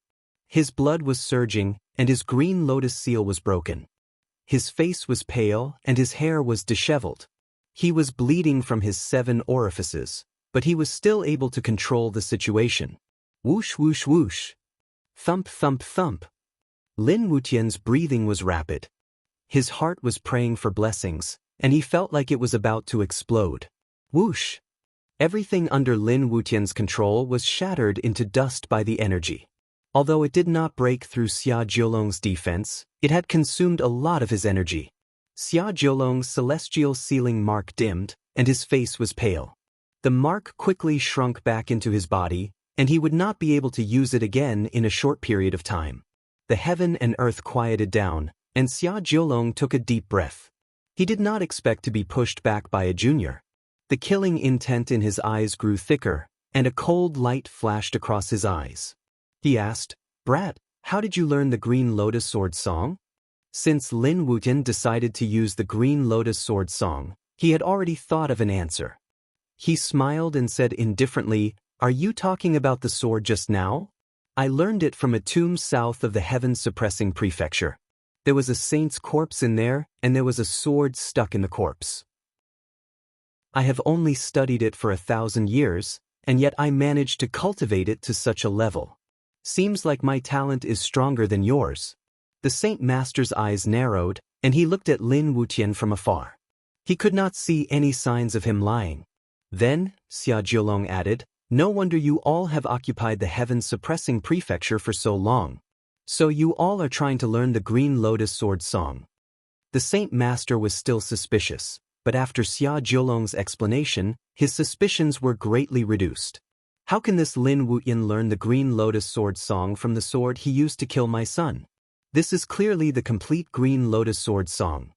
His blood was surging, and his green lotus seal was broken. His face was pale, and his hair was disheveled. He was bleeding from his 7 orifices, but he was still able to control the situation. Whoosh whoosh whoosh. Thump thump thump. Lin Wutian's breathing was rapid. His heart was praying for blessings, and he felt like it was about to explode. Whoosh! Everything under Lin Wutian's control was shattered into dust by the energy. Although it did not break through Xia Jiulong's defense, it had consumed a lot of his energy. Xia Jiulong's celestial sealing mark dimmed, and his face was pale. The mark quickly shrunk back into his body, and he would not be able to use it again in a short period of time. The heaven and earth quieted down, and Xia Jiulong took a deep breath. He did not expect to be pushed back by a junior. The killing intent in his eyes grew thicker, and a cold light flashed across his eyes. He asked, "Brat, how did you learn the Green Lotus Sword song?" Since Lin Wutian decided to use the Green Lotus Sword song, he had already thought of an answer. He smiled and said indifferently, "Are you talking about the sword just now? I learned it from a tomb south of the heaven-suppressing prefecture. There was a saint's corpse in there, and there was a sword stuck in the corpse." I have only studied it for 1,000 years, and yet I managed to cultivate it to such a level. Seems like my talent is stronger than yours. The Saint Master's eyes narrowed, and he looked at Lin Wutian from afar. He could not see any signs of him lying. Then, Xia Jiulong added, no wonder you all have occupied the heaven-suppressing prefecture for so long. So you all are trying to learn the Green Lotus Sword Song. The Saint Master was still suspicious, but after Xia Jiulong's explanation, his suspicions were greatly reduced. How can this Lin Wutian learn the Green Lotus Sword Song from the sword he used to kill my son? This is clearly the complete Green Lotus Sword Song.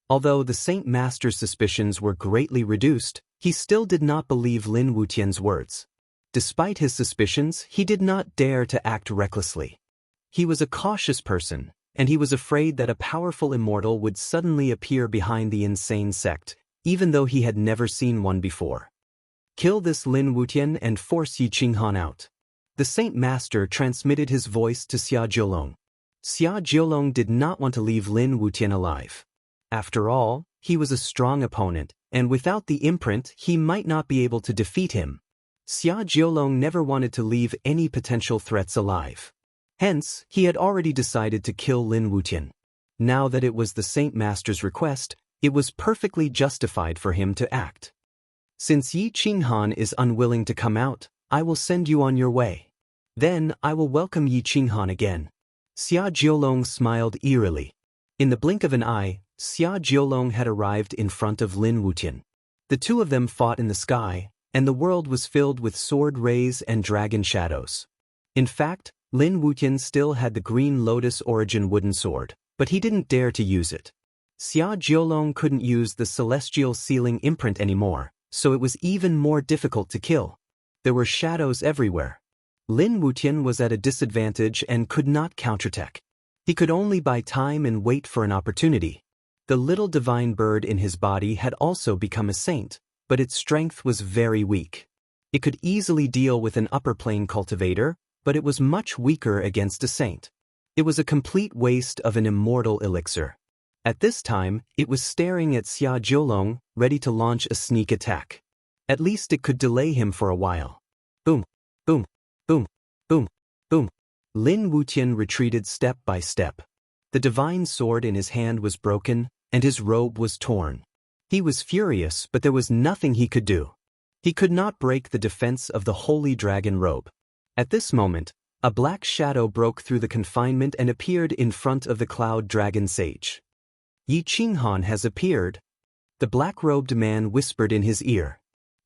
Although the Saint Master's suspicions were greatly reduced, he still did not believe Lin Wutian's words. Despite his suspicions, he did not dare to act recklessly. He was a cautious person, and he was afraid that a powerful immortal would suddenly appear behind the insane sect, even though he had never seen one before. Kill this Lin Wutian and force Yi Qinghan out. The Saint Master transmitted his voice to Xia Jiulong. Xia Jiulong did not want to leave Lin Wutian alive. After all, he was a strong opponent, and without the imprint he might not be able to defeat him. Xia Jiulong never wanted to leave any potential threats alive. Hence, he had already decided to kill Lin Wutian. Now that it was the Saint Master's request, it was perfectly justified for him to act. Since Yi Qinghan is unwilling to come out, I will send you on your way. Then I will welcome Yi Qinghan again. Xia Jiulong smiled eerily. In the blink of an eye, Xia Jiulong had arrived in front of Lin Wutian. The two of them fought in the sky, and the world was filled with sword rays and dragon shadows. In fact, Lin Wutian still had the Green Lotus origin wooden sword, but he didn't dare to use it. Xia Jiulong couldn't use the celestial sealing imprint anymore, so it was even more difficult to kill. There were shadows everywhere. Lin Wutian was at a disadvantage and could not counterattack. He could only buy time and wait for an opportunity. The little divine bird in his body had also become a saint, but its strength was very weak. It could easily deal with an upper plane cultivator, but it was much weaker against a saint. It was a complete waste of an immortal elixir. At this time, it was staring at Xia Jiulong, ready to launch a sneak attack. At least it could delay him for a while. Boom, boom, boom, boom, boom. Lin Wutian retreated step by step. The divine sword in his hand was broken, and his robe was torn. He was furious, but there was nothing he could do. He could not break the defense of the holy dragon robe. At this moment, a black shadow broke through the confinement and appeared in front of the cloud dragon sage. Yi Qinghan has appeared, the black-robed man whispered in his ear.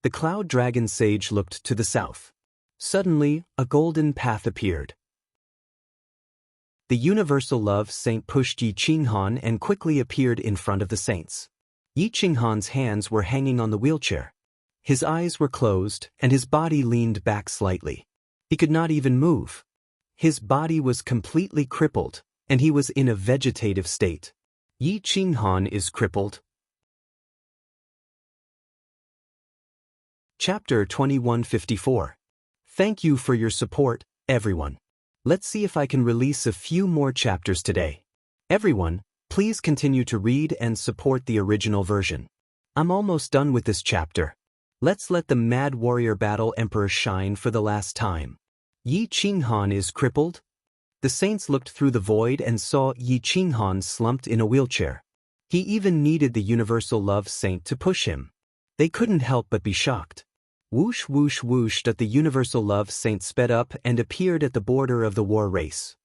The cloud dragon sage looked to the south. Suddenly, a golden path appeared. The universal love saint pushed Yi Qinghan and quickly appeared in front of the saints. Yi Qinghan's hands were hanging on the wheelchair. His eyes were closed, and his body leaned back slightly. He could not even move. His body was completely crippled, and he was in a vegetative state. Yi Qinghan is crippled. Chapter 2154. Thank you for your support, everyone. Let's see if I can release a few more chapters today. Everyone, please continue to read and support the original version. I'm almost done with this chapter. Let's let the Mad Warrior Battle Emperor shine for the last time. Yi Qinghan is crippled? The saints looked through the void and saw Yi Qinghan slumped in a wheelchair. He even needed the universal love saint to push him. They couldn't help but be shocked. Whoosh whoosh whoosh that the universal love saint sped up and appeared at the border of the war race.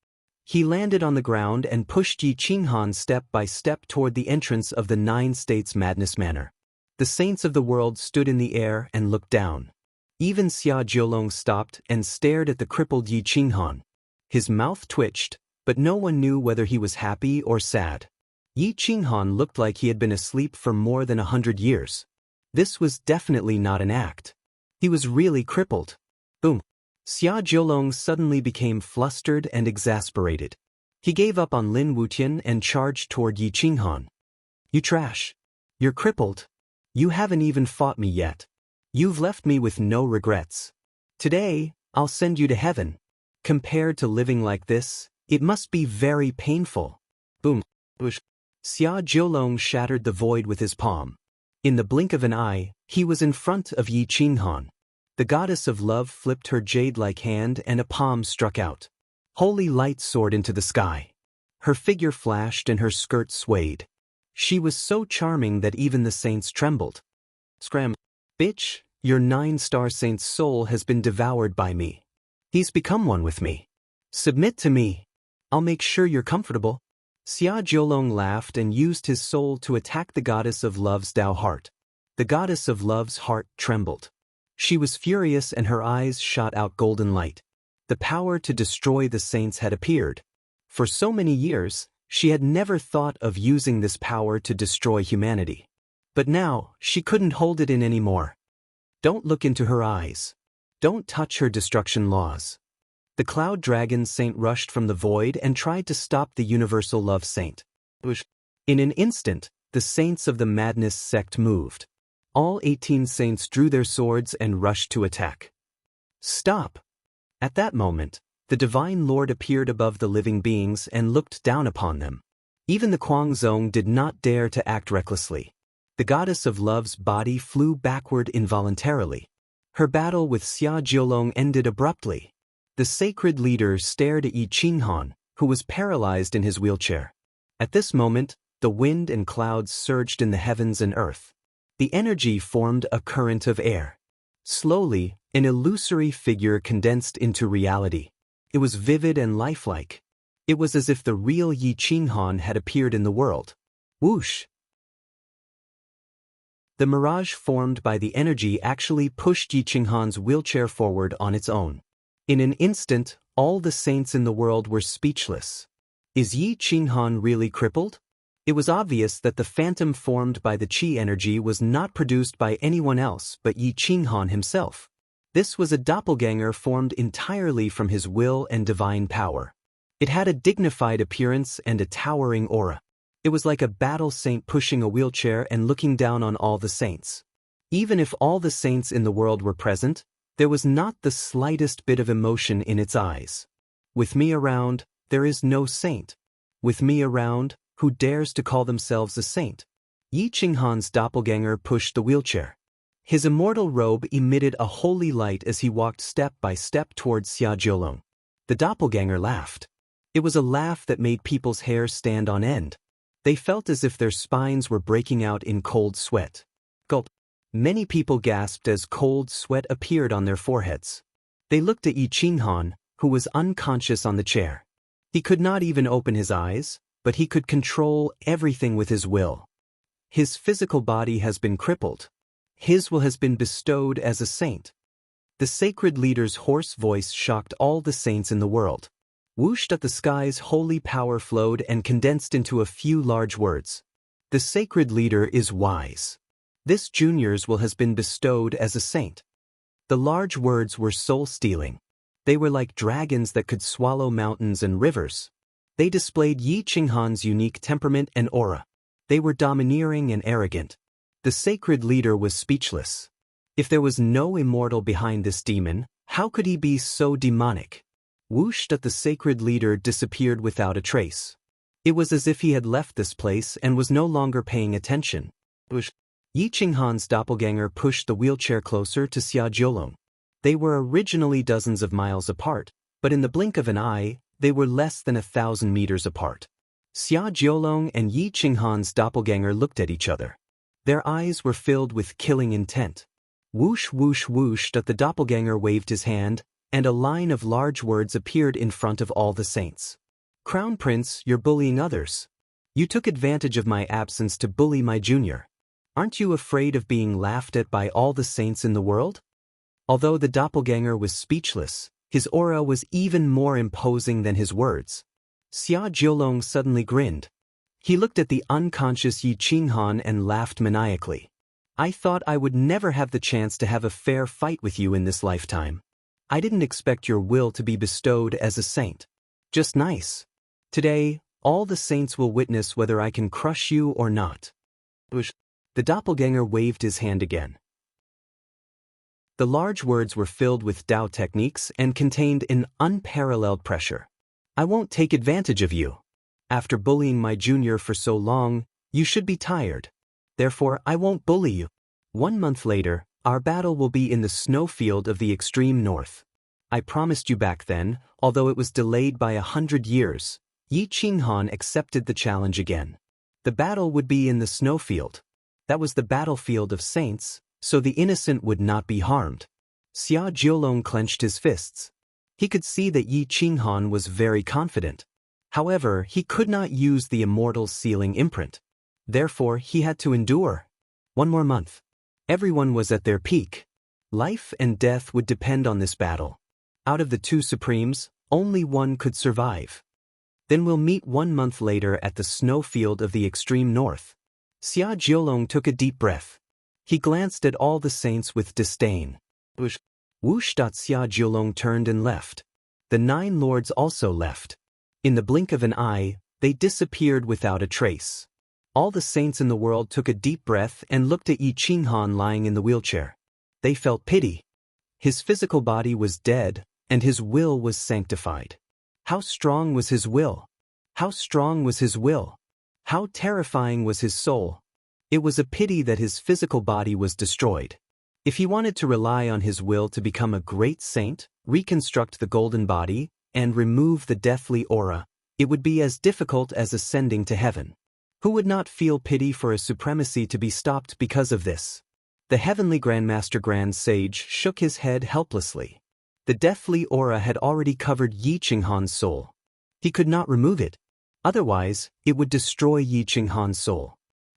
He landed on the ground and pushed Yi Qinghan step by step toward the entrance of the 9 States Madness Manor. The saints of the world stood in the air and looked down. Even Xia Jiulong stopped and stared at the crippled Yi Qinghan. His mouth twitched, but no one knew whether he was happy or sad. Yi Qinghan looked like he had been asleep for more than 100 years. This was definitely not an act. He was really crippled. Boom. Xia Jiulong suddenly became flustered and exasperated. He gave up on Lin Wutian and charged toward Yi Qinghan. You trash. You're crippled. You haven't even fought me yet. You've left me with no regrets. Today, I'll send you to heaven. Compared to living like this, it must be very painful. Boom. Xia Jiulong shattered the void with his palm. In the blink of an eye, He was in front of Yi Qinghan. The goddess of love flipped her jade-like hand and a palm struck out. Holy light soared into the sky. Her figure flashed and her skirt swayed. She was so charming that even the saints trembled. Scram. Bitch, your 9-star saint's soul has been devoured by me. He's become one with me. Submit to me. I'll make sure you're comfortable. Xia Jiolong laughed and used his soul to attack the goddess of love's Tao heart. The goddess of love's heart trembled. She was furious and her eyes shot out golden light. The power to destroy the saints had appeared. For so many years, she had never thought of using this power to destroy humanity. But now, she couldn't hold it in anymore. Don't look into her eyes. Don't touch her destruction laws. The cloud dragon saint rushed from the void and tried to stop the universal love saint. In an instant, the saints of the madness sect moved. All 18 saints drew their swords and rushed to attack. Stop! At that moment, the Divine Lord appeared above the living beings and looked down upon them. Even the Guangzong did not dare to act recklessly. The goddess of love's body flew backward involuntarily. Her battle with Xia Jiolong ended abruptly. The sacred leader stared at Yi Qinghan, who was paralyzed in his wheelchair. At this moment, the wind and clouds surged in the heavens and earth. The energy formed a current of air. Slowly, an illusory figure condensed into reality. It was vivid and lifelike. It was as if the real Yi Qinghan had appeared in the world. Whoosh! The mirage formed by the energy actually pushed Yi Qinghan's wheelchair forward on its own. In an instant, all the saints in the world were speechless. Is Yi Qinghan really crippled? It was obvious that the phantom formed by the qi energy was not produced by anyone else but Yi Qinghan himself. This was a doppelganger formed entirely from his will and divine power. It had a dignified appearance and a towering aura. It was like a battle saint pushing a wheelchair and looking down on all the saints. Even if all the saints in the world were present, there was not the slightest bit of emotion in its eyes. With me around, there is no saint. With me around, who dares to call themselves a saint? Yi Qinghan's doppelganger pushed the wheelchair. His immortal robe emitted a holy light as he walked step by step towards Xia Jiolong. The doppelganger laughed. It was a laugh that made people's hair stand on end. They felt as if their spines were breaking out in cold sweat. Gulp. Many people gasped as cold sweat appeared on their foreheads. They looked at Yi Qinghan, who was unconscious on the chair. He could not even open his eyes, but he could control everything with his will. His physical body has been crippled. His will has been bestowed as a saint. The sacred leader's hoarse voice shocked all the saints in the world. Whooshed at the skies, holy power flowed and condensed into a few large words. The sacred leader is wise. This junior's will has been bestowed as a saint. The large words were soul-stealing. They were like dragons that could swallow mountains and rivers. They displayed Yi Qinghan's unique temperament and aura. They were domineering and arrogant. The sacred leader was speechless. If there was no immortal behind this demon, how could he be so demonic? Whooshed at the sacred leader disappeared without a trace. It was as if he had left this place and was no longer paying attention. Whoosh. Yi Qinghan's doppelganger pushed the wheelchair closer to Xia Jiolong. They were originally dozens of miles apart, but in the blink of an eye, they were less than 1,000 meters apart. Xia Jiolong and Yi Qinghan's doppelganger looked at each other. Their eyes were filled with killing intent. Whoosh whoosh whoosh that the doppelganger waved his hand, and a line of large words appeared in front of all the saints. Crown Prince, you're bullying others. You took advantage of my absence to bully my junior. Aren't you afraid of being laughed at by all the saints in the world? Although the doppelganger was speechless, his aura was even more imposing than his words. Xia Jiolong suddenly grinned. He looked at the unconscious Yi Qinghan and laughed maniacally. I thought I would never have the chance to have a fair fight with you in this lifetime. I didn't expect your will to be bestowed as a saint. Just nice. Today, all the saints will witness whether I can crush you or not. The doppelganger waved his hand again. The large words were filled with Tao techniques and contained an unparalleled pressure. I won't take advantage of you. After bullying my junior for so long, you should be tired. Therefore, I won't bully you. 1 month later, our battle will be in the snowfield of the extreme north. I promised you back then, although it was delayed by 100 years. Yi Qinghan accepted the challenge again. The battle would be in the snowfield. That was the battlefield of saints, so the innocent would not be harmed. Xia Jiolong clenched his fists. He could see that Yi Qinghan was very confident. However, he could not use the immortal sealing imprint. Therefore, he had to endure. 1 more month. Everyone was at their peak. Life and death would depend on this battle. Out of the 2 supremes, only one could survive. Then we'll meet 1 month later at the snowfield of the extreme north. Xia Jiolong took a deep breath. He glanced at all the saints with disdain. Whoosh. Xia Jiolong turned and left. The 9 lords also left. In the blink of an eye, they disappeared without a trace. All the saints in the world took a deep breath and looked at Yi Qinghan lying in the wheelchair. They felt pity. His physical body was dead, and his will was sanctified. How strong was his will? How strong was his will? How terrifying was his soul? It was a pity that his physical body was destroyed. If he wanted to rely on his will to become a great saint, reconstruct the golden body, and remove the deathly aura, it would be as difficult as ascending to heaven. Who would not feel pity for a supremacy to be stopped because of this? The heavenly Grandmaster Grand Sage shook his head helplessly. The deathly aura had already covered Yi Qinghan's soul. He could not remove it. Otherwise, it would destroy Yi Qinghan's soul.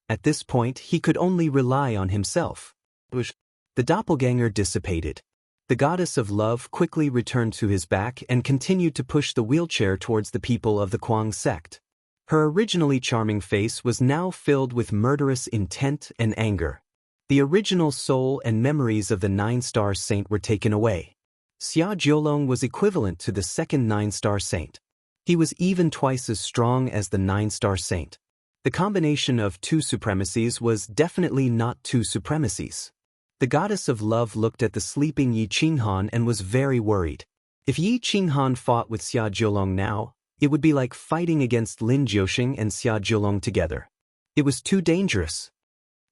At this point, he could only rely on himself. The doppelganger dissipated. The goddess of love quickly returned to his back and continued to push the wheelchair towards the people of the Kuang sect. Her originally charming face was now filled with murderous intent and anger. The original soul and memories of the 9-star saint were taken away. Xia Jiolong was equivalent to the second 9-star saint. He was even twice as strong as the 9-star saint. The combination of 2 supremacies was definitely not 2 supremacies. The goddess of love looked at the sleeping Yi Qinghan and was very worried. If Yi Qinghan fought with Xia Jiolong now, it would be like fighting against Lin Jiuxing and Xia Jiolong together. It was too dangerous.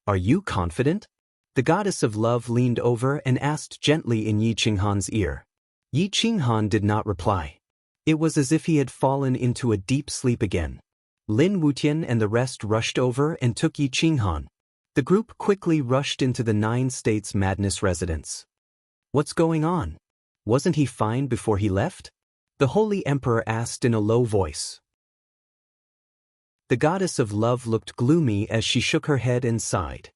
Are you confident? The goddess of love leaned over and asked gently in Yi Qinghan's ear. Yi Qinghan did not reply. It was as if he had fallen into a deep sleep again. Lin Wutian and the rest rushed over and took Yi Qinghan. The group quickly rushed into the 9 States Madness residence. What's going on? Wasn't he fine before he left? The Holy Emperor asked in a low voice. The goddess of love looked gloomy as she shook her head and sighed.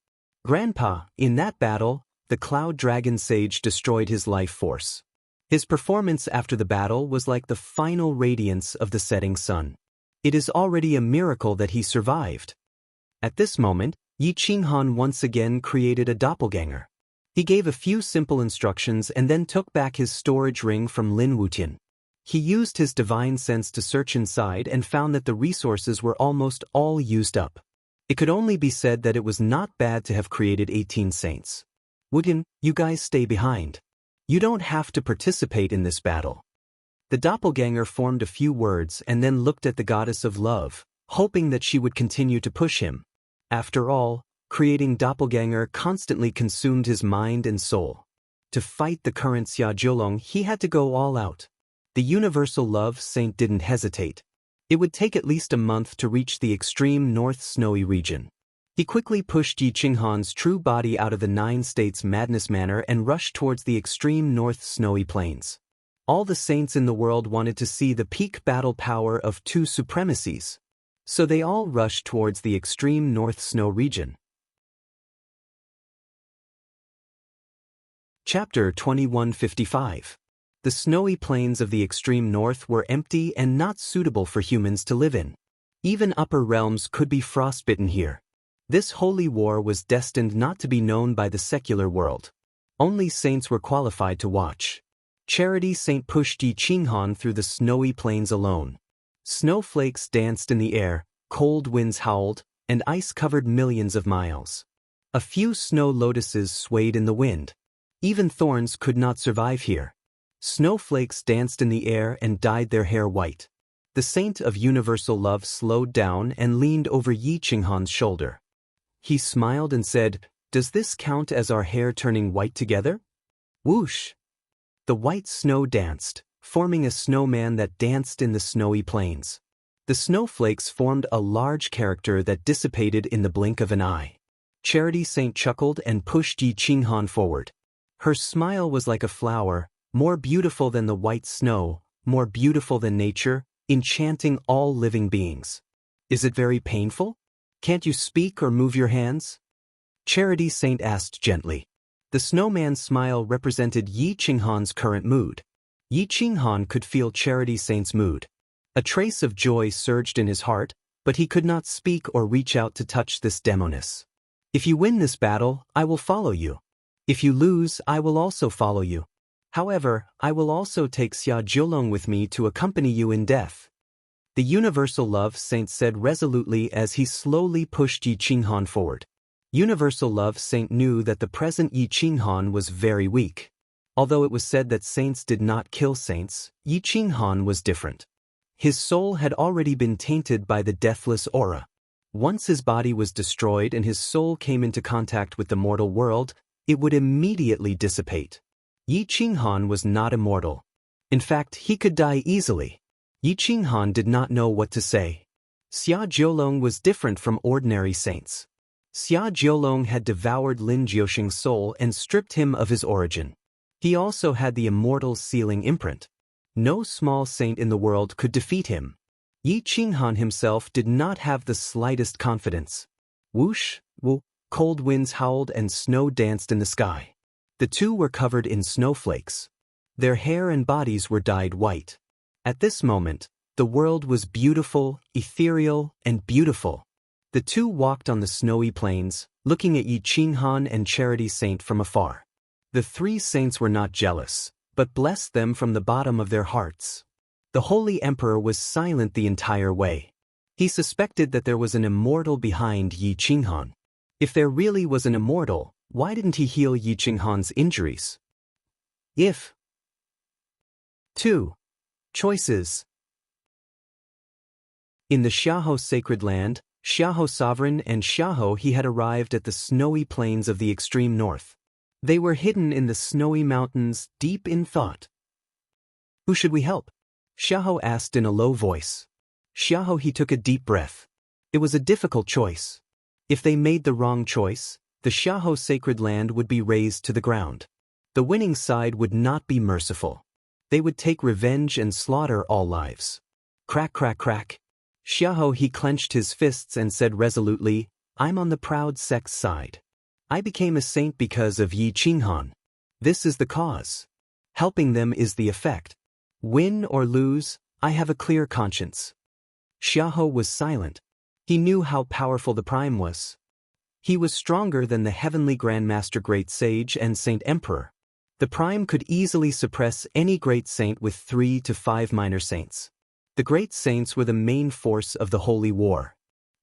Grandpa, in that battle, the Cloud Dragon Sage destroyed his life force. His performance after the battle was like the final radiance of the setting sun. It is already a miracle that he survived. At this moment, Yi Qinghan once again created a doppelganger. He gave a few simple instructions and then took back his storage ring from Lin Wutian. He used his divine sense to search inside and found that the resources were almost all used up. It could only be said that it was not bad to have created 18 saints. Wutian, you guys stay behind. You don't have to participate in this battle. The doppelganger formed a few words and then looked at the goddess of love, hoping that she would continue to push him. After all, creating doppelganger constantly consumed his mind and soul. To fight the current Xia Jiolong, he had to go all out. The universal love saint didn't hesitate. It would take at least a month to reach the extreme north snowy region. He quickly pushed Yi Qinghan's true body out of the 9 States Madness Manor and rushed towards the extreme north snowy plains. All the saints in the world wanted to see the peak battle power of 2 supremacies. So they all rushed towards the extreme north snow region. Chapter 2155. The snowy plains of the extreme north were empty and not suitable for humans to live in. Even upper realms could be frostbitten here. This holy war was destined not to be known by the secular world. Only saints were qualified to watch. Charity Saint pushed Yi Qinghan through the snowy plains alone. Snowflakes danced in the air, cold winds howled, and ice covered millions of miles. A few snow lotuses swayed in the wind. Even thorns could not survive here. Snowflakes danced in the air and dyed their hair white. The saint of universal love slowed down and leaned over Yi Qinghan's shoulder. He smiled and said, Does this count as our hair turning white together? Whoosh! The white snow danced, forming a snowman that danced in the snowy plains. The snowflakes formed a large character that dissipated in the blink of an eye. Charity Saint chuckled and pushed Yi Qinghan forward. Her smile was like a flower, more beautiful than the white snow, more beautiful than nature, enchanting all living beings. Is it very painful? Can't you speak or move your hands? Charity Saint asked gently. The snowman's smile represented Yi Qinghan's current mood. Yi Qinghan could feel Charity Saint's mood. A trace of joy surged in his heart, but he could not speak or reach out to touch this demoness. If you win this battle, I will follow you. If you lose, I will also follow you. However, I will also take Xia Jiulong with me to accompany you in death. The Universal Love Saint said resolutely as he slowly pushed Yi Qinghan forward. Universal Love Saint knew that the present Yi Qinghan was very weak. Although it was said that saints did not kill saints, Yi Qinghan was different. His soul had already been tainted by the deathless aura. Once his body was destroyed and his soul came into contact with the mortal world, it would immediately dissipate. Yi Qinghan was not immortal. In fact, he could die easily. Yi Qinghan did not know what to say. Xia Jiulong was different from ordinary saints. Xia Jiulong had devoured Lin Jiuxing's soul and stripped him of his origin. He also had the immortal sealing imprint. No small saint in the world could defeat him. Yi Qinghan himself did not have the slightest confidence. Whoosh, woo, cold winds howled and snow danced in the sky. The two were covered in snowflakes. Their hair and bodies were dyed white. At this moment, the world was beautiful, ethereal, and beautiful. The two walked on the snowy plains, looking at Yi Qinghan and Charity Saint from afar. The three saints were not jealous, but blessed them from the bottom of their hearts. The Holy Emperor was silent the entire way. He suspected that there was an immortal behind Yi Qinghan. If there really was an immortal, why didn't he heal Yi Qinghan's injuries? If 2. Choices. In the Xiahou sacred land, Xiahou sovereign and Xiahou he had arrived at the snowy plains of the extreme north. They were hidden in the snowy mountains, deep in thought. Who should we help? Xiahou asked in a low voice. Xiahou he took a deep breath. It was a difficult choice. If they made the wrong choice, the Xiahou sacred land would be razed to the ground. The winning side would not be merciful. They would take revenge and slaughter all lives. Crack, crack, crack. Xiahou he clenched his fists and said resolutely, I'm on the proud sect's side. I became a saint because of Yi Qinghan. This is the cause. Helping them is the effect. Win or lose, I have a clear conscience. Xiahou was silent. He knew how powerful the Prime was. He was stronger than the heavenly Grand Master Great Sage and Saint Emperor. The Prime could easily suppress any great saint with 3 to 5 minor saints. The great saints were the main force of the holy war.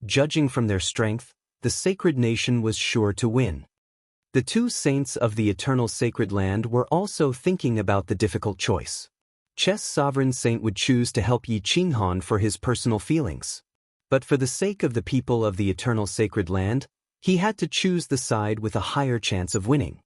Judging from their strength, the sacred nation was sure to win. The two saints of the eternal sacred land were also thinking about the difficult choice. Chess sovereign saint would choose to help Yi Qinghan for his personal feelings. But for the sake of the people of the eternal sacred land, he had to choose the side with a higher chance of winning.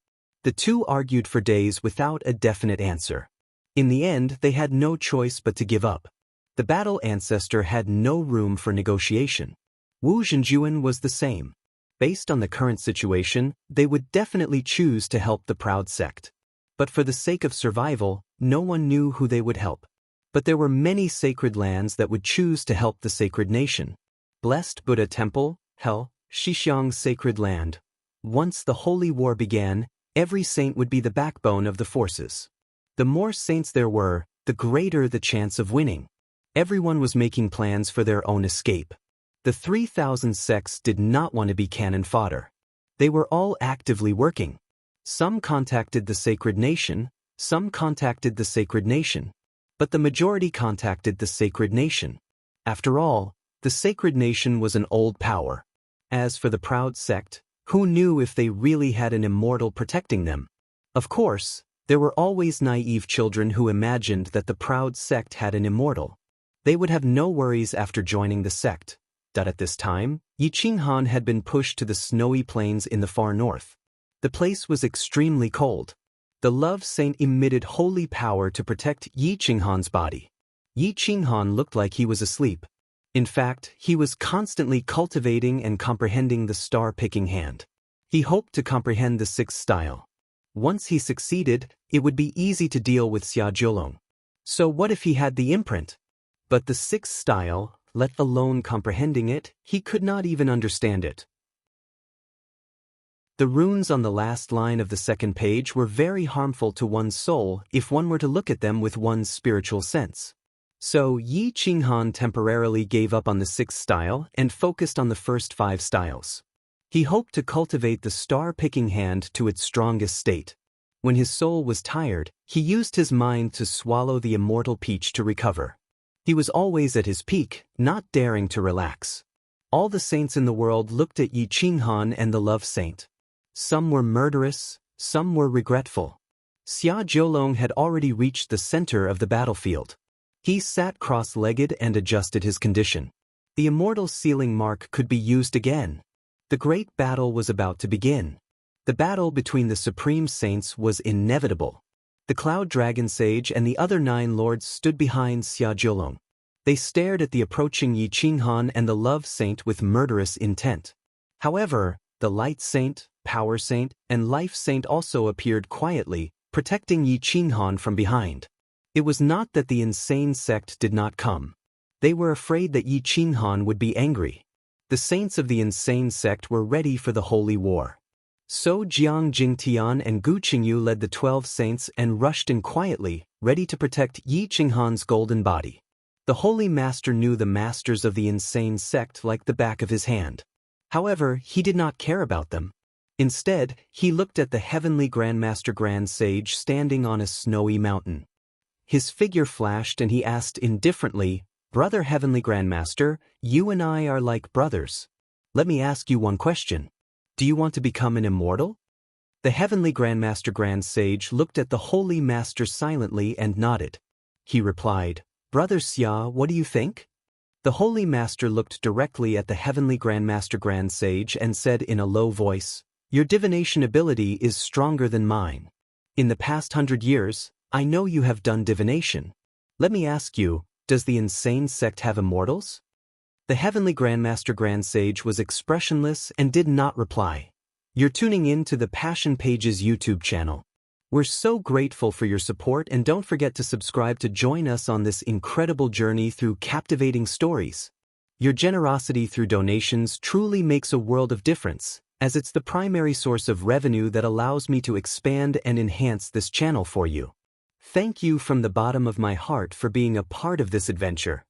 The two argued for days without a definite answer. In the end, they had no choice but to give up. The battle ancestor had no room for negotiation. Wu Zhenjuan was the same. Based on the current situation, they would definitely choose to help the proud sect. But for the sake of survival, no one knew who they would help. But there were many sacred lands that would choose to help the sacred nation. Blessed Buddha Temple, Hell, Xixiang Sacred Land. Once the holy war began, every saint would be the backbone of the forces. The more saints there were, the greater the chance of winning. Everyone was making plans for their own escape. The 3,000 sects did not want to be cannon fodder. They were all actively working. Some contacted the sacred nation, some contacted the sacred nation. But the majority contacted the sacred nation. After all, the sacred nation was an old power. As for the proud sect, who knew if they really had an immortal protecting them? Of course, there were always naive children who imagined that the proud sect had an immortal. They would have no worries after joining the sect. At this time, Yiqinghan had been pushed to the snowy plains in the far north. The place was extremely cold. The love saint emitted holy power to protect Yiqinghan's body. Yiqinghan looked like he was asleep. In fact, he was constantly cultivating and comprehending the star-picking hand. He hoped to comprehend the sixth style. Once he succeeded, it would be easy to deal with Xia Jiulong. So what if he had the imprint? But the sixth style, let alone comprehending it, he could not even understand it. The runes on the last line of the second page were very harmful to one's soul if one were to look at them with one's spiritual sense. So Yiqinghan temporarily gave up on the sixth style and focused on the first 5 styles. He hoped to cultivate the star-picking hand to its strongest state. When his soul was tired, he used his mind to swallow the immortal peach to recover. He was always at his peak, not daring to relax. All the saints in the world looked at Yiqinghan and the love saint. Some were murderous, some were regretful. Xia Jiulong had already reached the center of the battlefield. He sat cross-legged and adjusted his condition. The immortal sealing mark could be used again. The great battle was about to begin. The battle between the supreme saints was inevitable. The Cloud Dragon Sage and the other 9 lords stood behind Xia Jiulong. They stared at the approaching Yiqinghan and the love saint with murderous intent. However, the Light Saint, Power Saint, and Life Saint also appeared quietly, protecting Yiqinghan from behind. It was not that the insane sect did not come. They were afraid that Yiqinghan would be angry. The saints of the insane sect were ready for the holy war. So Jiang Jingtian and Gu Qingyu led the 12 saints and rushed in quietly, ready to protect Yiqinghan's golden body. The Holy Master knew the masters of the insane sect like the back of his hand. However, he did not care about them. Instead, he looked at the heavenly Grandmaster Grand Sage standing on a snowy mountain. His figure flashed and he asked indifferently, "Brother Heavenly Grandmaster, you and I are like brothers. Let me ask you one question. Do you want to become an immortal?" The Heavenly Grandmaster Grand Sage looked at the Holy Master silently and nodded. He replied, "Brother Xia, what do you think?" The Holy Master looked directly at the Heavenly Grandmaster Grand Sage and said in a low voice, "Your divination ability is stronger than mine. In the past 100 years, I know you have done divination. Let me ask you, does the insane sect have immortals?" The Heavenly Grandmaster Grand Sage was expressionless and did not reply. You're tuning in to the Passion Pages YouTube channel. We're so grateful for your support, and don't forget to subscribe to join us on this incredible journey through captivating stories. Your generosity through donations truly makes a world of difference, as it's the primary source of revenue that allows me to expand and enhance this channel for you. Thank you from the bottom of my heart for being a part of this adventure.